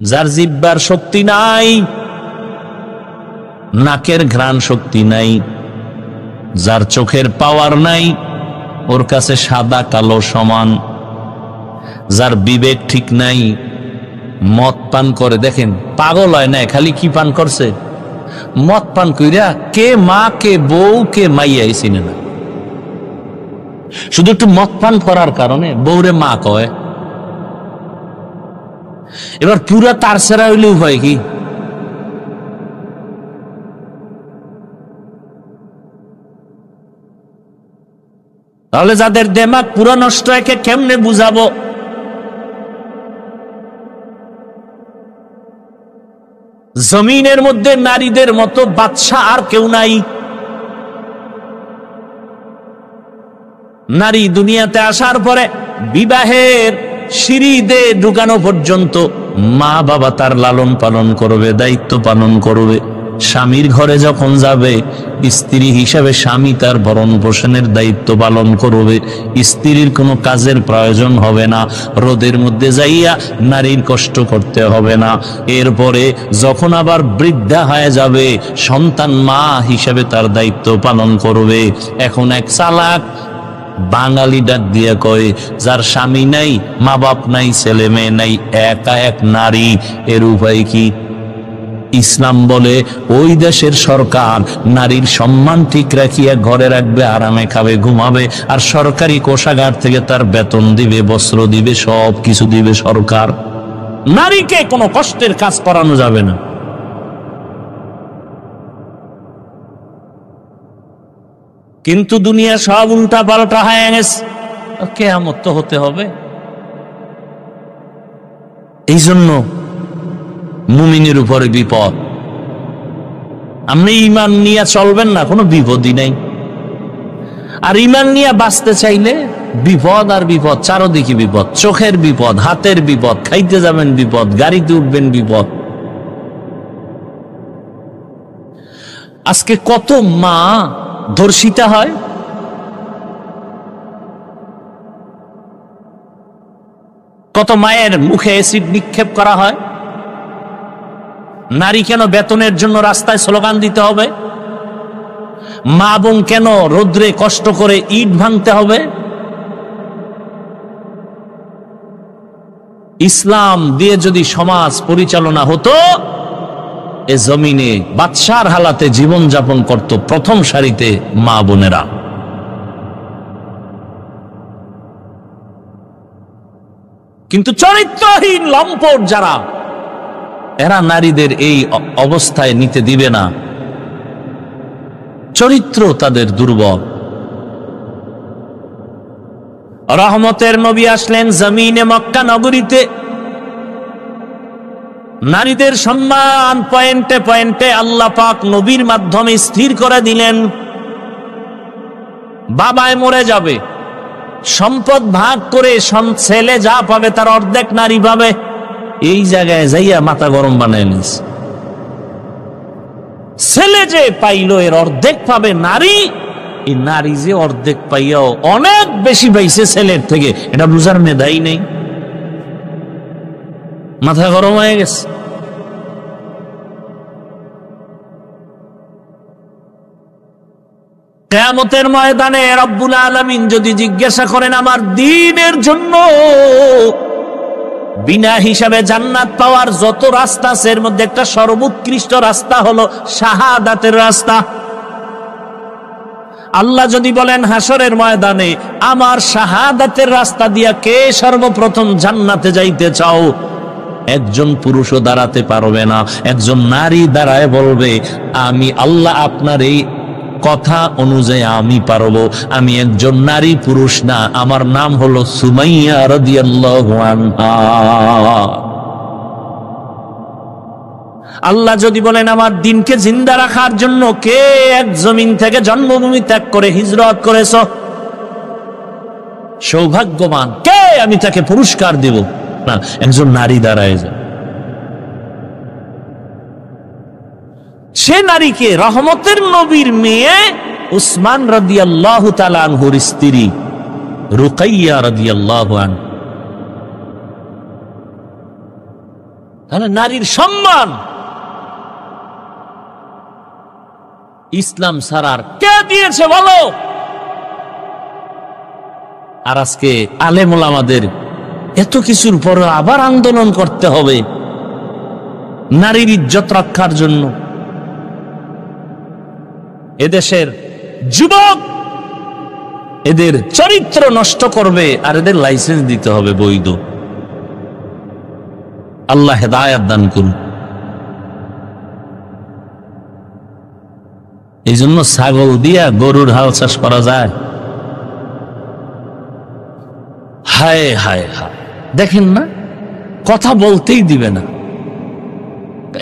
যার জিহ্বার শক্তি নাই, নাকের ঘ্রাণ শক্তি নাই, যার চোখের পাওয়ার নাই, ওর কাছে সাদা কালো সমান। যার বিবেক ঠিক নাই, মদ পান করে, দেখেন পাগল হয় না, খালি কি পান করছে? মদ পান কইরা কে মা কে বউ কে মাইয়া চিনে না, শুধু একটু মদ পান করার কারণে বউরে মা কয়। এবার পুরা তার সেরা হইলে উপায় কি? তাহলে যাদের দেমাগ পুরো নষ্ট, একে কেমনে বুঝাবো? জমিনের মধ্যে নারীদের মতো বাদশা আর কেউ নাই। নারী দুনিয়াতে আসার পরে বিবাহের সিঁড়িতে ঢুকানো পর্যন্ত মা বাবা তার লালন পালন করবে, দায়িত্ব পালন করবে। স্বামীর ঘরে যখন যাবে, স্ত্রী হিসাবে স্বামী তার ভরণ পোষণের দায়িত্ব পালন করবে। স্ত্রীর কোনো কাজের প্রয়োজন হবে না, রোদের মধ্যে যাইয়া নারীর কষ্ট করতে হবে না। এরপরে যখন আবার বৃদ্ধা হয়ে যাবে, সন্তান মা হিসাবে তার দায়িত্ব পালন করবে। এখন এক চালাক বাঙালি ডাক দিয়ে কয়, যার স্বামী নাই, মা বাপ নাই, ছেলে মেয়ে নাই, একা এক নারী, এর উপায় কি? ইসলাম বলে ওই দেশের সরকার নারীর সম্মান ঠিক রাখিয়া ঘরে রাখবে, আরামে খাবে, ঘুমাবে, আর সরকারি কোষাগার থেকে তার বেতন দিবে, বস্ত্র দিবে, সব কিছু দিবে সরকার। নারীকে কোনো কষ্টের কাজ করানো যাবে না। কিন্তু দুনিয়া সব উল্টা পাল্টা হয়ে গেছে, কিয়ামত তো হতে হবে। এই জন্য মুমিনের উপরে বিপদ। আপনি ঈমান নিয়ে চলবেন না, কোনো বিপদই নাই। আর ঈমান নিয়ে বাঁচতে চাইলে বিপদ আর বিপদ, চারদিকে বিপদ। চোখের বিপদ, হাতের বিপদ, খাইতে যাবেন বিপদ, গাড়িতে উঠবেন বিপদ। আজকে কত মা ধর্ষিতা হয়, কত মায়ের মুখে অ্যাসিড নিক্ষেপ করা হয়। নারী কেন বেতনের জন্য রাস্তায় স্লোগান দিতে হবে? মা বোন কেন রোদ্রে কষ্ট করে ইট ভাঙতে হবে? ইসলাম দিয়ে যদি সমাজ পরিচালনা হতো, এ জমিনে বাদশার হালাতে জীবন যাপন করত প্রথম সারিতে মা বোনেরা। কিন্তু চরিত্রহীন লম্পট যারা, এরা নারীদের এই অবস্থায় নিতে দিবে না। চরিত্র তাদের দুর্বল। রহমতের নবী আসলেন জমিনে মক্কা নগরীতে। নারীদের সম্মান পয়েন্টে পয়েন্টে আল্লাহ পাক নবীর মাধ্যমে স্থির করে দিলেন। বাবায় মরে যাবে, সম্পদ ভাগ করে ছেলে যা পাবে তার অর্ধেক নারী পাবে। এই জায়গায় যাইয়া মাথা গরম বানায় নিস। ছেলে যে পাইল এর অর্ধেক পাবে নারী, এই নারী যে অর্ধেক পাইয়াও অনেক বেশি পাইছে ছেলের থেকে, এটা বুঝার মেধাই নেই। মাথা গরম হয়ে গেছে। কিয়ামতের ময়দানে রব্বুল আলামিন যদি জিজ্ঞাসা করেন আমার দ্বীনের জন্য বিনা হিসাবে জান্নাত পাওয়ার যত রাস্তা আছে, এর মধ্যে একটা সর্বোৎকৃষ্ট রাস্তা হলো শাহাদাতের রাস্তা। আল্লাহ যদি বলেন হাসরের ময়দানে আমার শাহাদাতের রাস্তা দিয়া কে সর্বপ্রথম জান্নাতে যাইতে চাও, একজন পুরুষও দাঁড়াতে পারবে না। একজন নারী দাঁড়ায় বলবে আমি আল্লাহ আপনার এই কথা অনুযায়ী আমি পারবো। আমি একজন নারী, পুরুষ না, আমার নাম হলো সুমাইয়া রাদিয়াল্লাহু আনহা। আল্লাহ যদি বলেন আমার দ্বীনকে জিন্দা রাখার জন্য কে এক জমিন থেকে জন্মভূমি ত্যাগ করে হিজরত করেছ, সৌভাগ্যবান কে, আমি তাকে পুরস্কার দেব। না, একজন নারী দাঁড়ায় যায়। সে নারীকে রহমতের নবীর মেয়ে উসমান রাদিয়াল্লাহু তাআলা আনহুর স্ত্রী রুকাইয়া রাদিয়াল্লাহু আনহা। তাহলে নারীর সম্মান ইসলাম ছাড়ার কে দিয়েছে বলো? আর আজকে আলেম ওলামাদের এত কিছুর পর আবার আন্দোলন করতে হবে নারীর ইজ্জত রক্ষার জন্য। এদেশের যুবক এদের চরিত্র নষ্ট করবে আর এদের লাইসেন্স দিতে হবে বৈধ। আল্লাহ হেদায়েত দান করুন। এই জন্য ছাগল দিয়া গরুর হাল চাষ করা যায়। হায় হায় হায়, দেখেন না, কথা বলতেই দিবে না।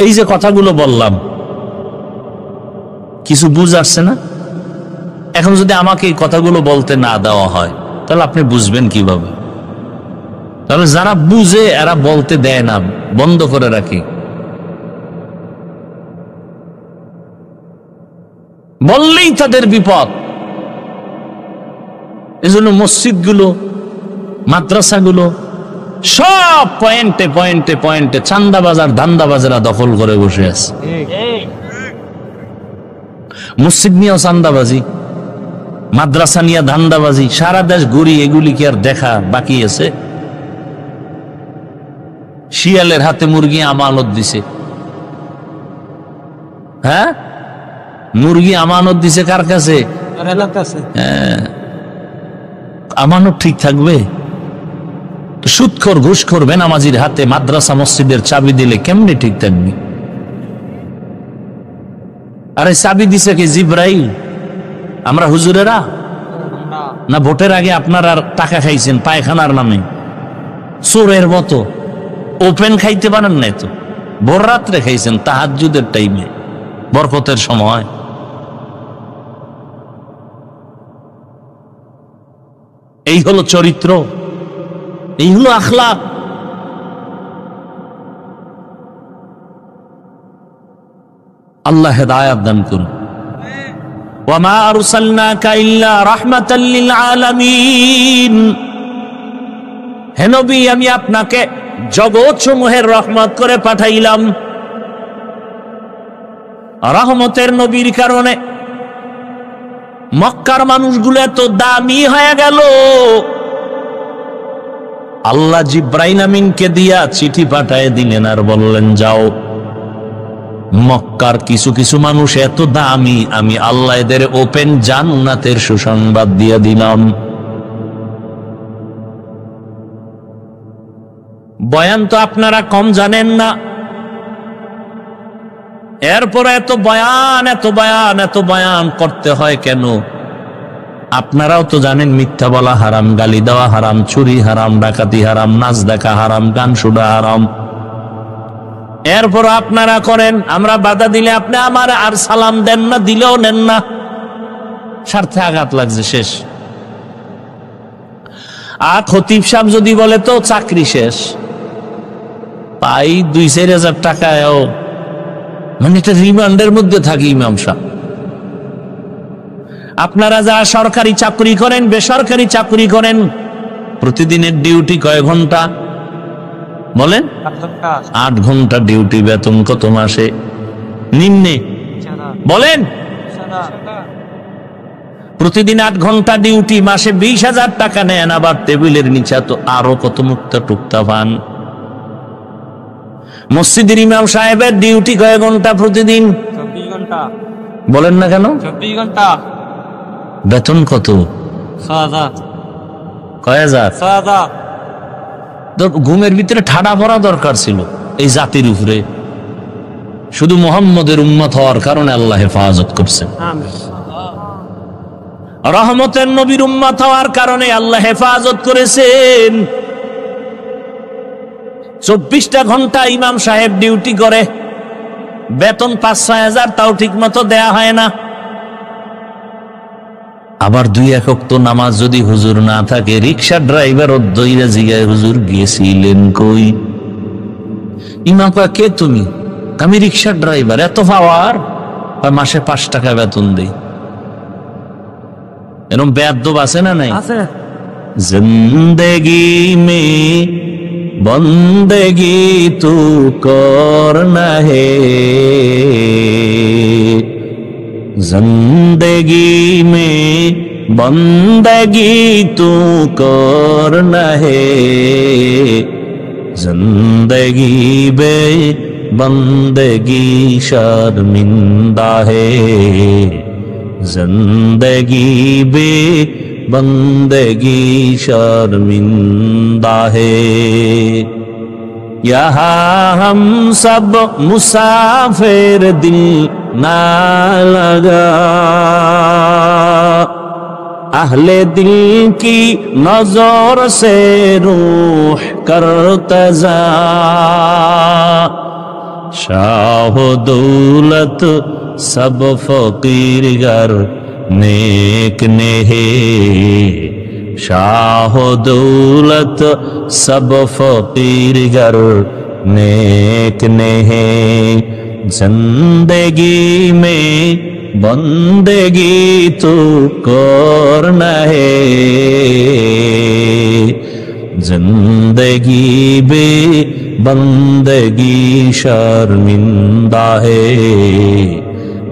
এই যে কথাগুলো বললাম, কিছু বুঝ আসছে না? এখন যদি আমাকে এই কথাগুলো বলতে না দেওয়া হয় তাহলে আপনি বুঝবেন কিভাবে? তাহলে যারা বুঝে এরা বলতে দেয় না, বন্ধ করে রাখে। বললেই তাদের বিপদ। এজন্য মসজিদগুলো, মাদ্রাসাগুলো সব পয়েন্টে পয়েন্টে পয়েন্টে চান্দাবাজার ধান্দাবাজারা দখল করে বসে আছে। মসজিদ নিয়েও চান্দাবাজি, মাদ্রাসা নিয়ে ধান্দাবাজি, সারা দেশ ঘুরি, এগুলি কি আর দেখা বাকি আছে? শিয়ালের হাতে মুরগি আমানত দিছে। হ্যাঁ, মুরগি আমানত দিছে কার কাছে? আমানত ঠিক থাকবে? সুদখোর ঘুষখোর বেনামাজির হাতে মাদ্রাসা মসজিদের চাবি দিলে কেমনে ঠিক থাকবে? আরে চাবি দিছে কি জিব্রাইল? আমরা হুজুরেরা না ভোটের আগে আপনারা টাকা খাইছেন পায়খানার নামে চোরের মতো ওপেন খাইতে পারেন নাই তো ভোর রাত্রে খাইছেন তাহাজ্জুদের টাইমে বরকতের সময়। এই হলো চরিত্র, এই হলো আখলাক। আল্লাহ হেদায়াত দান করুন। ওয়ামা আরসালনাকা ইল্লা রাহমাতাল লিল আলামিন, হে নবী আমি আপনাকে জগৎ সমূহের রহমত করে পাঠাইলাম। রহমতের নবীর কারণে মক্কার মানুষগুলো এত দামি হয়ে গেল, আল্লাহ জিব্রাইল আমিনকে দিয়া চিঠি পাঠায় দিলেন আর বললেন যাও মক্কার কিছু কিছু মানুষ এত দামি, আমি আল্লাহ এদের ওপেন জান্নাতের সুসংবাদ দিয়ে দিলাম। বয়ান তো আপনারা কম জানেন না, এরপর এত বয়ান এত বয়ান এত বয়ান করতে হয় কেন? আপনারাও তো জানেন মিথ্যা বলা হারাম, গালি দেওয়া হারাম, চুরি হারাম, ডাকাতি হারাম, নাচ দেখা হারাম, গান শোনা হারাম। এরপর আপনারা করেন, আমরা বাধা দিলে আপনি আমার আর সালাম দেন না, দিলেও নেন না, স্বার্থে আঘাত লাগছে শেষ। আর খতিব সাহেব যদি বলে তো চাকরি শেষ, পাই 2-4 হাজার টাকায়ও মানে এটা রিমান্ডের মধ্যে থাকি ইমাম সাহেব। আপনারা যা সরকারি চাকরি করেন বেসরকারি চাকরি করেন, প্রতিদিনের ডিউটি কয় ঘন্টা বলেন? 8 ঘন্টা ডিউটি, বেতন কত মাসে নিম্নে বলেন? প্রতিদিন 8 ঘন্টা ডিউটি, মাসে 20,000 টাকা নেন, আবার টেবিলের নিচে তো আরো কত মুক্তা টুকতা পান। মসজিদের ইমাম সাহেবের ডিউটি কয় ঘন্টা প্রতিদিন? 24 ঘন্টা। বলেন না কেন? 24 ঘন্টা। বেতন কত? 6,000। কয় হাজার? 6,000। ঘুমের ভিতরে ঠাডা পড়া দরকার ছিল এই জাতির উপরে, শুধু মুহাম্মদের উম্মত হওয়ার কারণে আল্লাহ হেফাজত করছেন। রহমতের নবীর উম্মত হওয়ার কারণে আল্লাহ হেফাজত করেছেন। 24টা ঘন্টা ইমাম সাহেব ডিউটি করে, বেতন 5-6 হাজার, তাও ঠিক মতো দেয়া হয় না। আবার 2-1 ওয়াক্ত নামাজ যদি হুজুর না থাকে, রিক্সা ড্রাইভার অদ্বৈরা জিগায় হুজুর গিয়েছিলেন কই? ইমাম কয় কে তুমি? আমি রিক্সা ড্রাইভার। এত পাওয়ার? মাসে 5 টাকা বেতন দেই। এরকম বেয়াদব আছে না নাই? আছে। জিন্দেগি মে বন্দেগি তু করনা হে, जिंदगी में बंदगी तू करना है, जिंदगी बे बंदगी शर्मिंदा है, जिंदगी बे बंदगी शर्मिंदा है। यहाँ हम सब मुसाफिर दिल ना लगा, अहले दिल की नजर से रूह करतजा, शाह दौलत सब फकीर गर नेक ने है, शाह दौलत सब फकीर गर नेक ने है, जिंदगी में बंदगी तो करना है, जिंदगी बे बंदगी शर्मिंदा है,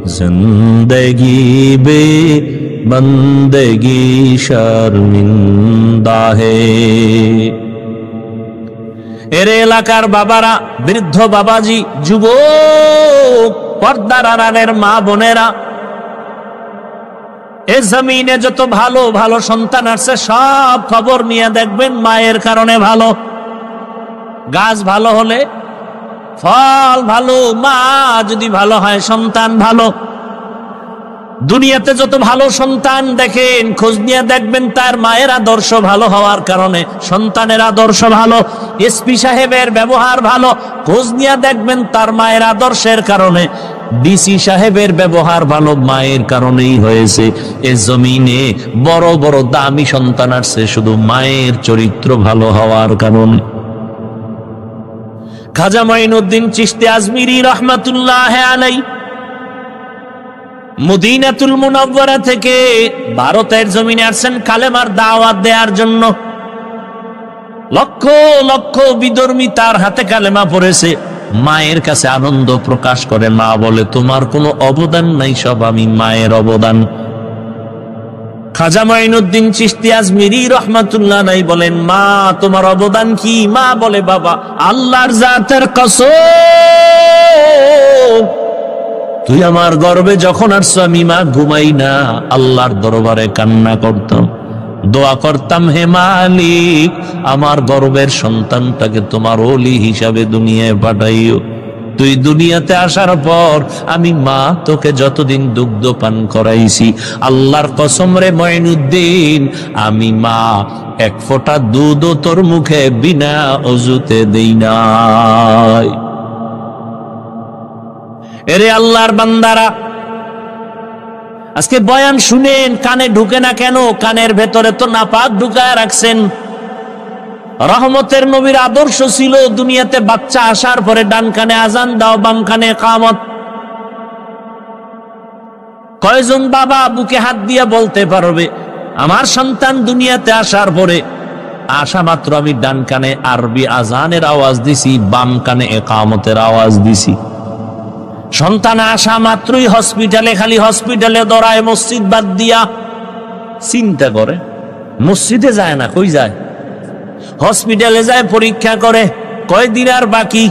जिंदगी बे बंदगी शर्मिंदा है। এর এলাকার বাবারা, বৃদ্ধ বাবাজি, যুবক, পর্দার আড়ালের মা বোনেরা, এ জমিনে যত ভালো ভালো সন্তান আছে সব খবর নিয়ে দেখবেন মায়ের কারণে ভালো। গাছ ভালো হলে ফল ভালো, মা যদি ভালো হয় সন্তান ভালো। দুনিয়াতে যত ভালো সন্তান দেখেন, খোঁজ নিয়ে দেখবেন তার মায়ের আদর্শ ভালো হওয়ার কারণে সন্তানের আদর্শ ভালো। এসপি সাহেবের ব্যবহার ভালো, খোঁজ নিয়ে দেখবেন তার মায়ের আদর্শের কারণে। ডিসি সাহেবের ব্যবহার ভালো, মায়ের কারণেই হয়েছে। এ জমিনে বড় বড় দামি সন্তান আসছে শুধু মায়ের চরিত্র ভালো হওয়ার কারণে। খাজা মঈনুদ্দিন চিশতি আজমিরি রহমাতুল্লাহ আলাই মদিনাতুল মুনাওয়ারা থেকে ভারতের জমিনে আসছেন কালেমার দাওয়াত দেওয়ার জন্য। লক্ষ লক্ষ বিধর্মী তার হাতে কালেমা পড়েছে। মায়ের কাছে আনন্দ প্রকাশ করে, মা বলে তোমার কোনো অবদান নাই, সব আমি মায়ের অবদান। খাজা মঈনুদ্দিন চিশতি আজমিরি রহমাতুল্লাহ আলাই বলেন, মা তোমার অবদান কি? মা বলে, বাবা আল্লাহর জাতের কসম, তুই আমার গর্বে যখন আসছো আমি মা ঘুমাই না, আল্লাহর দরবারে কান্না করতাম, দোয়া করতাম, হে মালিক আমার গর্বের সন্তানটাকে তোমার ওলি হিসাবে দুনিয়ায় পাঠাইও। তুই দুনিয়াতে আসার পর আমি মা তোকে যতদিন দুগ্ধ পান করাইছি, আল্লাহর কসম রে মঈনুদ্দিন, আমি মা এক ফোঁটা দুধও তোর মুখে বিনা অজুতে দেই নাই। এরে আল্লাহর বান্দারা, আজকে বয়ান শুনেন, কানে ঢুকে না কেন? কানের ভেতরে তো নাপাক ঢুকায় রাখছেন। রহমতের নবীর আদর্শ ছিল দুনিয়াতে বাচ্চা আসার পরে ডান কানে আজান দাও, বাম কানে ইকামত। কয়জন বাবা বুকে হাত দিয়ে বলতে পারবে আমার সন্তান দুনিয়াতে আসার পরে আসা মাত্র আমি ডান কানে আরবি আজানের আওয়াজ দিছি, বাম কানে ইকামতের আওয়াজ দিছি। সন্তান আসা মাত্রই হসপিটালে, খালি হসপিটালে দৌড়ায়, মসজিদ বাদ দিয়া। চিন্তা করে, মসজিদে যায় না, কই যায়? হসপিটালে যায়, পরীক্ষা করে, কয়দিন আর বাকি,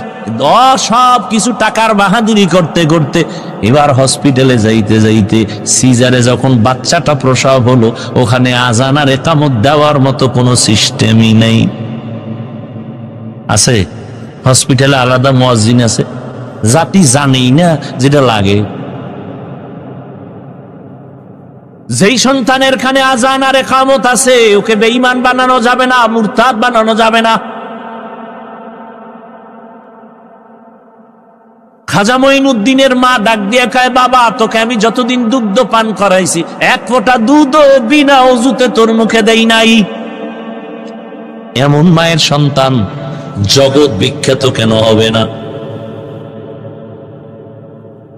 সব কিছু টাকার বাহাদুরি করতে করতে এবার হসপিটালে যাইতে যাইতে সিজারে যখন বাচ্চাটা প্রসব হলো, ওখানে আজান আর ইকামত দেওয়ার মতো কোনো সিস্টেমই নেই। আছে হসপিটালে আলাদা মুয়াজ্জিন আছে, জাতি জানেই না যেটা লাগে। যেই সন্তানের খানে আজান আর ইকামত আছে, ওকে বেঈমান বানানো যাবে না, মুরতাদ বানানো যাবে না। খাজা মঈনুদ্দিনের মা ডাক দিয়ে কয়, বাবা তোকে আমি যতদিন দুগ্ধ পান করাইছি এক ফোঁটা দুধও বিনা অজুতে তোর মুখে দেই নাই। এমন মায়ের সন্তান জগৎ বিখ্যাত কেন হবে না?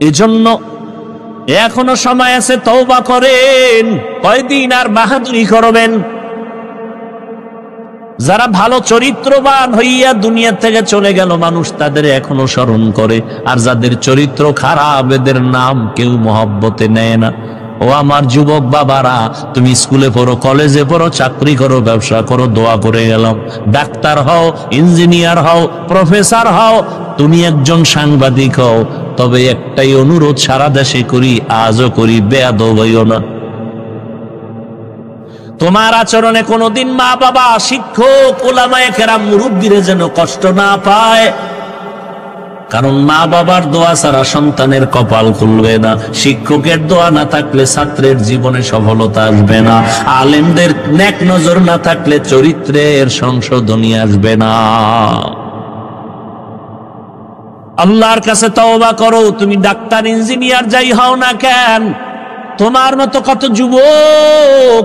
এজন্য এখনো সময় আছে, তওবা করেন। কয়দিন আর বাহাদুরি করবেন? যারা ভালো চরিত্রবান হইয়া দুনিয়া থেকে চলে গেল, মানুষ তাদের এখনো স্মরণ করে, আর যাদের চরিত্র খারাপ এদের নাম কেউ মহব্বতে নেয় না। ও আমার যুবক বাবারা, তুমি স্কুলে পড়ো, কলেজে পড়ো, চাকরি করো, ব্যবসা করো, দোয়া করে গেলাম। ডাক্তার হও, ইঞ্জিনিয়ার হও, প্রফেসর হও, তুমি একজন সাংবাদিক হও, তবে একটাই অনুরোধ সারা দেশে করি, আজও করি, বেয়াদব হইও না। তোমার আচরণে কোনোদিন মা বাবা, শিক্ষক, ওলামায়ে কেরাম, মুরব্বীরা যেন কষ্ট না পায়। কারণ মা বাবার দোয়া ছাড়া সন্তানের কপাল খুলবে না, শিক্ষকের দোয়া না থাকলে ছাত্রের জীবনে সফলতা আসবে না, আলেমদের নেক নজর না থাকলে চরিত্রের সংশোধনী আসবে না। আল্লাহর কাছে তওবা করো। তুমি ডাক্তার, ইঞ্জিনিয়ার যাই হও না কেন, তোমার মতো কত যুবক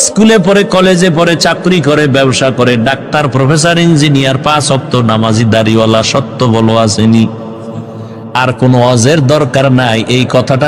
স্কুলে পড়ে, কলেজে পড়ে, চাকরি করে, ব্যবসা করে, ডাক্তার, প্রফেসর, ইঞ্জিনিয়ার, 5 ওয়াক্ত নামাজি, দাড়িওয়ালা, সত্য বলো আসেনি। আর কোনো অজের দরকার নাই। এই কথাটা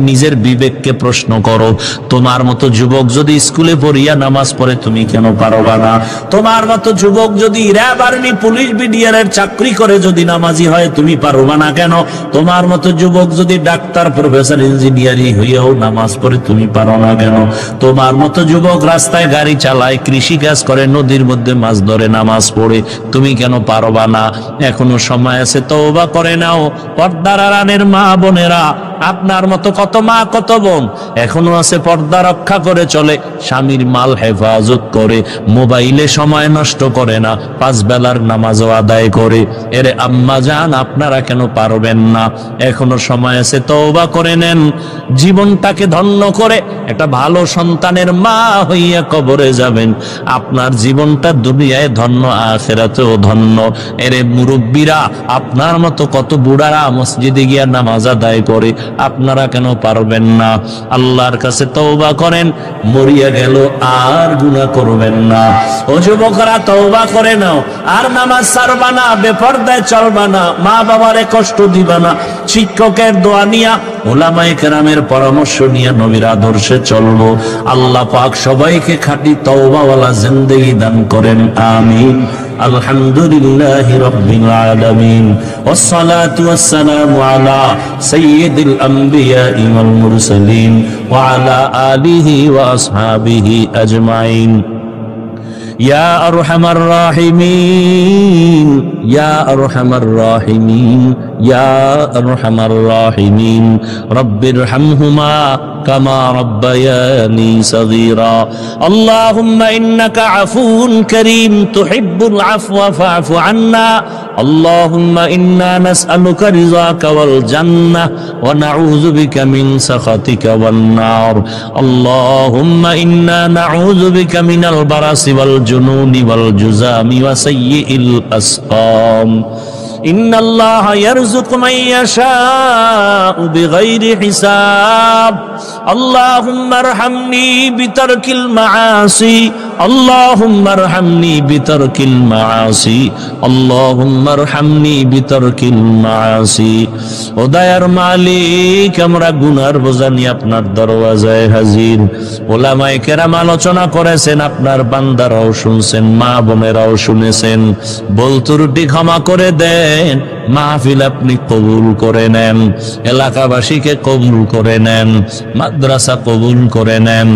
নিজের বিবেককে প্রশ্ন করো। তোমার মতো যুবক যদি স্কুলে পড়িয়া নামাজ পড়ে, তুমি কেন পারবা না? তোমার মতো যুবক যদি র্যাব, আর্মি, পুলিশ, বিডিআরের চাকরি করে যদি নামাজি হয়, তুমি পারবা না কেন? তোমার মতো যুবক যদি ডাক্তার, প্রফেসর, ইঞ্জিনিয়ারিং হইয়াও নামাজ পড়ে, তুমি পারো না কেন? তোমার মতো যুবক রাস্তায় গাড়ি চালায়, কৃষি কাজ করে, নদীর মধ্যে মাছ ধরে, নামাজ পড়ে, তুমি কেন পারবা না? এখনো সময় আছে, তওবা করে নাও। পর্দার আড়ালের মা বোনেরা, আপনার মতো কত মা কত বোন এখনো আছে পর্দা রক্ষা করে চলে, স্বামীর মাল হেফাজত করে, মোবাইলে সময় নষ্ট করে না, 5 বেলার নামাজও আদায় করে। এরে আম্মা জান, আপনারা কেন পারবেন না? এখনো সময় আছে, তওবা করে নেন, জীবনটাকে ধন্য করে একটা ভালো সন্তানের মা হইয়া কবরে যাবেন। আপনার জীবনটা দুনিয়ায় ধন্য, আখিরাতেও ধন্য। এরে মুরব্বীরা, আপনার মতো কত বুড়ারা মসজিদে গিয়া নামাজ আদায় করে, আপনারা কেন পারবেন না? আল্লাহর কাছে তওবা করেন, মরিয়া গেল আর গুনাহ করবেন না। ও যুবকরা, তওবা করে নাও, আর নামাজ ছাড়বা না, বেপরদায় চলবা না, মা বাবারে কষ্ট দিবা না, শিক্ষকের দোয়া নিয়া, ওলামায়ে কেরামের পরামর্শ নিয়ে নবীর আদর্শে চলবো। আল্লাহ পাক সবাইকে খাঁটি তওবাওয়ালা জিন্দেগি দান করেন, আমিন। আলহামদুলিল্লাহি রাব্বিল আলামিন, ওয়াসসালাতু ওয়াসসালামু আলা সাইয়্যিদিল আমবিয়া ওয়াল মুরসালিন ওয়া আলা আলিহি ওয়া আসহাবিহি আজমাইন। ইয়া আরহামার রাহিমিন, ইয়া আরহামার রাহিমিন, ইয়া আরহামার রাহিমিন, রব্বিরহামহুমা কামা রাব্বায়ানি সগীরা। আল্লাহুম্মা ইন্নাকা আফুউন কারীম তুহিব্বুল আফওয়া ফা'ফু আন্না। আল্লাহুম্মা ইন্না নাসআলুকা রিযাকা ওয়াল জান্নাহ ওয়া নাউযু বিকা মিন সাখাতিকা ওয়ান নার। আল্লাহুম্মা ইন্না নাউযু বিকা মিনাল বারাসি ওয়াল জুনুনি ওয়াল জুযামি ওয়া সাইয়্যিল আসকাম। ইন্নাল্লাহা ইয়ারযুকু মান ইয়াশাউ বিগাইরি হিসাব। আল্লাহুম্মা আরহামনি বিতারকিল মাআসি। আল্লাহুম্মা আরহামনি বিতারকিল মাআসি। আল্লাহুম্মা আরহামনি বিতারকিল মাআসি। ও দয়ার মালিক, আমরা গুনার বোঝা নিয়ে আপনার দরওয়াজায় হাজির। ওলামায়ে কেরাম আলোচনা করেছেন, আপনার বান্দারাও শুনছেন, মা বোনেরাও শুনেছেন। ভুল ত্রুটি ক্ষমা করে দেন, মাহফিল আপনি কবুল করে নেন, এলাকাবাসীকে কবুল করে নেন, মাদ্রাসা কবুল করে নেন,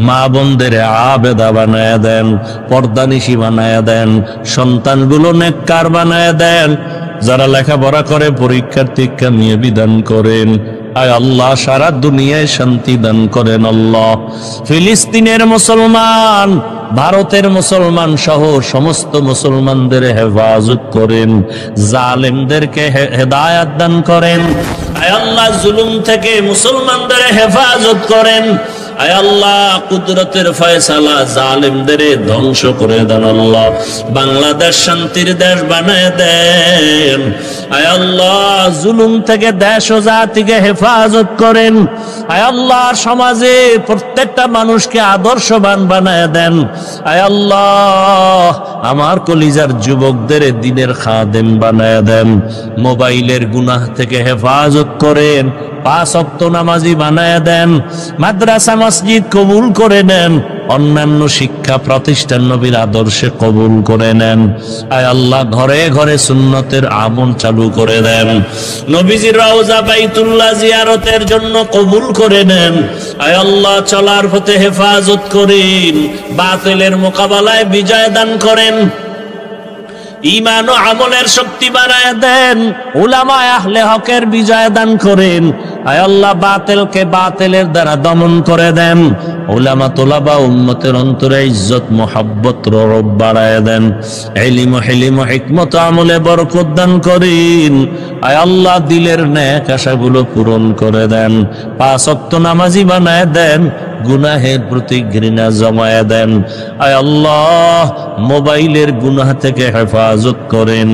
মা বোনদের আবেদা বানায় দেন, পর্দানিশী বানায় দেন, সন্তানগুলো নেককার বানায় দেন। যারা লেখাপড়া করে পরীক্ষার্থী নিয়ে বিধান করেন। আয় আল্লাহ, সারা দুনিয়ায় শান্তি দান করেন। আল্লাহ, ফিলিস্তিনের মুসলমান, ভারতের মুসলমান সহ সমস্ত মুসলমানদের হেফাজত করেন, জালেমদেরকে হেদায়াত দান করেন। আয় আল্লাহ, জুলুম থেকে মুসলমানদের হেফাজত করেন। আয় আল্লাহ, কুদরতের ফয়সালা, জালেমদের ধ্বংস করে দেন। আল্লাহ, বাংলাদেশ শান্তির দেশ বানায় দেন। আয় আল্লাহ, জুলুম থেকে দেশ ও জাতিকে হেফাজত করেন। আয় আল্লাহ, সমাজে প্রত্যেকটা মানুষকে আদর্শবান বানায় দেন। আয় আল্লাহ, আমার কলিজার যুবকদের দিনের খাদেম বানায় দেন। মোবাইলের গুনাহ থেকে হেফাজত করেন, 5 ওয়াক্ত নামাজি বানায় দেন। মাদ্রাসা মসজিদ কবুল করে নেন, অন্যান্য শিক্ষা প্রতিষ্ঠান নবীর আদর্শে কবুল করে নেন। আয় আল্লাহ, ঘরে ঘরে সুন্নতের আমল চালু করে দেন। নবীজির রওজা বাইতুল্লাহ জিয়ারতের জন্য কবুল করে নেন। আয় আল্লাহ, চলার পথে হেফাজত করেন, বাতিলের মোকাবেলায় বিজয় দান করেন, ঈমান ও আমলের শক্তি বাড়ায় দেন, উলামায়ে আহলে হকের বিজয় দান করেন। আয় আল্লাহ, বাতিলকে বাতিলের দ্বারা দমন করে দেন। উলামা তোলাবা উম্মতের অন্তরে ইজ্জত মোহাব্বত রব বাড়ায় দেন। ইলম ও হিলম ও হিকমত আমলে বরকত দান করেন। আয় আল্লাহ, দিলের নেক আশাগুলো পূরণ করে দেন। 5 ওয়াক্ত নামাজি বানায় দেন, গুনাহের প্রতি ঘৃণা জমায় দেন। আয় আল্লাহ, মোবাইলের গুনাহ থেকে হেফাজত করেন।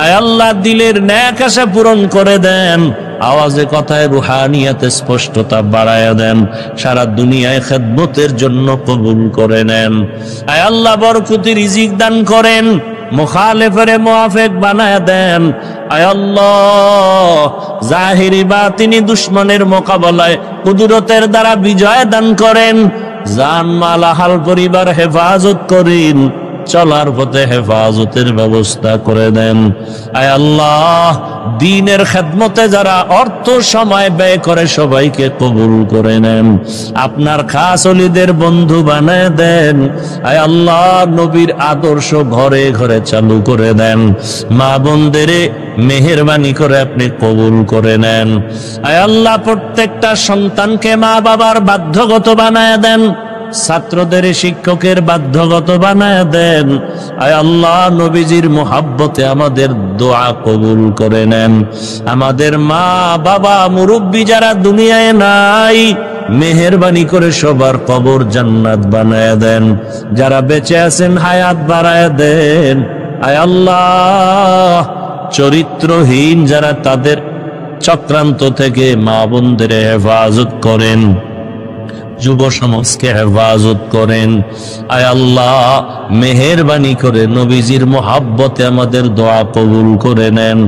আয় আল্লাহ, দিলের নেক আশা পূরণ করে দেন। আওয়াজে কথায় রুহানিয়াতে স্পষ্টতা বাড়ায় দেন। সারা দুনিয়ায় খেদমতের জন্য কবুল করে নেন। আয় আল্লাহ, বরকতি রিজিক দান করেন, মুখালেফের মুআফিক বানায় দেন। আয় আল্লাহ, জাহিরি বাতিনি দুশমনের মোকাবেলায় কুদরতের দ্বারা বিজয় দান করেন। জান মাল আহাল পরিবার হেফাজত করেন। চলার পথে হেফাজতের ব্যবস্থা করে দেন। আয় আল্লাহ, দ্বীনের খেদমতে যারা অর্থ সময় ব্যয় করে সবাইকে কবুল করে নেন, আপনার খাস ওলিদের বন্ধু বানায় দেন। আয় আল্লাহ, নবীর আদর্শ ঘরে ঘরে চালু করে দেন। মা বোনদের মেহেরবানি করে আপনি কবুল করে নেন। আয় আল্লাহ, প্রত্যেকটা সন্তানকে মা বাবার বাধ্যগত বানায় দেন, ছাত্রদের শিক্ষকের বাধ্যগত বানায় দেন। আয় আল্লাহ, নবীজির মোহাব্বতে আমাদের দোয়া কবুল করে নেন। আমাদের মা বাবা মুরব্বী যারা দুনিয়ায় নাই, মেহেরবানি করে সবার কবর জান্নাত বানায় দেন। যারা বেঁচে আছেন হায়াত বাড়ায় দেন। আয় আল্লাহ, চরিত্রহীন যারা তাদের চক্রান্ত থেকে মা বোনদের হেফাজত করেন, যুব সমাজকে হেফাজত করেন। আয় আল্লাহ, মেহেরবানি করে নবীজির মোহাব্বতে আমাদের দোয়া কবুল করে নেন।